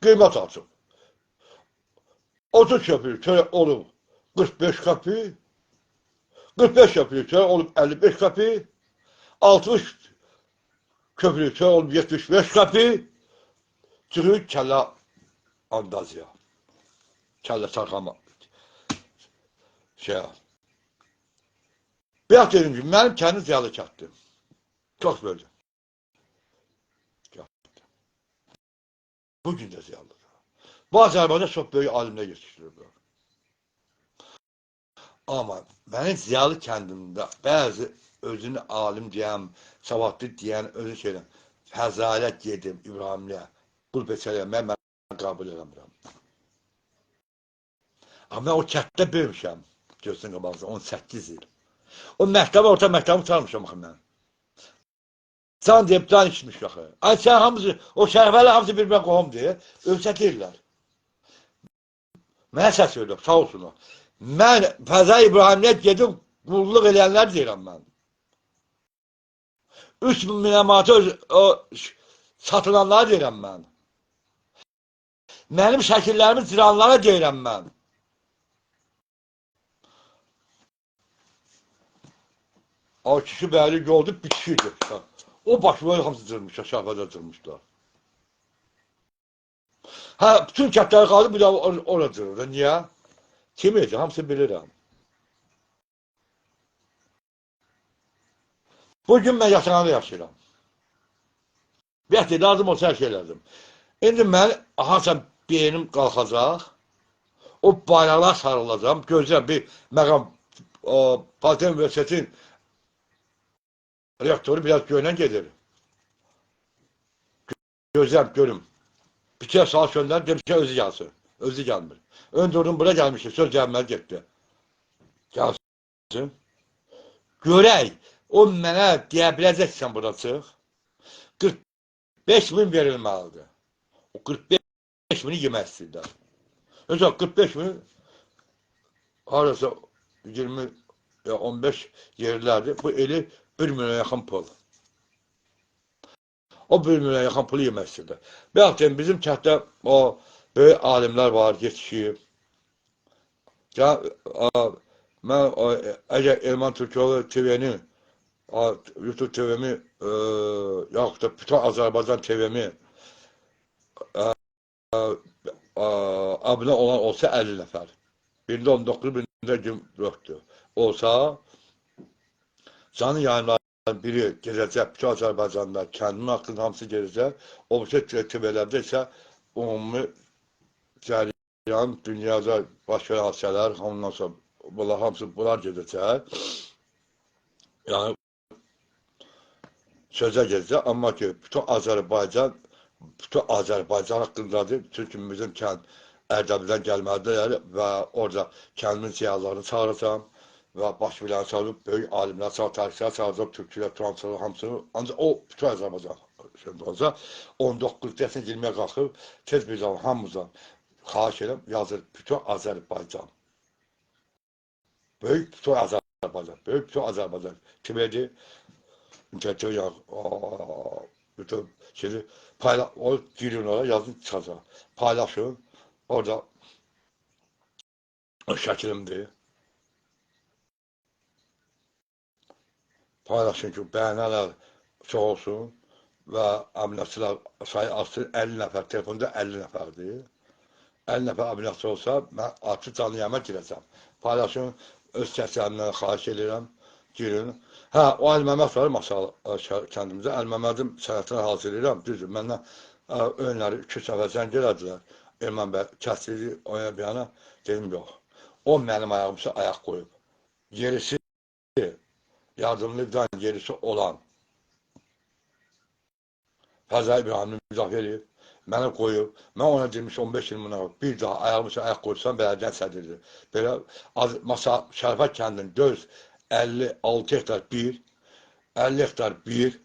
Qiymat artıb. 30 köpüğü çölə olub 45 köpüğü, 45 köpüğü çölə olub 55 köpüğü, 60 köprü çöl olub 75 köpü, çıxır kəllə andazıya. Kəllə sarxama. Bəyək dedim ki, mənim kəndi ziyalı kətdim. Çox böyle. Bugün də ziyalıdır. Bu Azərbaycan çox böyük alimlə yetişdiriblər. Amma mənim ziyalı kəndimdə bəzi özünü alim deyəm, savadlı deyən, özü şeylə, həzalət yedim İbrahimliyə, qul beçəliyə, mən qabul eləmirəm. Amma mən o kətdə böyümüşəm, gözün qabağınızda, 18 il. O məktəbə, orta məktəbə utanmışam axı mən. Can deyib, can içmiş axı. Ay, sən hamısı, o şərəfəli hamısı bir-birə qohum deyir, ölsə deyirlər. Mənə səs verir, sağ olsun o. Mən Fəza İbrahimliyə gedib, qulluq eləyənlər deyirəm mən. 3000 manatı satılanlara deyirəm mən. Mənim şəkillərimi ciranlara deyirəm mən. O kişi bəli yoldu, bir kişiydi. O başı böyle hamısı cırmışlar, şəhbədə cırmışlar. Ha, bütün kətləri qaldı, bir daha orada cırır. Niyə? Kim edir? Hamısı bilirəm. Bugün mən yatağında yaşayıram. Bəyək lazım olsa hər şey lazım. İndi mən, hansam beynim qalxacaq, o bayraqlar sarılacaq, gözləyəm bir məqam, Fatih Üniversitetin reaktörü biraz göylə gedir. Gözləyəm, görüm. Bitiyə saat göndər, demişə özü gəlsin. Özü gəlmir. Öndürdüm, bura gəlmişdir, söz gəlməli getdi. Gəlsin. Görək, o mənə deyə biləcəksən burada çıx. 45.000 verilməlidir. O 45.000'i yemək istəyirlər. Mesela 45.000 harasa 20 ya 15 yerlərdir. Bu eli 1 milyona yaxın pul. O 1 milyona yaxın pulu yemək istəyirlər. Bəyək bizim kənddə o böyük alimlər var, yetişib. Mən əgər Elman Türkoğlu TV-ni, YouTube TV-mi, yaxud da bütün Azərbaycan TV-mi abunə olan olsa 50 nəfər. Birində 19, birində 24'dür. Olsa, canlı yayınların biri gezəcək, bütün Azərbaycanda kəndinin haqqında hamısı gezəcək. O bütün TV-lərdə isə umumi cəryan, dünyada baş verən hadisələr, ondan sonra bunlar hamısı bunlar gedəcək. Yəni sözə gedəcək, amma ki, bütün Azərbaycan haqqındadır. Çünki bizim kənd Ərdəbildən gəlməlidir və orada kəndin ziyalılarını çağıracam və baş biləni çağırıb, böyük alimlər çağırıb, tarixçilər çağıracam, türkçülər, turançılar hamısını. Ancaq o bütün Azərbaycan şeyində olacaq. 19 dəfə 20-yə qalxıb, tez bir zaman hamımızdan xahiş edirəm, yazır bütün Azərbaycan. Böyük bütün Azərbaycan, böyük bütün Azərbaycan. Kim edir? İnternetə bütün şeyi o girin oraya, yazın çıxacaq. Paylaşın, orada o şəklimdir. Paylaşın ki, bəyənələr çox olsun və əmniyyətçilər sayı artsın. 50 nəfər, telefonda 50 nəfərdir. 50 nəfər əmniyyətçi olsa, mən artıq canlı yayıma girəcəm. Paylaşın, öz səslərimdən xahiş edirəm, girin. Hə, o Əl-Məmməd var, maşallah, kəndimizdə. Əl-Məmmədin sənətini hazırlayıram, düzdür. Məndən önləri 2 səfər zəng elədilər. Ermən bəy, kəsdirdi, oya bir yana, dedim, yox. O mənim ayağımıza ayaq qoyub. Yerisi, yardımlıqdan yerisi olan Fəzai İbrahimini müdafiə edib, məni qoyub. Mən ona demiş 15 il bundan bir daha ayağımıza ayaq qoysan belediyyən sədridir. Belə Şərifət kəndinin döz 56 hektar 1, 50 hektar 1,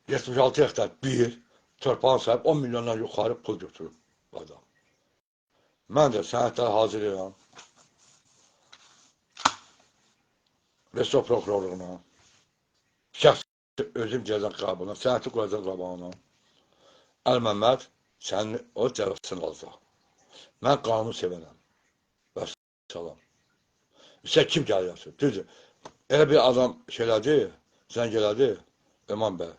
76 hektar 1 torpağın sahib 10 milyondan yuxarı pul götürüb adam. Mən də sənətləri hazırlayıram. Resto prokurorluğuna, şəxsi özüm gələcəm qabına, sənəti qoyacaq qabağına. Əl-Məmməd sənin o cəvəsini alacaq. Mən qanunu sevənəm. Və salam. Sən kim gəliyorsun? Düzdür. Elə bir adam şeylədi, zəng elədi, İlman bəy.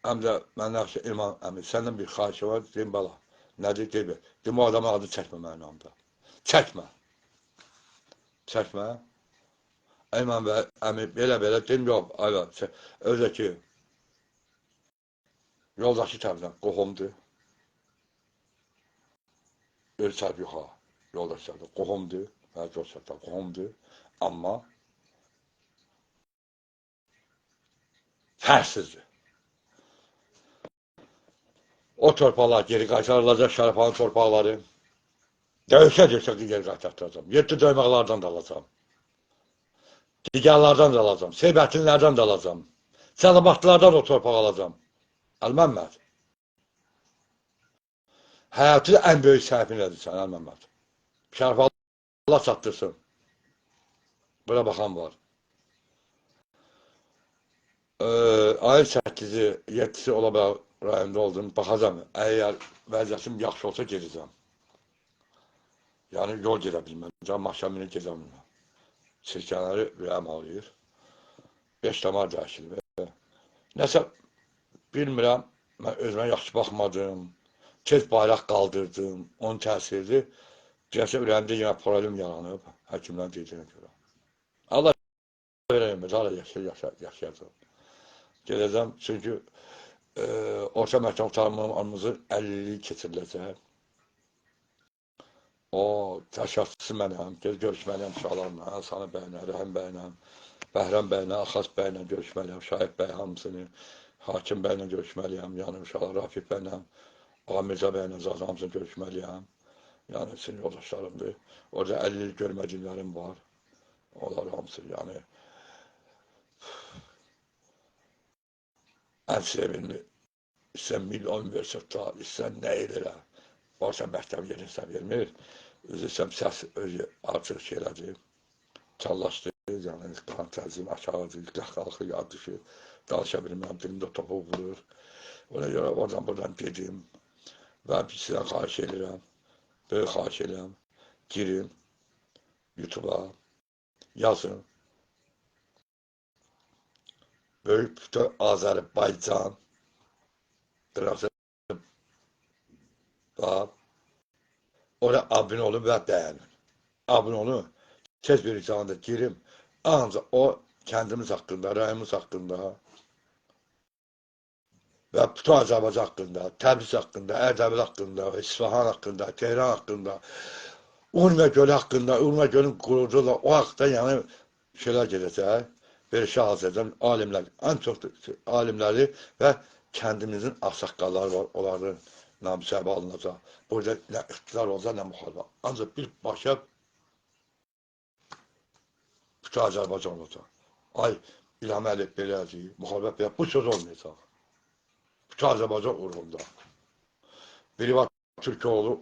Həm də məndən ki, İlman əmi, səndən bir xahişi var, deyim, bala. Nədir, deyim, deyim, o adamın adı çəkmə mənim yanımda. Çəkmə. Çəkmə. İlman bəy, əmi, belə, deyim, yox, ayva, özə ki, yoldaşı tərəfindən qohumdur. Öz səhv yoxa, yoldaşı tərəfindən qohumdur. Həyat yoldaşı qohumdur. Amma fərsizdir. O torpaqlar geri qaytarılacaq, Şərifanın torpaqları. Döyüşə geri qaytartacam. 7 döyməklərdən də alacam. Digərlərdən də alacam. Seybətinlərdən də alacam. Səlabatlılardan o torpaq alacam. Əl-Məmməd. Həyatı ən böyük səhvin edirsən, Əl-Məmməd. Şərif Allah çatdırsın. Bura baxan var. Ayın 8-i, 7-si ola bilər rayonda oldum. Baxacam, əgər vəziyyətim yaxşı olsa gedəcəm. Yəni, yol gedə bilməm. Maşamini gedə bilməm. Sirkələri rəyəm alıyır. 5 damar dəyişilir. Nəsə, bilmirəm, mən özümə yaxşı baxmadım. Tez bayraq qaldırdım. Onun təsirli. Gəlsə ürəyimdə yenə problem yaranıb. Həkimdən dediyinə görə. Allah verəyim, hala yaşayacaq. Gedəcəm, çünki orta məktəb qurtarmamızın 50'liyi keçiriləcək. O, təşkilatçısı mənəm, görüşməliyəm uşaqlarla, Sani bəylə, Rəhim bəylə, Bəhrəm bəylə, Axas bəylə görüşməliyəm, Şahid bəy hamısını, Hakim bəylə görüşməliyəm, yəni uşaqlar Rafiq bəylə, Ağa Mirza bəylə zaten hamısını görüşməliyəm. Yəni, sinir yoldaşlarımdır. Orada 50 il görmədiklərim var. Onlar hamısı, yəni, ən sevimli, istən milyon versə tutar, istən nə edirəm. Varsa məktəb yerinsə vermir. Üzrüsəm səs özü artıq şeylədir. Çallaşdı, yəni qan təzim aşağıdır, qalxır, yadışı, danışa bilməm, dilimdə topu vurur. Ona görə oradan dedim və sizdən xahiş edirəm, böyük xahiş edirəm, girin YouTube'a, yazın. Böyük bütün Azərbaycan qıraqsı var. Oraya abunə olun və bəyənin. Abunə olun, tez bir zamanda girim. Ancaq o kəndimiz haqqında, rayonumuz haqqında və bütün Azərbaycan haqqında, Təbriz haqqında, Ərdəbil haqqında, İsfahan haqqında, Tehran haqqında, Urmiya gölü hakkında, Urmiya gölün kurucuda o haqda yani şeyler gedəcək. Verişə hazır edən alimlər, ən çox alimləri və kəndimizin ağsaqqalları var, onların namizəbi alınacaq. Burada nə iqtidar olacaq, nə müharibə. Ancaq birbaşa bütün Azərbaycan olacaq. Ay, İlham Əliyev belə deyir, müharibə belə, bu söz olmayacaq. Bütün Azərbaycan uğrunda. Biri var Türkoğlu,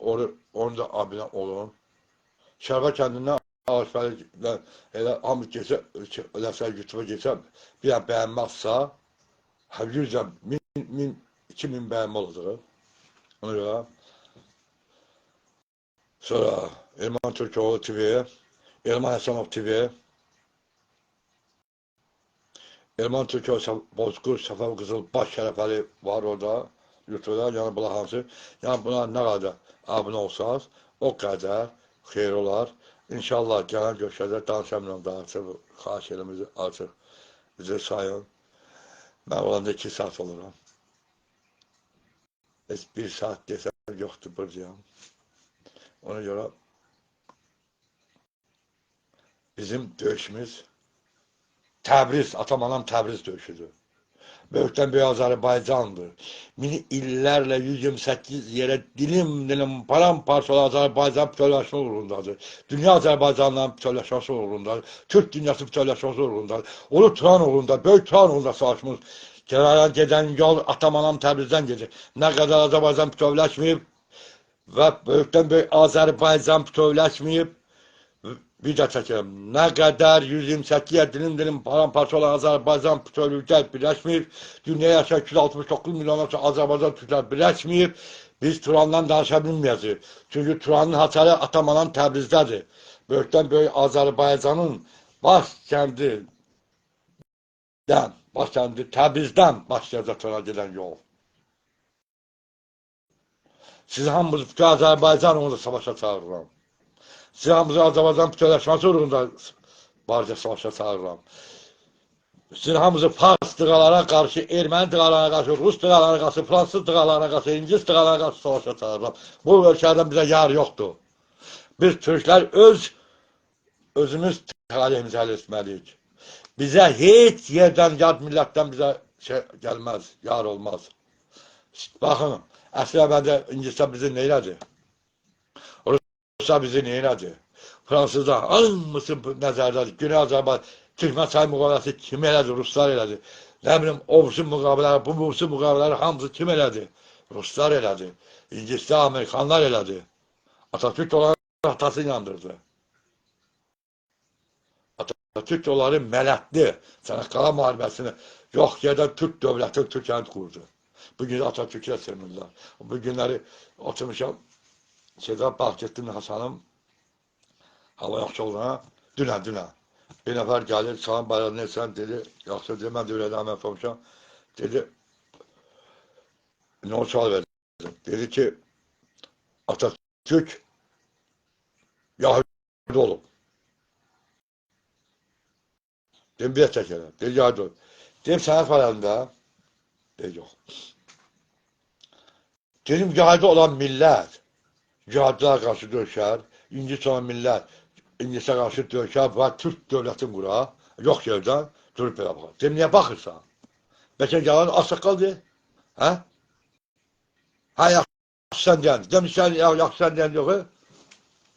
onu da abinə olun. Şərba kəndindən alışverişlə elə hamı keçə, eləsə YouTube'a keçə, bir dənə bəyənməzsə, 100'dən 1000, 2000 bəyənmə olacaq. Ona görə. Sonra Elman Türkoğlu TV, Elman Həsənov TV, Elman Türkoğlu Bozqur Səfəv Qızıl baş şərəfəli var orada. YouTube'da, yəni bunlar hansı. Yəni buna nə qədər abunə olsanız, o qədər xeyir olar. İnşallah gələn görüşəcək, danışamıyorum daha artıq, xahiş elimizi artıq bizi sayın. Mən olanda 2 saat oluram. Heç 1 saat desəm yoxdur buradayam. Ona görə bizim döyüşümüz Təbriz, Atamanam Təbriz döyüşüdür. Böyükdən böyük Azərbaycandır. Mini illərlə 128 yerə dilim paramparça olan Azərbaycan bütövləşmə uğrundadır. Dünya Azərbaycanla bütövləşməsi uğrundadır. Türk dünyası bütövləşməsi uğrundadır. Onu Turan uğrunda, böyük Turan uğrunda savaşmış. Kərarən gedən yol Atamanam Təbrizdən gedir. Nə qədər Azərbaycan bütövləşməyib və böyükdən böyük Azərbaycan bütövləşməyib, bir də çəkirəm. Nə qədər 128 dilim paramparça olan Azərbaycan bütövlüklər birləşməyib, dünyaya yaşayan 269 milyondan çox Azərbaycan türklər birləşməyib, biz Turandan danışa bilməyəcəyik. Çünki Turanın hasarı Atamanam Təbrizdədir. Böyükdən böyük Azərbaycanın baş kəndi Təbrizdən başlayacaq Turana gedən yol. Siz hamınız bütün Azərbaycan onu da savaşa çağırıram. Siz hamınızı Azərbaycan bütövləşməsi uğrunda barca savaşa çağırıram. Sizin hamınızı Fars dığalara qarşı, Erməni dığalarına qarşı, Rus dığalarına qarşı, Fransız dığalarına qarşı, İngiliz dığalarına qarşı savaşa çağırıram. Bu ölkədən bizə yar yoxdur. Biz Türklər özümüz talihimizi həll etməliyik. Bizə heç yerdən, yad millətdən bizə gəlməz, yar olmaz. Baxın, əslində məndə İngilizlər bizi neylədi? Ruslar bizi neylədi? Fransızlar hamısı nəzərdədir. Güney Azərbaycan, Türkmen çay müqaviləsi kim elədi? Ruslar elədi. Nə bilim, Ovsun müqavilələri, bu Ovsun müqavilələri hamısı kim elədi? Ruslar elədi. İngilizlər, Amerikanlar elədi. Atatürk onların atasını yandırdı. Atatürk onları mələtli, Çanakkala müharibəsini yox yerdən Türk dövləti, Türkiyəni qurdu. Bugün Atatürk'e sevmirlər. Bu günləri oturmuşam, Bahçettin Hasanım, hava yaxşı olana, dünən. Bir nəfər gəlir, salam bayrağı nesən, dedi, yaxşı dedi, mən də öyrədən məfəmişəm. Dedi, nə o sual verdim? Dedi ki, Atatürk Yahudi olub. Dedim, bir çəkərəm. Dedi, Yahudi olub. Dedim, sənət var əlində? Dedi, yox. Dedim, Yahudi olan millət, Yahudilər qarşı döyüşər, İngiliz olan millət, İngilizə qarşı döyüşər və Türk dövlətin qura, yox yerdən durub belə baxır. Dedim, niyə baxırsan? Bəlkə gələn asıqqal deyil. Hə? Hə, yaxşı sən deyən. Dedim, yaxşı sən deyən yox.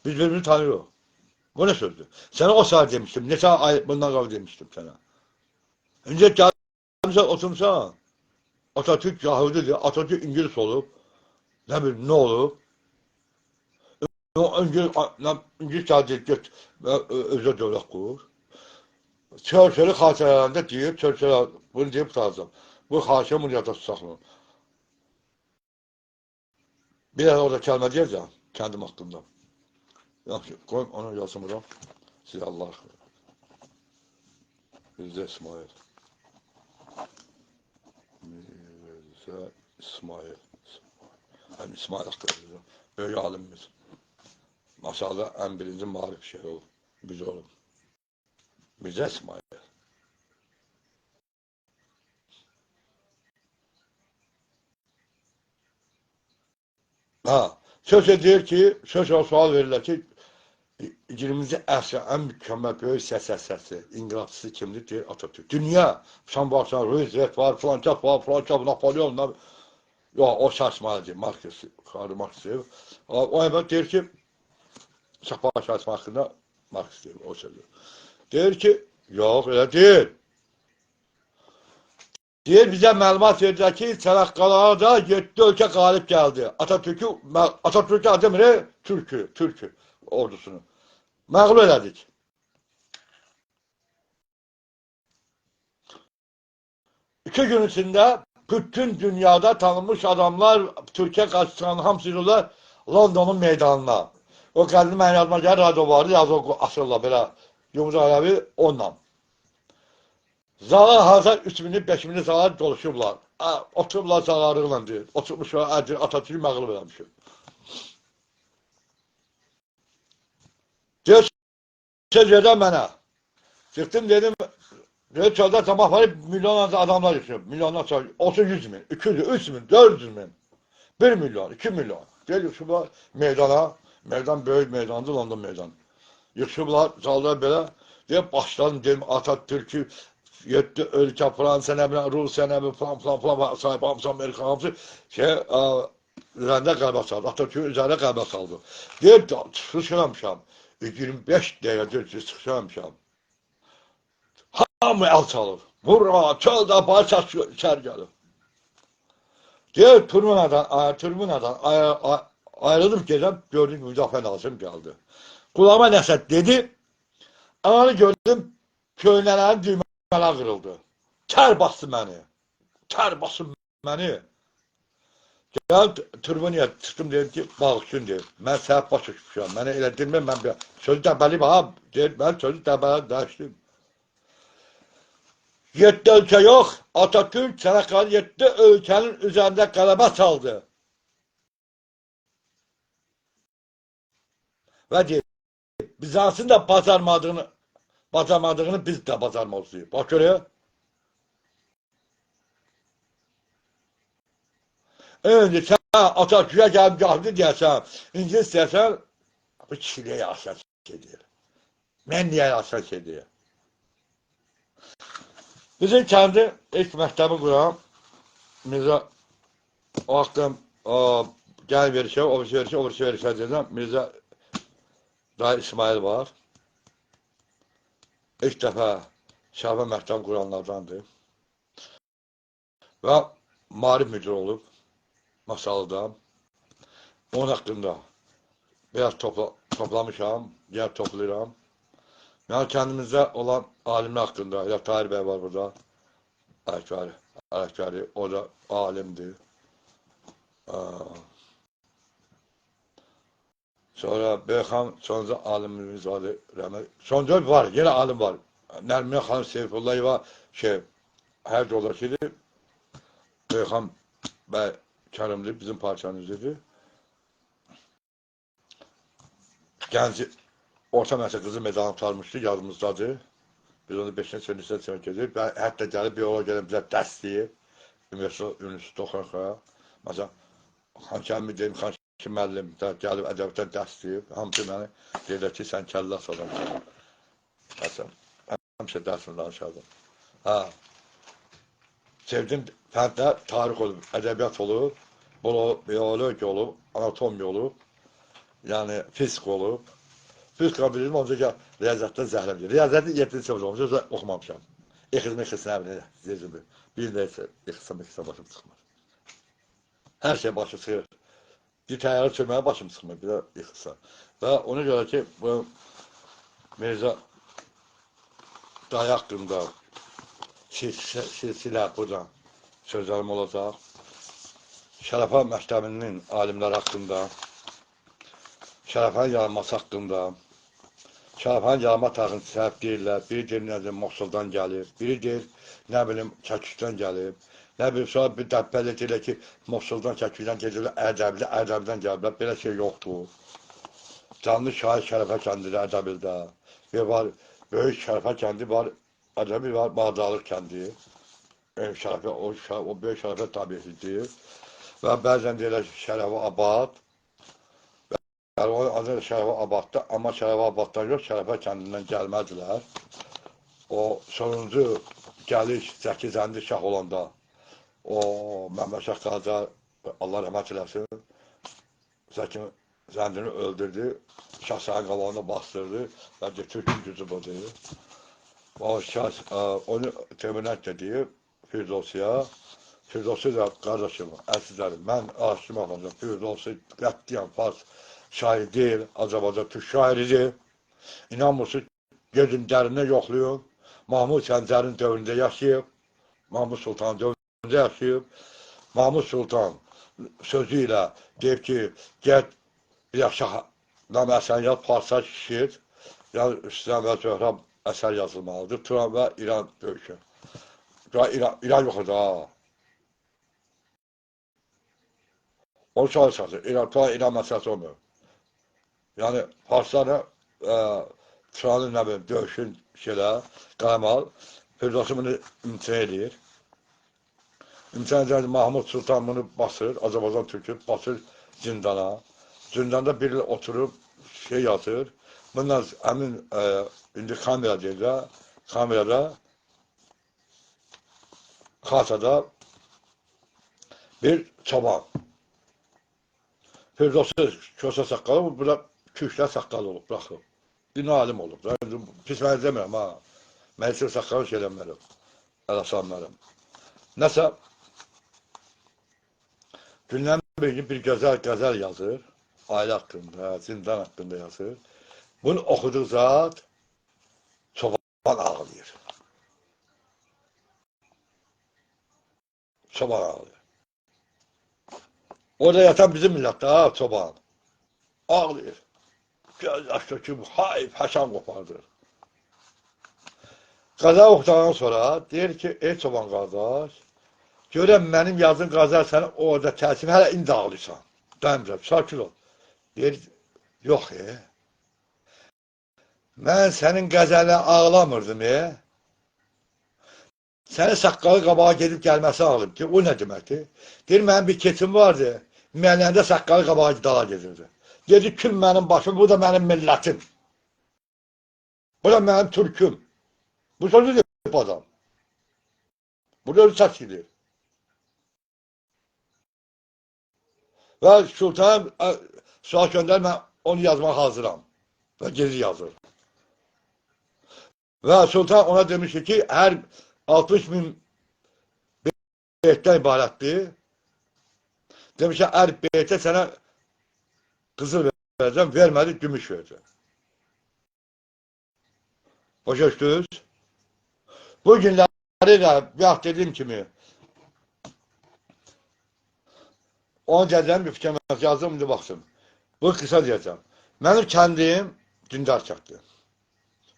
Biz birbirini tanıyırıq. Bu nə sözdür? Sənə o saat demişdim. Neçə ay bundan qabı demişdim sənə. İncə gəlmişsən, oturmuşsan. Atatürk Yahudidir. Atatürk İngiliz olub. Nə bilim, nə olub? İngiliz təhdid özə dövlət qurur. Çörçölü xatirələrində deyib, Çörçölə, bunu deyib tutaracam. Bu xatirə bunu yada tutsaxlı. Bir dəfə orada kəlmə deyəcəm, kəndim haqqında. Yaxşı, qoyun, onu yazmıram. Sizə Allah aşkına. Mirzə İsmail. Mirzə İsmail. Həm İsmail haqqında. Böyük alimimiz. Maşallah ən birinci maarif şey olub. Biz olub. Mirzə İsmail. Ha, söz deyir ki, söz sual verirlər ki, 20-ci əsrin ən mükəmməl böyük səsi, inqilabçısı kimdir? Deyir Atatürk. Dünya, sən baxsan, Roosevelt var, filankət var, Napolyon var. Yox, o şaşmalıdır, Karl Marx deyir. O əvvəl deyir ki, Şahbaz şaşma haqqında Marx deyir, o sözü. Deyir ki, yox, elə deyil. Deyir, bizə məlumat verirlər ki, Çanaqqalada 7 ölkə qalib gəldi. Atatürk'ü adımır, Türk'ü ordusunu. Məğlub elədik. İki gün içində bütün dünyada tanınmış adamlar Türkiye qarşısından hamısıyla Londonun meydanına. O gəldi mən yazma gəlir, radio vardı, yazı asırlar belə yumruq ələvi onunla. Zala hazır 3000'li 5000'li zala doluşublar. Oturublar zalarıyla deyir. Oturmuşlar, Atatürk'ü məğlub eləmişim. Deyir, söz edən mənə. Çıktım dedim, deyir, çöldə sabah var, milyonlarca adamlar yaşıyor. Milyonlar sayıyor. 100 bin, 200 bin, 300 bin, 400 bin. 1 milyon, 2 milyon. Deyir, yıxışıblar meydana. Meydan böyük meydandır, London meydanı. Yıxışıblar, zallar belə. Deyir, başladım, dedim, Atatürk'ü 7 ölkə, Fransa nə bilən, Rusiya nə bilən, falan, sahib, hamısı, Amerika, hamısı üzərində qəlbə saldı. Atatürk'ün üzərində qəlbə saldı. Deyir, çıxışıramışam. 25 dəqiqə deyir, çıxışıramışam. Hamı el çalır. Vurma, çöldə parça içər gəlir. Deyir, Turmunadan ayrıldım gecəm, gördüm müdafiə nazım gəldi. Kulağıma nəsə dedi, ananı gördüm, köynələrin düymələr qırıldı. Tər bastı məni. Tər bastı məni. Gəl Turmuniya çıxdım, dedim ki, bağışın deyir. Mən səhət baş uçmuşam. Mənə elə demir, mən bir sözü dəbəliyim, ha, deyir, mən sözü dəbəliyim, dəyişdim. 7 ölkə yox, Atatürk Çanaqqalı 7 ölkənin üzərində qələbə çaldı. Və deyir, Bizansın da bacarmadığını biz də bacarmalıyıq. Bax görüyor. Önce sen Atatürk'e geldi diyesen, İngiliz diyesen, bu kişiliğe yaşar ediyor. Ben niye yaşar ediyor? Bizim kendi ilk mektebi kuran, Mirza, o hakkım, gel verişe, o verişe dedim, Mirza Dayı İsmail var. İlk defa Şahbaz mektebi kuranlardandır. Ve marif müdür olup, Masalı'da. Onun hakkında biraz toplamışam, yer toplayıram. Yani kendimizde olan alimler hakkında, ya Tahir Bey var burada, Alekbari, o da alimdi. Sonra Beyhan, sonra alimimiz vardı, sonra var, yine alim var. Nermiye Hanım Seyfullah'ı var, her dolaşıydı. Beyhan Bey Kerim'di, bizim parçamızdı. Genç orta məktəb qızı medalını tutarmışdı, yadımızdadır. Biz onu 5-ci sinifdə çəkəcəyik. Və hətta gəlib bir ola gəlib bizə dəstəyib. Üniversitet oxuya. Məsələn, Xankəmi deyim, Xankəmi müəllim də gəlib ədəbiyyatdan dəstəyib. Hamısı məni deyirlər ki, sən kəlləs adamsan. Məsələn, həmişə dərsini danışardım. Sevdim fənddə tarix olub, ədəbiyyat olub, biologiya olub, anatomiya olub, yəni fizik olub. Fizika bilirdim, onca ki, riyaziyyatdan zəhləm deyir. Riyaziyyatın 7-ci sınıfda olmuş, oxumamışam. İxtisam nə bilir, zircimi. Bir də İxtisam başım çıxmır. Hər şey başım çıxır. Bir təyyarı çürməyə başım çıxmır, bir də İxtisam. Və ona görə ki, bu Mirza Dayı haqqında silsilə buradan sözlərim olacaq. Şərəfə məktəbinin alimləri haqqında, Şərəfənin yaranması haqqında, Şərəfənin yaranma tarixini səhv deyirlər. Biri deyir, nədir, Mosuldan gəlir, biri deyir, nə bilim, Kəkükdən gəlib, nə bilim, sonra bir dəbbələ deyirlər ki, Mosuldan, Kəkükdən gedirlər, Ərdəbildən gəliblər, belə şey yoxdur. Canlı şahid Şərəfə kəndidir Ərdəbildə. Bir var, böyük Şərəfə kəndi var, Ərdəbil var, Bağdalıq kəndi. O böyük Şərəfə tabiidir. Və bəzən deyirlər Şərəfə Abad. O adı Şərəfabadda, amma Şərəfabaddan yox, Şərəfə kəndindən gəlmədilər. O sonuncu gəliş Zəki Zəndi şah olanda, o Məmməd Şah Qacar, Allah rəhmət eləsin, Zəki Zəndini öldürdü, Şahsayın qavalını bastırdı və Türkün gücü budur. O şahs, onu təminat dedi Firdosiya. Firdos'u da kardeşim, əzizlərim, mən aşkım alacağım. Firdos'u qətiyyən fars şair deyil, Azərbaycan Türk şairidir. İnanmırsınız, gözün dərinə yoxlayın. Mahmud Səncərin dövründə yaşayıb, Mahmud Sultan dövründə yaşayıb. Mahmud Sultan sözü ilə deyib ki, get bir şahnamə əsər yaz, farsa şişir. Yəni, İslam və Zöhrəm əsər yazılmalıdır. Turan və İran döyüşü. İran yoxdur da. O çalışacaq. İran məsələsi olmuyor. Yəni, Farslarla Turanın nə bilim, döyüşün şeylə, Qaramal, Firdos'u bunu imtina edir. İmtina edir, Mahmud Sultan bunu basır, Azərbaycan Türkü basır zindana. Zindanda biri oturub şey yazır. Bundan əmin, indi kamera deyirlər, kamerada, xaçada bir çoban. Firdos'u kösə saqqalı, burada küşlər saqqalı olub, bıraxıb. Bir alim olub. Pis mən demirəm, ha. Məclis saqqalı şey eləmərəm, əlasanlarım. Nəsə, gündən bir gözəl yazır, ailə haqqında, zindan haqqında yazır. Bunu oxuduğu zat çoban ağlayır. Çoban ağlayır. Orada yatan bizim millətdə, ha, çoban. Ağlayır. Göz yaşlı ki, hayf, həşan qopardır. Qaza oxudandan sonra deyir ki, ey çoban qardaş, görəm mənim yazın qazar səni orada təsir, hələ indi ağlıysan. Dəmcəm, sakin ol. Deyir, yox, mən sənin qəzəlinə ağlamırdım, Sənin saqqalı qabağa gedib gəlməsi ağlayıb ki, o nə deməkdir? Deyir, mənim bir keçim vardı, müəlliyəndə saqqalı qabağa dala gedirdi. Dedi, kim mənim başım, bu da mənim millətim. Bu da mənim türküm. Bu sözü deyib adam. Burada özü çəkilir. Və Sultan sual göndər, mən onu yazmağa hazıram. Və geri yazır. Və Sultan ona demiş ki, hər 60.000 beytdən ibarətdir. Demiş ki, hər beytə sənə qızıl verəcəm, vermədi, gümüş verəcəm. Başa düşdünüz? Bu günləri də, bir dediyim kimi, onu gələcəm, bir fikirməz yazdım, indi baxsın. Bu qısa deyəcəm. Mənim kəndim dindar kənddir.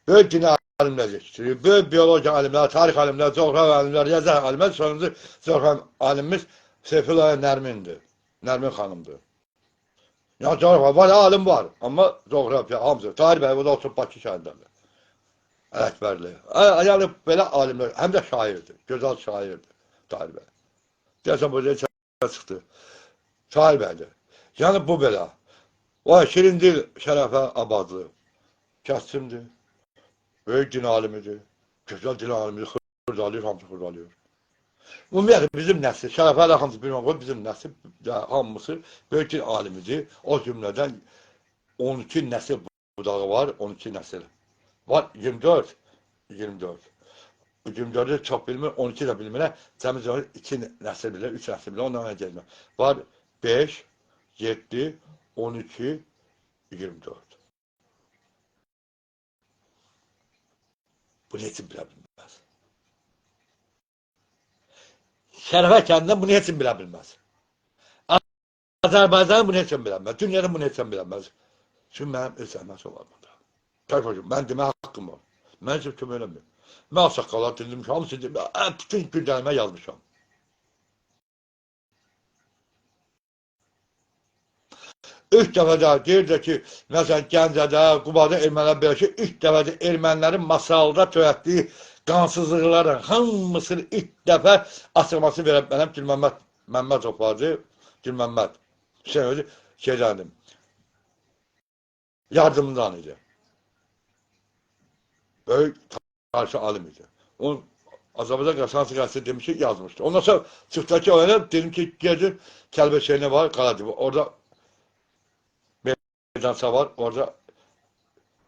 Böyük dini alimlər yetişdirir, böyük biyoloji alimlər, tarix alimlər, coğrafi alimlər, yazar alimlər, sonuncu coğrafi alimimiz Seyfullah Nərmindir, Nərmin xanımdır. Ya coğrafi var, alim var, amma coğrafi, hamısı, tarih bəy, bu da oturub Bakı şəhərindədir. Əkbərli. Yəni, belə alimlər, həm də şairdir, gözəl şairdir, tarih bəy. Deyəsən, bu çıxdı, tarih bəydir. Yəni, bu belə. Vay, Şirindil Şərəfə Abadlı, kəssimdir. Böyük din alimidir, gözəl din alimidir, xırdalıyor, hamısı xırdalıyor. Ümumiyyətlə, bizim nəsil, Şərəfəli hamısı bilməm, bizim nəsil, hamısı böyük din alimidir. O cümlədən 12 nəsil budağı var, 12 nəsil. Var 24, 24. 24'ü çox bilmir, 12 də bilmirlər, cəmiz 2 nəsil bilir, 3 nəsil bilir, ondan gəlmir. Var 5, 7, 12, 24. Bu neçin bilə bilməz. Şərəfə kəndindən bunu neçin bilə bilməz. Azərbaycanın bunu neçin bilə bilməz. Dünyanın bunu neçin bilə bilməz. Çünki mənim öz əhməsi var burada. Tərpəcəm, mən demək haqqım var. Mən heç kömək eləməyim. Mən saqqalar dindirmişəm, hamısı dindirmişəm. Bütün gündəlimə yazmışam. İlk dəfədə deyirdi ki, məsələn, Gəncədə, Qubada ermənilər belə ki, ilk dəfədə ermənilərin masalda törətdiyi qansızlıqların hamısını ilk dəfə açıqlaması verəm mənəm Gülməmməd Məmmədov vardı, Gülməmməd, Hüseyin özü şeydəndim. yardımından idi. Böyük tarihçi alim idi. O Azərbaycan Qəsansı Qəzeti demiş ki, yazmışdı. Ondan sonra çıxdaki oyuna dedim ki, gedin Kəlbəcərdə var, Qaradib. Orada meydança var, orada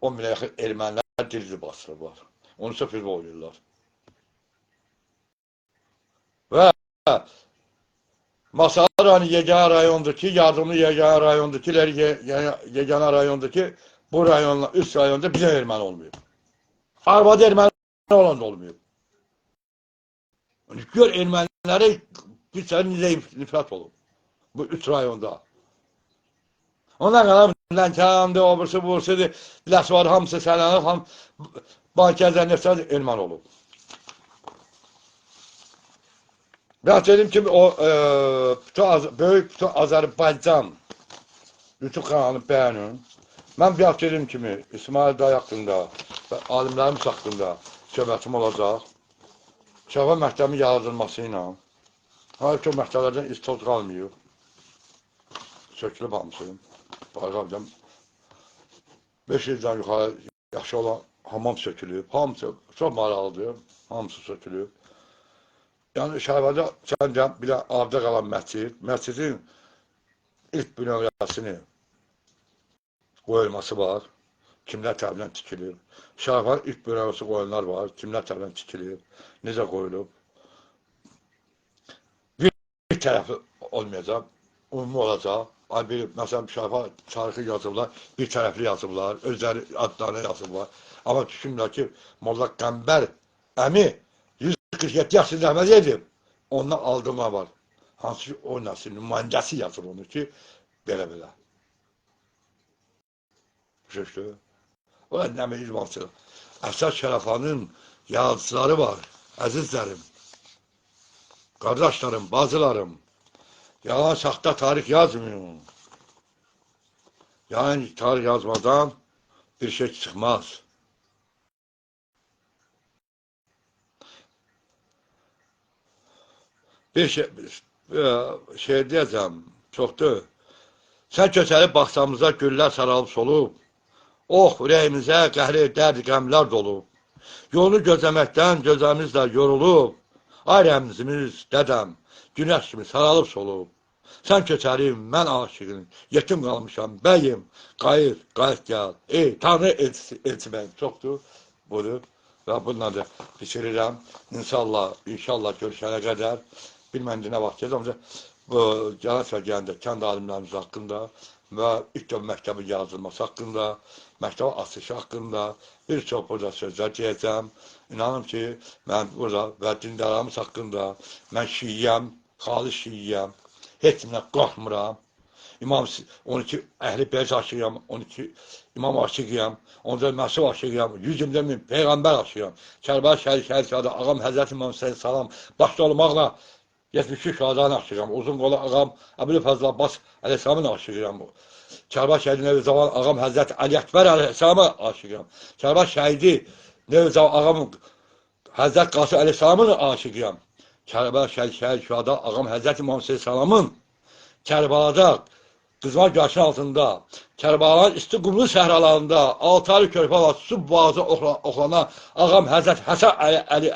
10 minə yaxın ermənilər dirici basırlar. Onu isə futbol oynayırlar. Və Masallı rayonu yeganə rayondakı, yardımlı yeganə rayondakiler, yeganə rayondakı bu rayonla üst rayonda bir erməni olmuyor. Arvada erməni olan da olmuyor. Gör ermənilere bir sene nifrat olur. Bu üç rayonda. Ondan qalan Lənkərandı, obursu, bursudu, Ləsvar, hamısı sələnə, Bankərdən nefsat erməni olur. Ben dedim ki o böyük bütün Azərbaycan YouTube kanalını beğenin. Ben bir dedim kimi İsmail Dayı haqqında və alimlərimiz haqqında söhbətim olacaq. Şəfa məktəbinin yaradılması ilə. Hayır ki o məktəblərdən iz toz qalmıyor. Sökülüb hamısı. Bayqabcan 5 ildən yuxarı yaxşı olan hamam sökülüb. Hamısı çox maraqlıdır. Hamısı sökülüb. Yani Şəhərdə səncəm bir avda qalan məscid, məscidin ilk bünövrəsini qoyulması var. Kimlər tərəfindən tikilir. Şəhərin ilk bünövrəsi qoyulanlar var. Kimlər tərəfindən tikilir. Necə qoyulub. Bir tərəfi olmayacaq. Ümumi olacaq. Məsələn, Şəhər tarixi yazıblar. Bir tərəfli yazıblar. Özləri adlarını yazıblar. Amma düşünürlər ki, Molla Qəmbər əmi 147 yaşında Əhməd edib. Ondan aldırma var. Hansı ki, o nəsil nümayəndəsi yazır onu ki, belə-belə. Şöşdür. O da nə meclis vaxtı. Əsər Şərəfanın yazıcıları var. Əzizlərim, qardaşlarım, bacılarım. Yalan saxta tarix yazmayın. Yani tarix yazmadan bir şey çıxmaz. Bir şey deyəcəm, çoxdur. Sən köçərib baxsamıza güllər saralıb solub. Oh, ürəyimizə qəhri, dərd, qəmlər dolub. Yolunu gözləməkdən gözlərimiz də yorulub. Ay rəmzimiz, dədəm, günəş kimi saralıb solub. Sən köçərim, mən aşığım, yetim qalmışam, bəyim, qayıt, qayıt gəl. Ey, Tanrı elçi bəyim, çoxdur, budur. Və bununla da bitirirəm. İnşallah görüşənə qədər. Bilməm nə vaxt gələcəm. Bu Cənab Gəndə kənd alimlərimiz haqqında və ilk məktəbin yazılması haqqında, məktəbin açılışı haqqında bir çox burada sözlər deyəcəm. İnanım ki, mən burada və dindarlarımız haqqında mən şiiyəm, xalis şiiyəm, heç kimlə qorxmuram. İmam 12 Əhl-i Beyt aşığıyam, 12 İmam aşığıyam, 14 Məsih aşığıyam, 120 min Peyğəmbər aşığıyam. Kərbəla şəhid ağam Həzrət İmam Hüseyin salam başda olmaqla 72 şahadan aşığıyam. Uzun qolu ağam Əbülfəzl Abbas əleyhissalamın aşığıyam. Kərbəla şəhidi Nevzavan ağam Həzrət Əli Əkbər əleyhissalama aşığıyam. Kərbəla şəhidi Nevzavan ağam Həzrət Qasım əleyhissalamın aşığıyam. Kərbəla şəhid şahada ağam Həzrət İmam Hüseyin salamın Kərbalada Qızmar Gölçin altında, Kərbalanın isti qumlu səhralarında, Altarı körpə var, su boğazı oxlanan ağam Həzrət Həsən Əli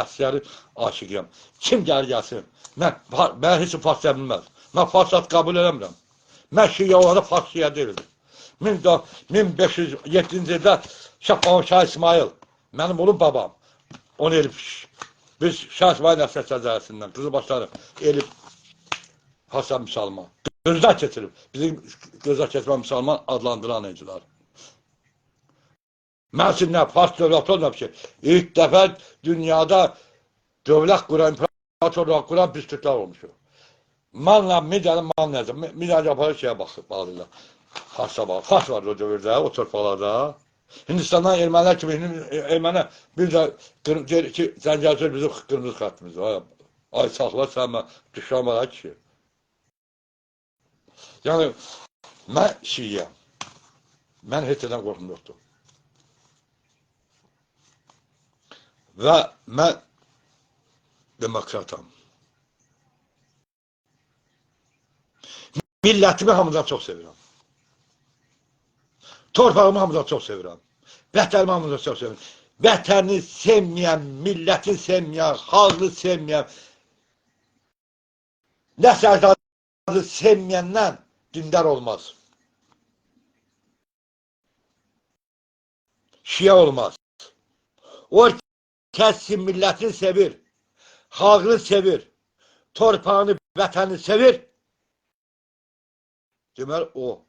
Əsgəri aşıqıyam. Kim gəlir gəlsin? Mən heç farsıya bilməz. Mən farsat qəbul eləmirəm. Mən şiyə olanda farsıya deyildim. 1507-ci ildə Şah İsmail, mənim oğlum babam, onu elib, biz Şah İsmail nəsr səcərəsindən, qızı başları elib, Hasan Müsəlman. Gözdən keçirib. Bizim gözdən keçmə Müsəlman adlandıran eciler. Mən üçün nə, Fars dövləti olmam ki, ilk dəfə dünyada dövlət quran, imparatorluq quran biz Türklər olmuşuq. Manla, midyənin mal nədir? Midyənin yaparı şeyə bağlayırlar. Fars'a bağlı. Fars vardı o dövrdə, o torpaqlarda. Hindistandan ermənilər kimi, ermənilər bir də Zəngəzur bizim qırmızı xəttimiz var. Ay saxla, sən mən düşəmələ ki. Yani mən şiiyəm. Mən heç edən qorxum yoxdur. Və mən demokratam. Millətimi hamıdan çox sevirəm. Torpağımı hamıdan çox sevirəm. Vətənimi hamıdan çox sevirəm. Vətəni sevməyən, milləti sevməyən, xalqı sevməyən, nə sərdarı sevməyəndən dindar olmaz. Şiə olmaz. O kəskin millətini sevir, xalqını sevir, torpağını, vətəni sevir. Deməli, o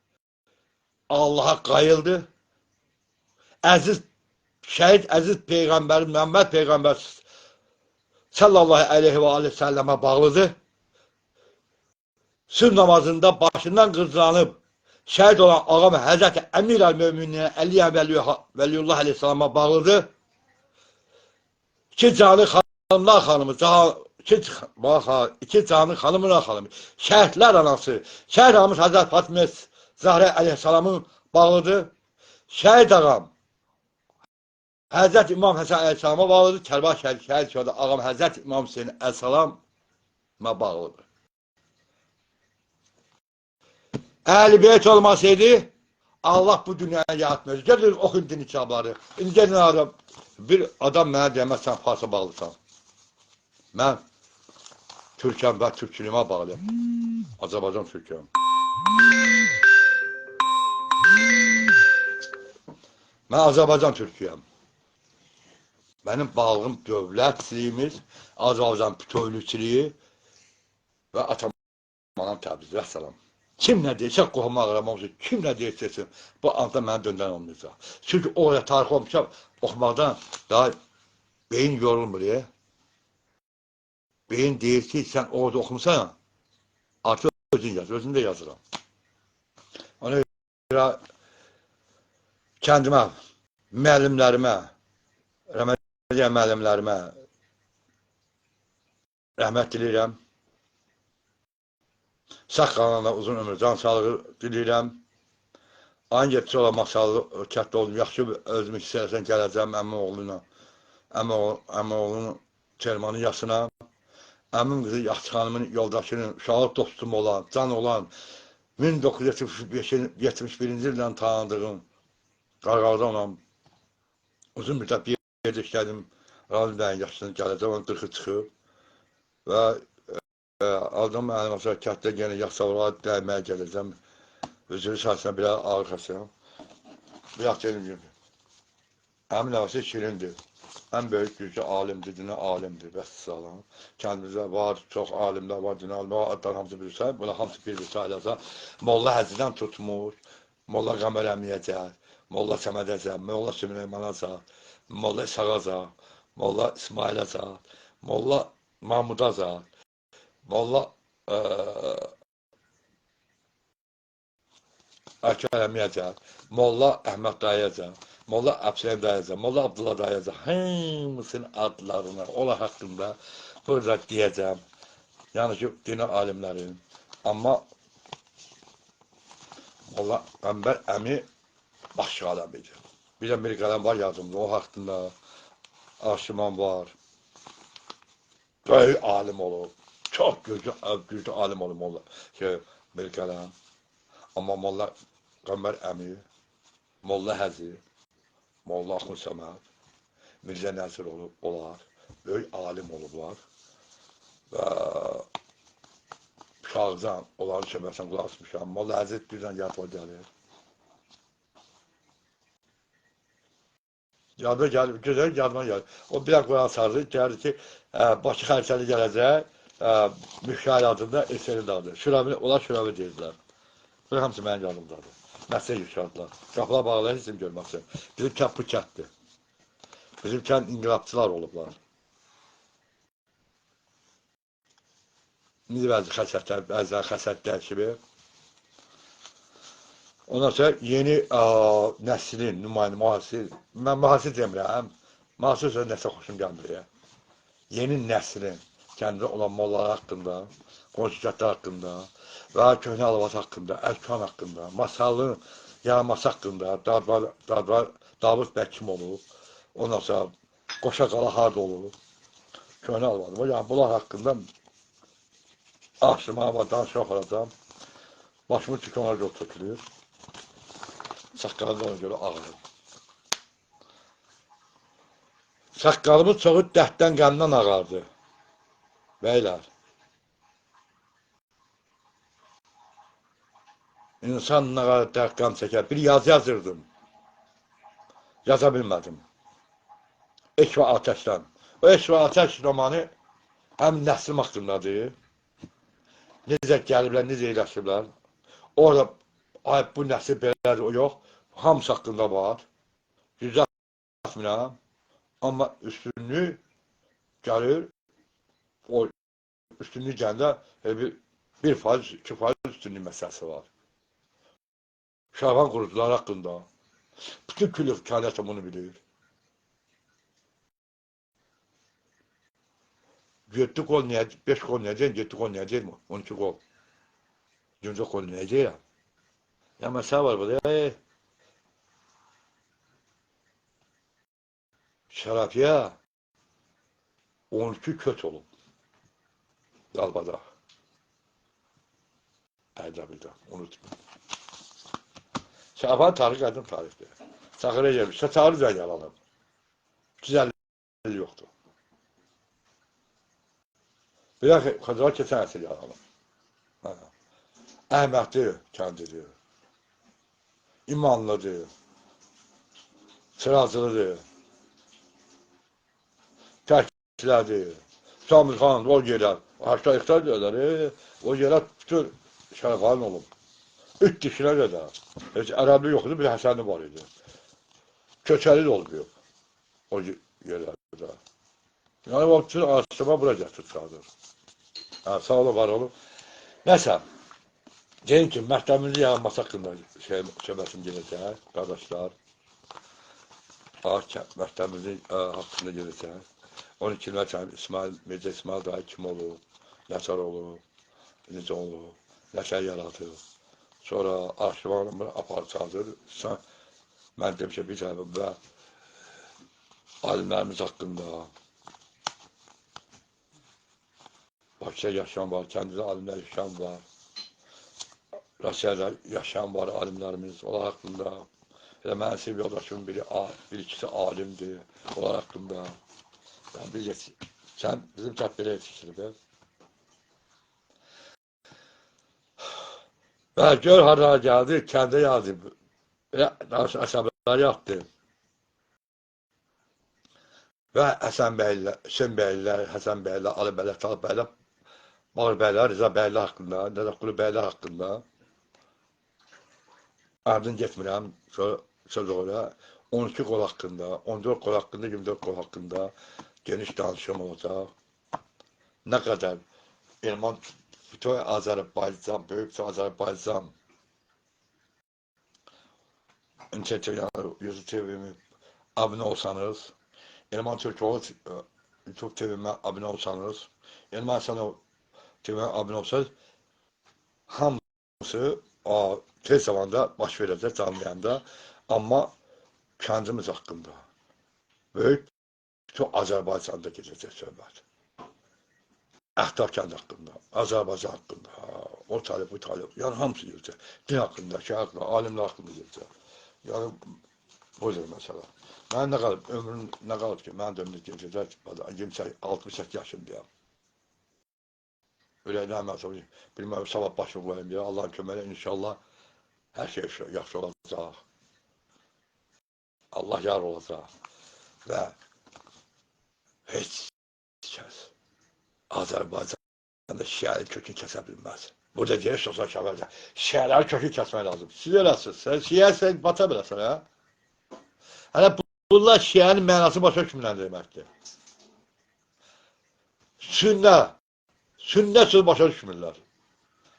Allaha qayıldı. Əziz şəhid, əziz Peyğəmbər, Məhəmməd Peyğəmbər sallallahu aleyhi və aleyhi səlləmə bağlıdır. Sübh namazında başından qızlanıb şəhid olan ağam Həzrəti Əmir əl-Möminin Əliyə Vəliyullah aleyhissalama bağlıdır. İki canı xanımlar xanımı, iki canı xanımlar xanımı, şəhidlər anası, şəhid ağamız Həzrət Fatimə Zahra aleyhissalamın bağlıdır. Şəhid ağam Həzrət İmam Həsən aleyhissalama bağlıdır. Kərbəla şəhid ağam Həzrət İmam Hüseyin aleyhissalama bağlıdır. Əhl-i Beyt olmasaydı Allah bu dünyaya yaratmaz. Gəlin oxuyun din kitabları. İndi gəlin adam, bir adam mənə deyəməz sən Farsa bağlısan. Mən Türkəm və Türkçülüyümə bağlıyam. Azərbaycan Türkəm. Mən Azərbaycan Türküyəm. Mənim bağlım dövlətçiliyimiz, Azərbaycan bütövlükçiliyi və atam anam Təbriz. Vəssalam. Kim nə deyirsə qohuma ağramamışdır, kim nə deyirsə bu anda mənə döndən olmayacaq. Çünki oraya tarix olmuşam, oxumaqdan daha beyin yorulmur ya. Beyin deyir ki, sən orada oxumusan, artıq özün yaz, özün də yazıram. Ona görə kəndimə, müəllimlərimə, Rəmədiyyə müəllimlərimə rəhmət diləyirəm. Sağ qalanına uzun ömür, can sağlığı diləyirəm. Aynı getçi olan masallı kətdə oldum. Yaxşı özümü hissəyəsən gələcəm əmim oğluna. Əmim oğlunun Çelmanın yaşına. Əmim qızı Yaxçı xanımın yoldaşının, uşaqlıq dostum olan, can olan, 1971-ci ildən tanıdığım Qarqalda olan uzun müddət bir yerdə işlədim. Razım bəyin yaşını gələcəm, onun 40-ı çıxıb. Və aldım mənim məsələ kətdə yenə yaxşalığa dəyməyə gələcəm. Özürü sayəsində bir ağır xəstəyəm. Bir yaxşı elim gibi. Həmin nəvəsi şirindir. Ən böyük gücü alimdir, dinə alimdir. Vəssalam. Kəndimizdə var, çox alimlər var, dinə alimlər var. Adlar hamısı bilirsə, buna hamısı bir-bir sayılacaq. Molla Həzidən tutmuş, Molla Qəmər Əmniyyəcək, Molla Səmədəcək, Molla Süleymanacaq, Molla İsağacaq, Molla İsmailəcaq, Molla Mahmudacaq, Molla Əkər Əmniyyəcək, Molla Əhməd dayayacaq, Molla Əbsələm dayayacaq, Molla Abdullah dayayacaq. Hamısının adlarını, onlar haqqında burada deyəcəm. Yəni ki, dini alimlərin. Amma Molla Qəmbər Əmi başqa adam idi. Bir də bir qələm var yazımda, o haqqında Aşiman var. Böyük alim olub. Çox güclü alim olub Molla. Bir qələm. Amma Molla Qəmbər Əmi, Molla Həzi, Molla Axund Səməd, Mirzə Nəzir olar. Böyük alim olublar. Və uşaqdan onların şəbəsən qulaq asmışam. Molla Həzi birdən yadıma gəlir. Yadıma gəlir, gözəl yadıma gəlir. O bir dəqiq qulaq asardı, gəldi ki, Bakı xəritəli gələcək, Müşahid adında Eseri adı. Onlar Şüravi deyirdilər. Bunlar hamısı mənim yanımdadır. Məsələ yükşardılar. Qapılar bağlayır, bizim görmək üçün. Bizim kənd bu kənddir. Bizim kənd inqilabçılar olublar. İndi bəzən xəsətlər kimi. Ondan sonra yeni nəslin nümayəndə mühasir, mən mühasir demirəm, mühasir sözü nəsə xoşum gəlmir. Yeni nəslin kəndə olan mollalar haqqında, qonşu haqqında və köhnə alvat haqqında, Əlkan haqqında, masalın yaranması haqqında, Davud Bəkim olub, ondan sonra Qoşa Qala harda olub, köhnə alvat. Yəni bunlar haqqında aşırmağa və danışma aparacam. Başımı çünki ona görə tökülür. Saqqalı da ona görə ağrır. Saqqalımın çoxu dərddən, qəmdən ağardı. Beyler. İnsan nə qədər dərd qəm çəkər. Bir yazı yazırdım. Yaza bilmədim. Eşq və Atəşdən. O Eşq və Atəş romanı həm nəslim haqqındadır. Necə gəliblər, necə eləşiblər. Orada ay, bu nəsil belədir, o yox. Hamısı haqqında var. Düzəltmirəm. Amma üstünlük gəlir. O üstünlük gəndə 1%, 2% üstünlük məsələsi var. Şaban qurucular haqqında. Bütün külük kainatı bunu bilir. 7 gol niyə, 5 gol nəyəcək, 7 gol nəyəcək mi? 12 gol. 20 gol nəyəcək ya? Ya məsələ var burada. Şərafiyə 12 köt olub. Dalbada. Ədəbildə, unutmayın. Şaban tarix qədim tarixdir. Saxirə gelmişsə, tarix də yalanıb. 250 yoxdur. Bir dəxi Xəzər keçən əsr yalanıb. Əhmədli kəndidir. İmanlıdır. Çıraqcılıdır. Təkkilədir. Samir xan, o yerlər. 80 hektar deyirlər. O yerlər bütün şərəfalın olub. 3 dişinə qədər. Heç ərəbli yox idi, bir Həsənli var idi. Köçəli də olub yox. O yerlərdə. Yəni, o bütün arasıma bura gətir çıxardır. Sağ olun, var olun. Nəsə, deyin ki, məktəbimizin yağınması haqqında söhbətim gedəcək, qardaşlar. Məktəbimizin haqqında gedəcək. 12 ilmə çayım Mircə İsmail dayı kim olub, nəçər olub, necə olub, nəçər yaratıb. Sonra arşivanımı apar çaldır. Mən demişəm bir tərəfə və alimlərimiz haqqında. Bakıda yaşayan var, kəndində alimlər yaşayan var. Rusiyada yaşayan var alimlərimiz, onlar haqqında. Elə mənim sinif yoldaşımın bir ikisi alimdir, onlar haqqında. Yəni, biləcəksin, sən bizim kənd belə yetişdirir. Və gör harada gəldi, kəndə yazdı. Əsəblər yaptı. Və Həsən bəylər, Hüseyin bəylər, Həsən bəylər, Ali bəylər, Talib bəylər, Bağır bəylər, Rıza bəylər haqqında, Nədəqulu bəylər haqqında. Ardın getmirəm, söz oğula, 12 qol haqqında, 14 qol haqqında, 24 qol haqqında geniş danışım olacaq. Nə qədər Erman bütün Azərbaycan, böyük Azərbaycan YouTube TV'mi abunə olsanız, Erman Türkoğlu YouTube TV'mə abunə olsanız, Erman Sənov TV'mə abunə olsanız, hamısı tez zamanda baş verəcək canlayanda, amma kəndimiz haqqında, böyük bütün Azərbaycanda gedəcək söhbət. Əxtar kənd haqqında, Azərbaycan haqqında, o talib, bu talib, yəni hamısı gedəcək. Din haqqında, şey haqqında, alimlər haqqında gedəcək. Yəni, budur məsələ. Mənim nə qalıb, ömrüm nə qalıb ki, mənim də ömrüm gedəcək, 68 yaşındayam. Ürəklə əməl bilməm, sabah başım qoyayım deyə, Allahın kömələ inşallah hər şey yaxşı olacaq. Allah yar olacaq və heç kəs Azərbaycanda şiəli kökünü kəsə bilməz. Burada geniş olsa kəmərdə. Şiələri kökünü kəsmək lazım. Siz eləsiniz. Sən şiəsən bata biləsən, hə? Hələ bunlar şiənin mənası başa düşmürlər deməkdir. Sünnə söz başa düşmürlər.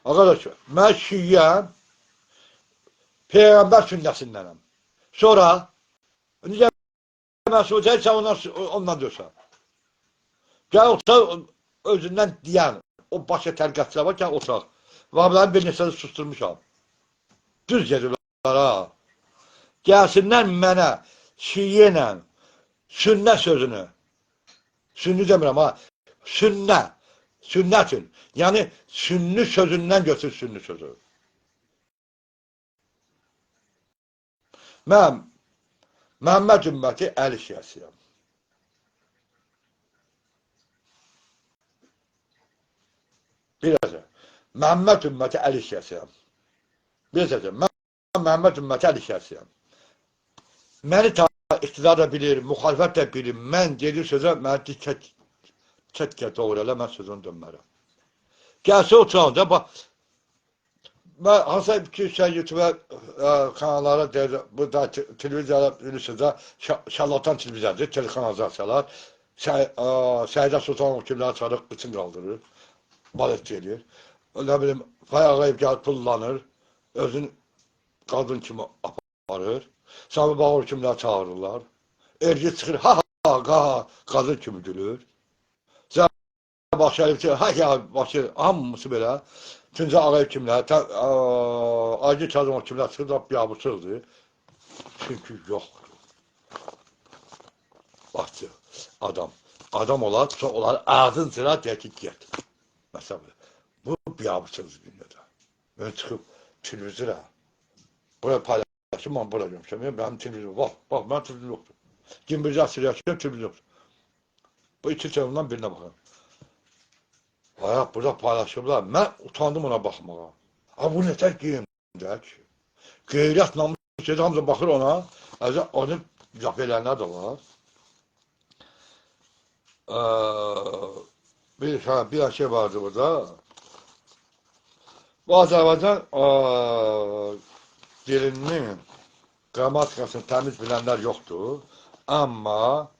Arkadaşlar, mən şiəyəm, Peyğəmbər sünnəsindənəm. Sonra, necə mən söyləyəcək, sən ondan dörsən. Gəl oturaq, özündən deyən, o başa tərqətçilər var ki, oturaq. Vahabların bir neçəni susturmuşam. Düz gedirlər, ha. Gəlsinlər mənə, şiyə ilə, sünnə sözünü, sünni demirəm, ha, sünnətin, yəni sünni sözündən götür sünni sözü. Mən Məhəmməd ümməti əli şiəsiyəm. Biləcək. Məhəmməd ümməti əli şiəsiyəm. Biləcək. Mən Məhəmməd ümməti əli şiəsiyəm. Məni iqtidar da bilir, müxalifət də bilir. Mən gedir sözə, məni çət doğru elə, mən sözünü dönmərəm. Gəlsə oturanda, bax, mən hansısa ki, YouTube kanallara, burada televiziyada bilirsiniz də, şarlatan televiziyadır, telekanalizasiyalar, Səidə Sultanov kimləri çağırır, qıçın qaldırır, baletçi edir. Ne bileyim, Fay Ağayev gəlib pullanır, özün qadın kimi aparır. Sami Bağır kimlər çağırırlar. Ergi çıxır, ha ha ha, qadın kimi gülür. Baxşəli bitir, ha ya Bakı, hamısı belə. Tüncə Ağayev kimlər, Aygün Kazımov kimlər çıxır, da biabırsızdır. Çünki yoxdur. Baxçı, adam. Adam olar, onlar ağzın sıra deyək ki, get. Məsələn, bu biabırsız dünyada. Mən çıxıb televizora, buraya paylaşım, mən buraya gömüşəm. Mənim televizor, bax, mənim televizor yoxdur. Gimbirci asır yaşayım, televizor yoxdur. Bu iki telefondan birinə baxın. Ayak burada paylaşırlar. Mən utandım ona baxmağa. Ha bu nətər geyimdə ki? Qeyrət namus şeydə hamıza baxır ona. Əzə onu cəf eləyənlər də var. Bir şey vardı burada. Bu Azərbaycan dilinin qrammatikasını təmiz bilənlər yoxdur. Amma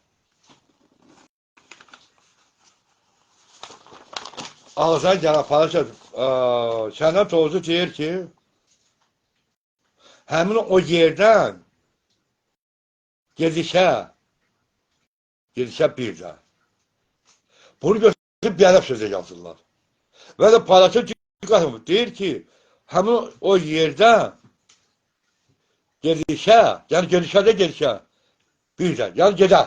ağzına gələn paylaşır, Sənan Toğuzu deyir ki, həmin o yerdən gedişə bir də. Bunu götürüb bir ədəb sözə yazırlar. Və də paylaşır, deyir ki, həmin o yerdən gedişə, yəni gedişə bir də, yəni gedə.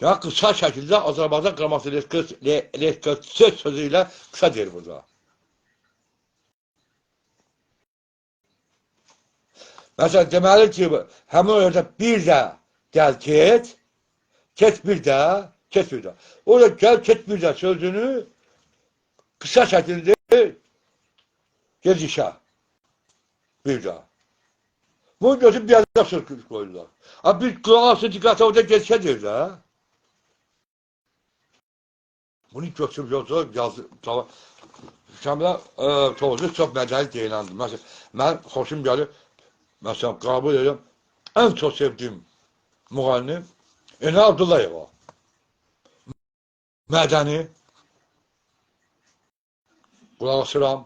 Ya kısa şekilde Azerbaycan qrammatik sözüyle kısa deyir burada. Mesela deməli ki, həmin o yerdə bir də gəl get bir də. Orada gəl get bir də sözünü kısa şəkildə gedişə bir də. Bunu götürüb bir ədəb söz koydular. Bir qulaq diqqətə orada gedişə deyir də. Bunu götürüb yazır. Şəmlə Toğuzu çox mədəli deyiləndir. Məsələn, mən xoşum gəlir, məsələn, qəbul edirəm, ən çox sevdiyim müğənnim Enel Abdullayeva. Mədəni, qulaq asıram.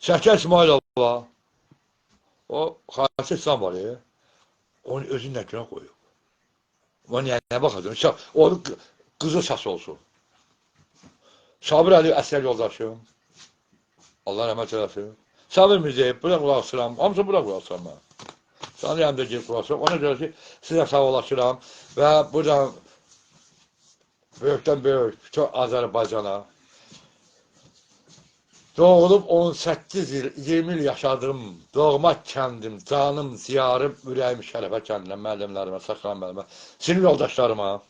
Şəkər İsmailova, o xarici İslam var ya, onu özünlə günə qoyub. Ona nə baxacaq? Onun qızı səs olsun. Sabir Əli əsər yoldaşım. Allah rəhmət eləsin. Sabir Mirzəyev, bura qulaq asıram. Hamısı bura qulaq asıram mən. Sana yanımda gelip qulaq asıram. Ona görə ki, sizə sağolaşıram. Və buradan böyükdən böyük bütün Azərbaycana doğulub 18 il, 20 il yaşadığım doğma kəndim, canım, ziyarım, ürəyim şərəfə kəndinə, müəllimlərimə, saxlan müəllimə, sinif yoldaşlarıma,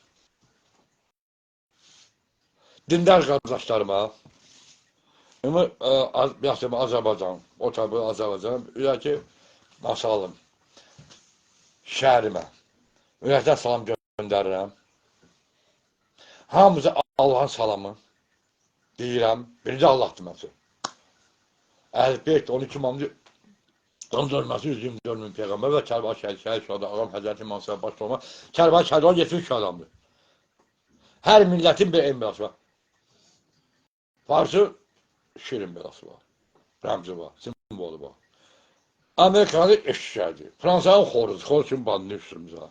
dindar qardaşlarıma, Azərbaycan, o tabi Azərbaycan, ürəki masalım, şəhərimə, ürəkdən salam göndərirəm. Hamıza Allahın salamı deyirəm, birinci Allahdır məsəl. Əl-Beyt 12 mamlı onun ölməsi 124 min Peyğəmbər və Kərbəla şəhid şəhada ağam Həzrəti İmam Səhəb başda olmaq. Kərbəla şəhid 70 adamdır. Hər millətin bir embelası var. Farsı şirin belası var. Rəmzi var, simvolu var. Amerikanı eşşədir. Fransanın xoruzu, xoruz kimi bandını üstümüzə.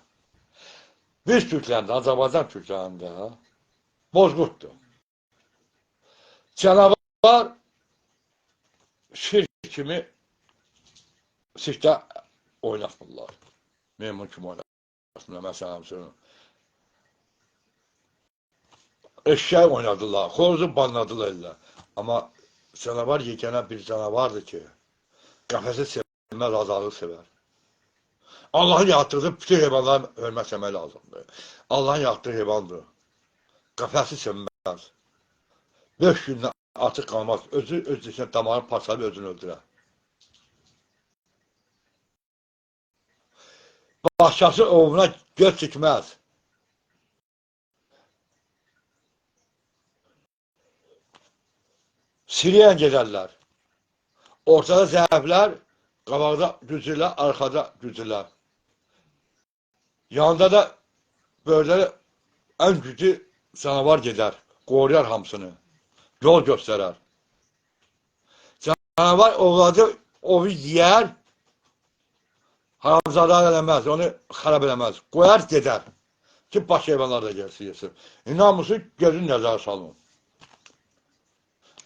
Biz Türklərində, Azərbaycan Türklərində bozqurtdur. Canavar şir kimi sirkdə oynatmırlar. Memnun kimi oynatmırlar. Məsələn, eşek oynadılar, xoruzu banladılar elə. Amma canavar yeganə bir canavardır ki, qəfəsi sevməz, azadlığı sevər. Allahın yaratdığı bütün heyvanlara hörmət etmək lazımdır. Allahın yaratdığı heyvandır. Qəfəsi sevməz. 5 gündən açıq qalmaz. Özü öz içində damarı parçalayıb özünü öldürər. Başkası ovuna göz çəkməz. Siriyan gedərlər. Ortada zəiflər, qabaqda güclülər, arxada güclülər. Yanında da böyle ən güclü canavar gedər, qoruyar hamısını, yol göstərər. Canavar ovladı, ovu yiyər, haramzadar eləməz, onu xarab eləməz, qoyar gedər. Ki, baş heyvanlar da gəlsin, yesin. Namusu gözün nəzər salın.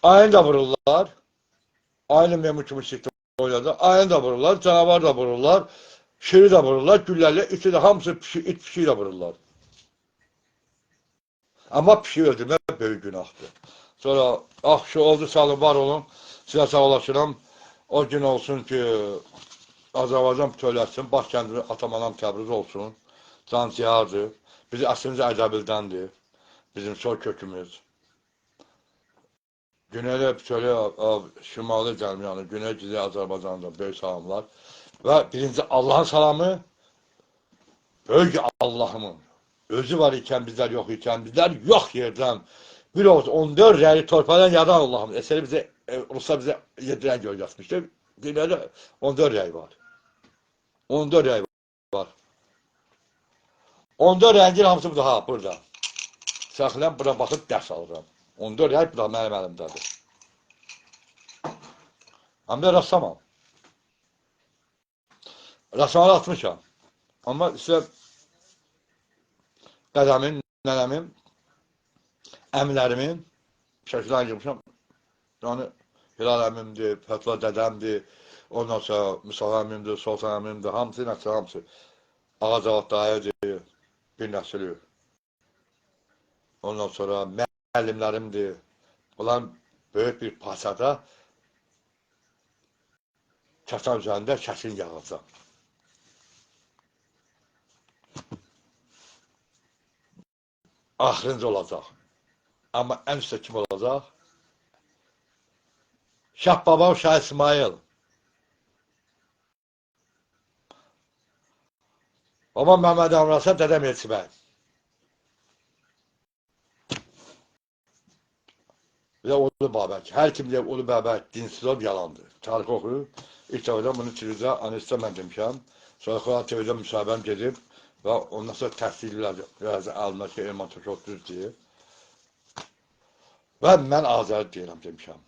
Ayını da vururlar, aynı memur kimi sikti oynadı, ayını da vururlar, canavar da vururlar, şiri de vururlar, güllerle, iti de hamısı it pişiyle vururlar. Ama pişi öldürmək böyük günahdır. Sonra, şu oldu salın, var olun, sizə sağ olasınam. O gün olsun ki, Azərbaycan bütövləşsin, baş kəndini Atamanam Təbriz olsun, canciyardır. Biz əslimiz Ərdəbildəndir, bizim soy kökümüz. Güneyli bütövlük şimali cəmiyanı, Güney Gizli Azərbaycan'da böyük salamlar. Və birinci Allah'ın salamı, böyük Allah'ımın. Özü var ikən bizlər yox ikən, bizlər yox yerdən. Bir olsun 14 rəyi torpadan yadan Allah'ım. Eseri bize, Ruslar bize 7 rəy görəcəkmişdir. Dünyada 14 rəy var. 14 rəy var. 14 rəngin hamısı burada, ha, burada. Saxlayan bura baxıb dərs alıram. 14 rəy burada mənim əlimdədir. Həm də rəssamam. Rəssamları atmışam. Amma isə qədəmin, nənəmin, əmlərimin şəkildən girmişəm. Yəni, Hilal əmimdir, Fətva dədəmdir, ondan sonra Müsağa əmimdir, Sultan əmimdir, hamısı, nəsə hamısı. Ağacavat dayıdır, bir nəsili. Ondan sonra müəllimlərimdir. Bunlar böyük bir pasada kətan üzərində kəsin yağacaq. Axırıncı olacaq. Amma ən üstə kim olacaq? Şah babam Şah İsmail. Babam Məhəmməd Əmrasa, dədəm Elçibəy. Və Ulu Babək. Hər kim deyib Ulu Babək dinsiz olub yalandır. Tarix oxuyub. İlk dəfədən bunu televizya, analizdə mən demişəm. Sonra Xuran televizya müsahibəm gedib və ondan sonra təsdiqlər alınır ki, Elman çox düz deyir. Və mən Azəri deyirəm demişəm.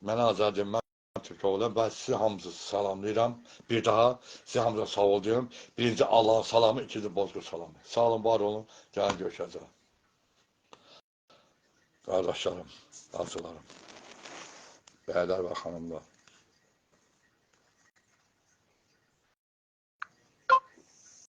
Mən Azəri deyirəm, mən Türk oğlum və sizi hamınızı salamlayıram. Bir daha sizi hamınıza sağ ol deyirəm. Birinci Allah'ın salamı, ikinci Bozkır salamı. Sağ olun, var olun. Gəlin görüşəcək. Qardaşlarım, bacılarım, bəylər və xanımlar.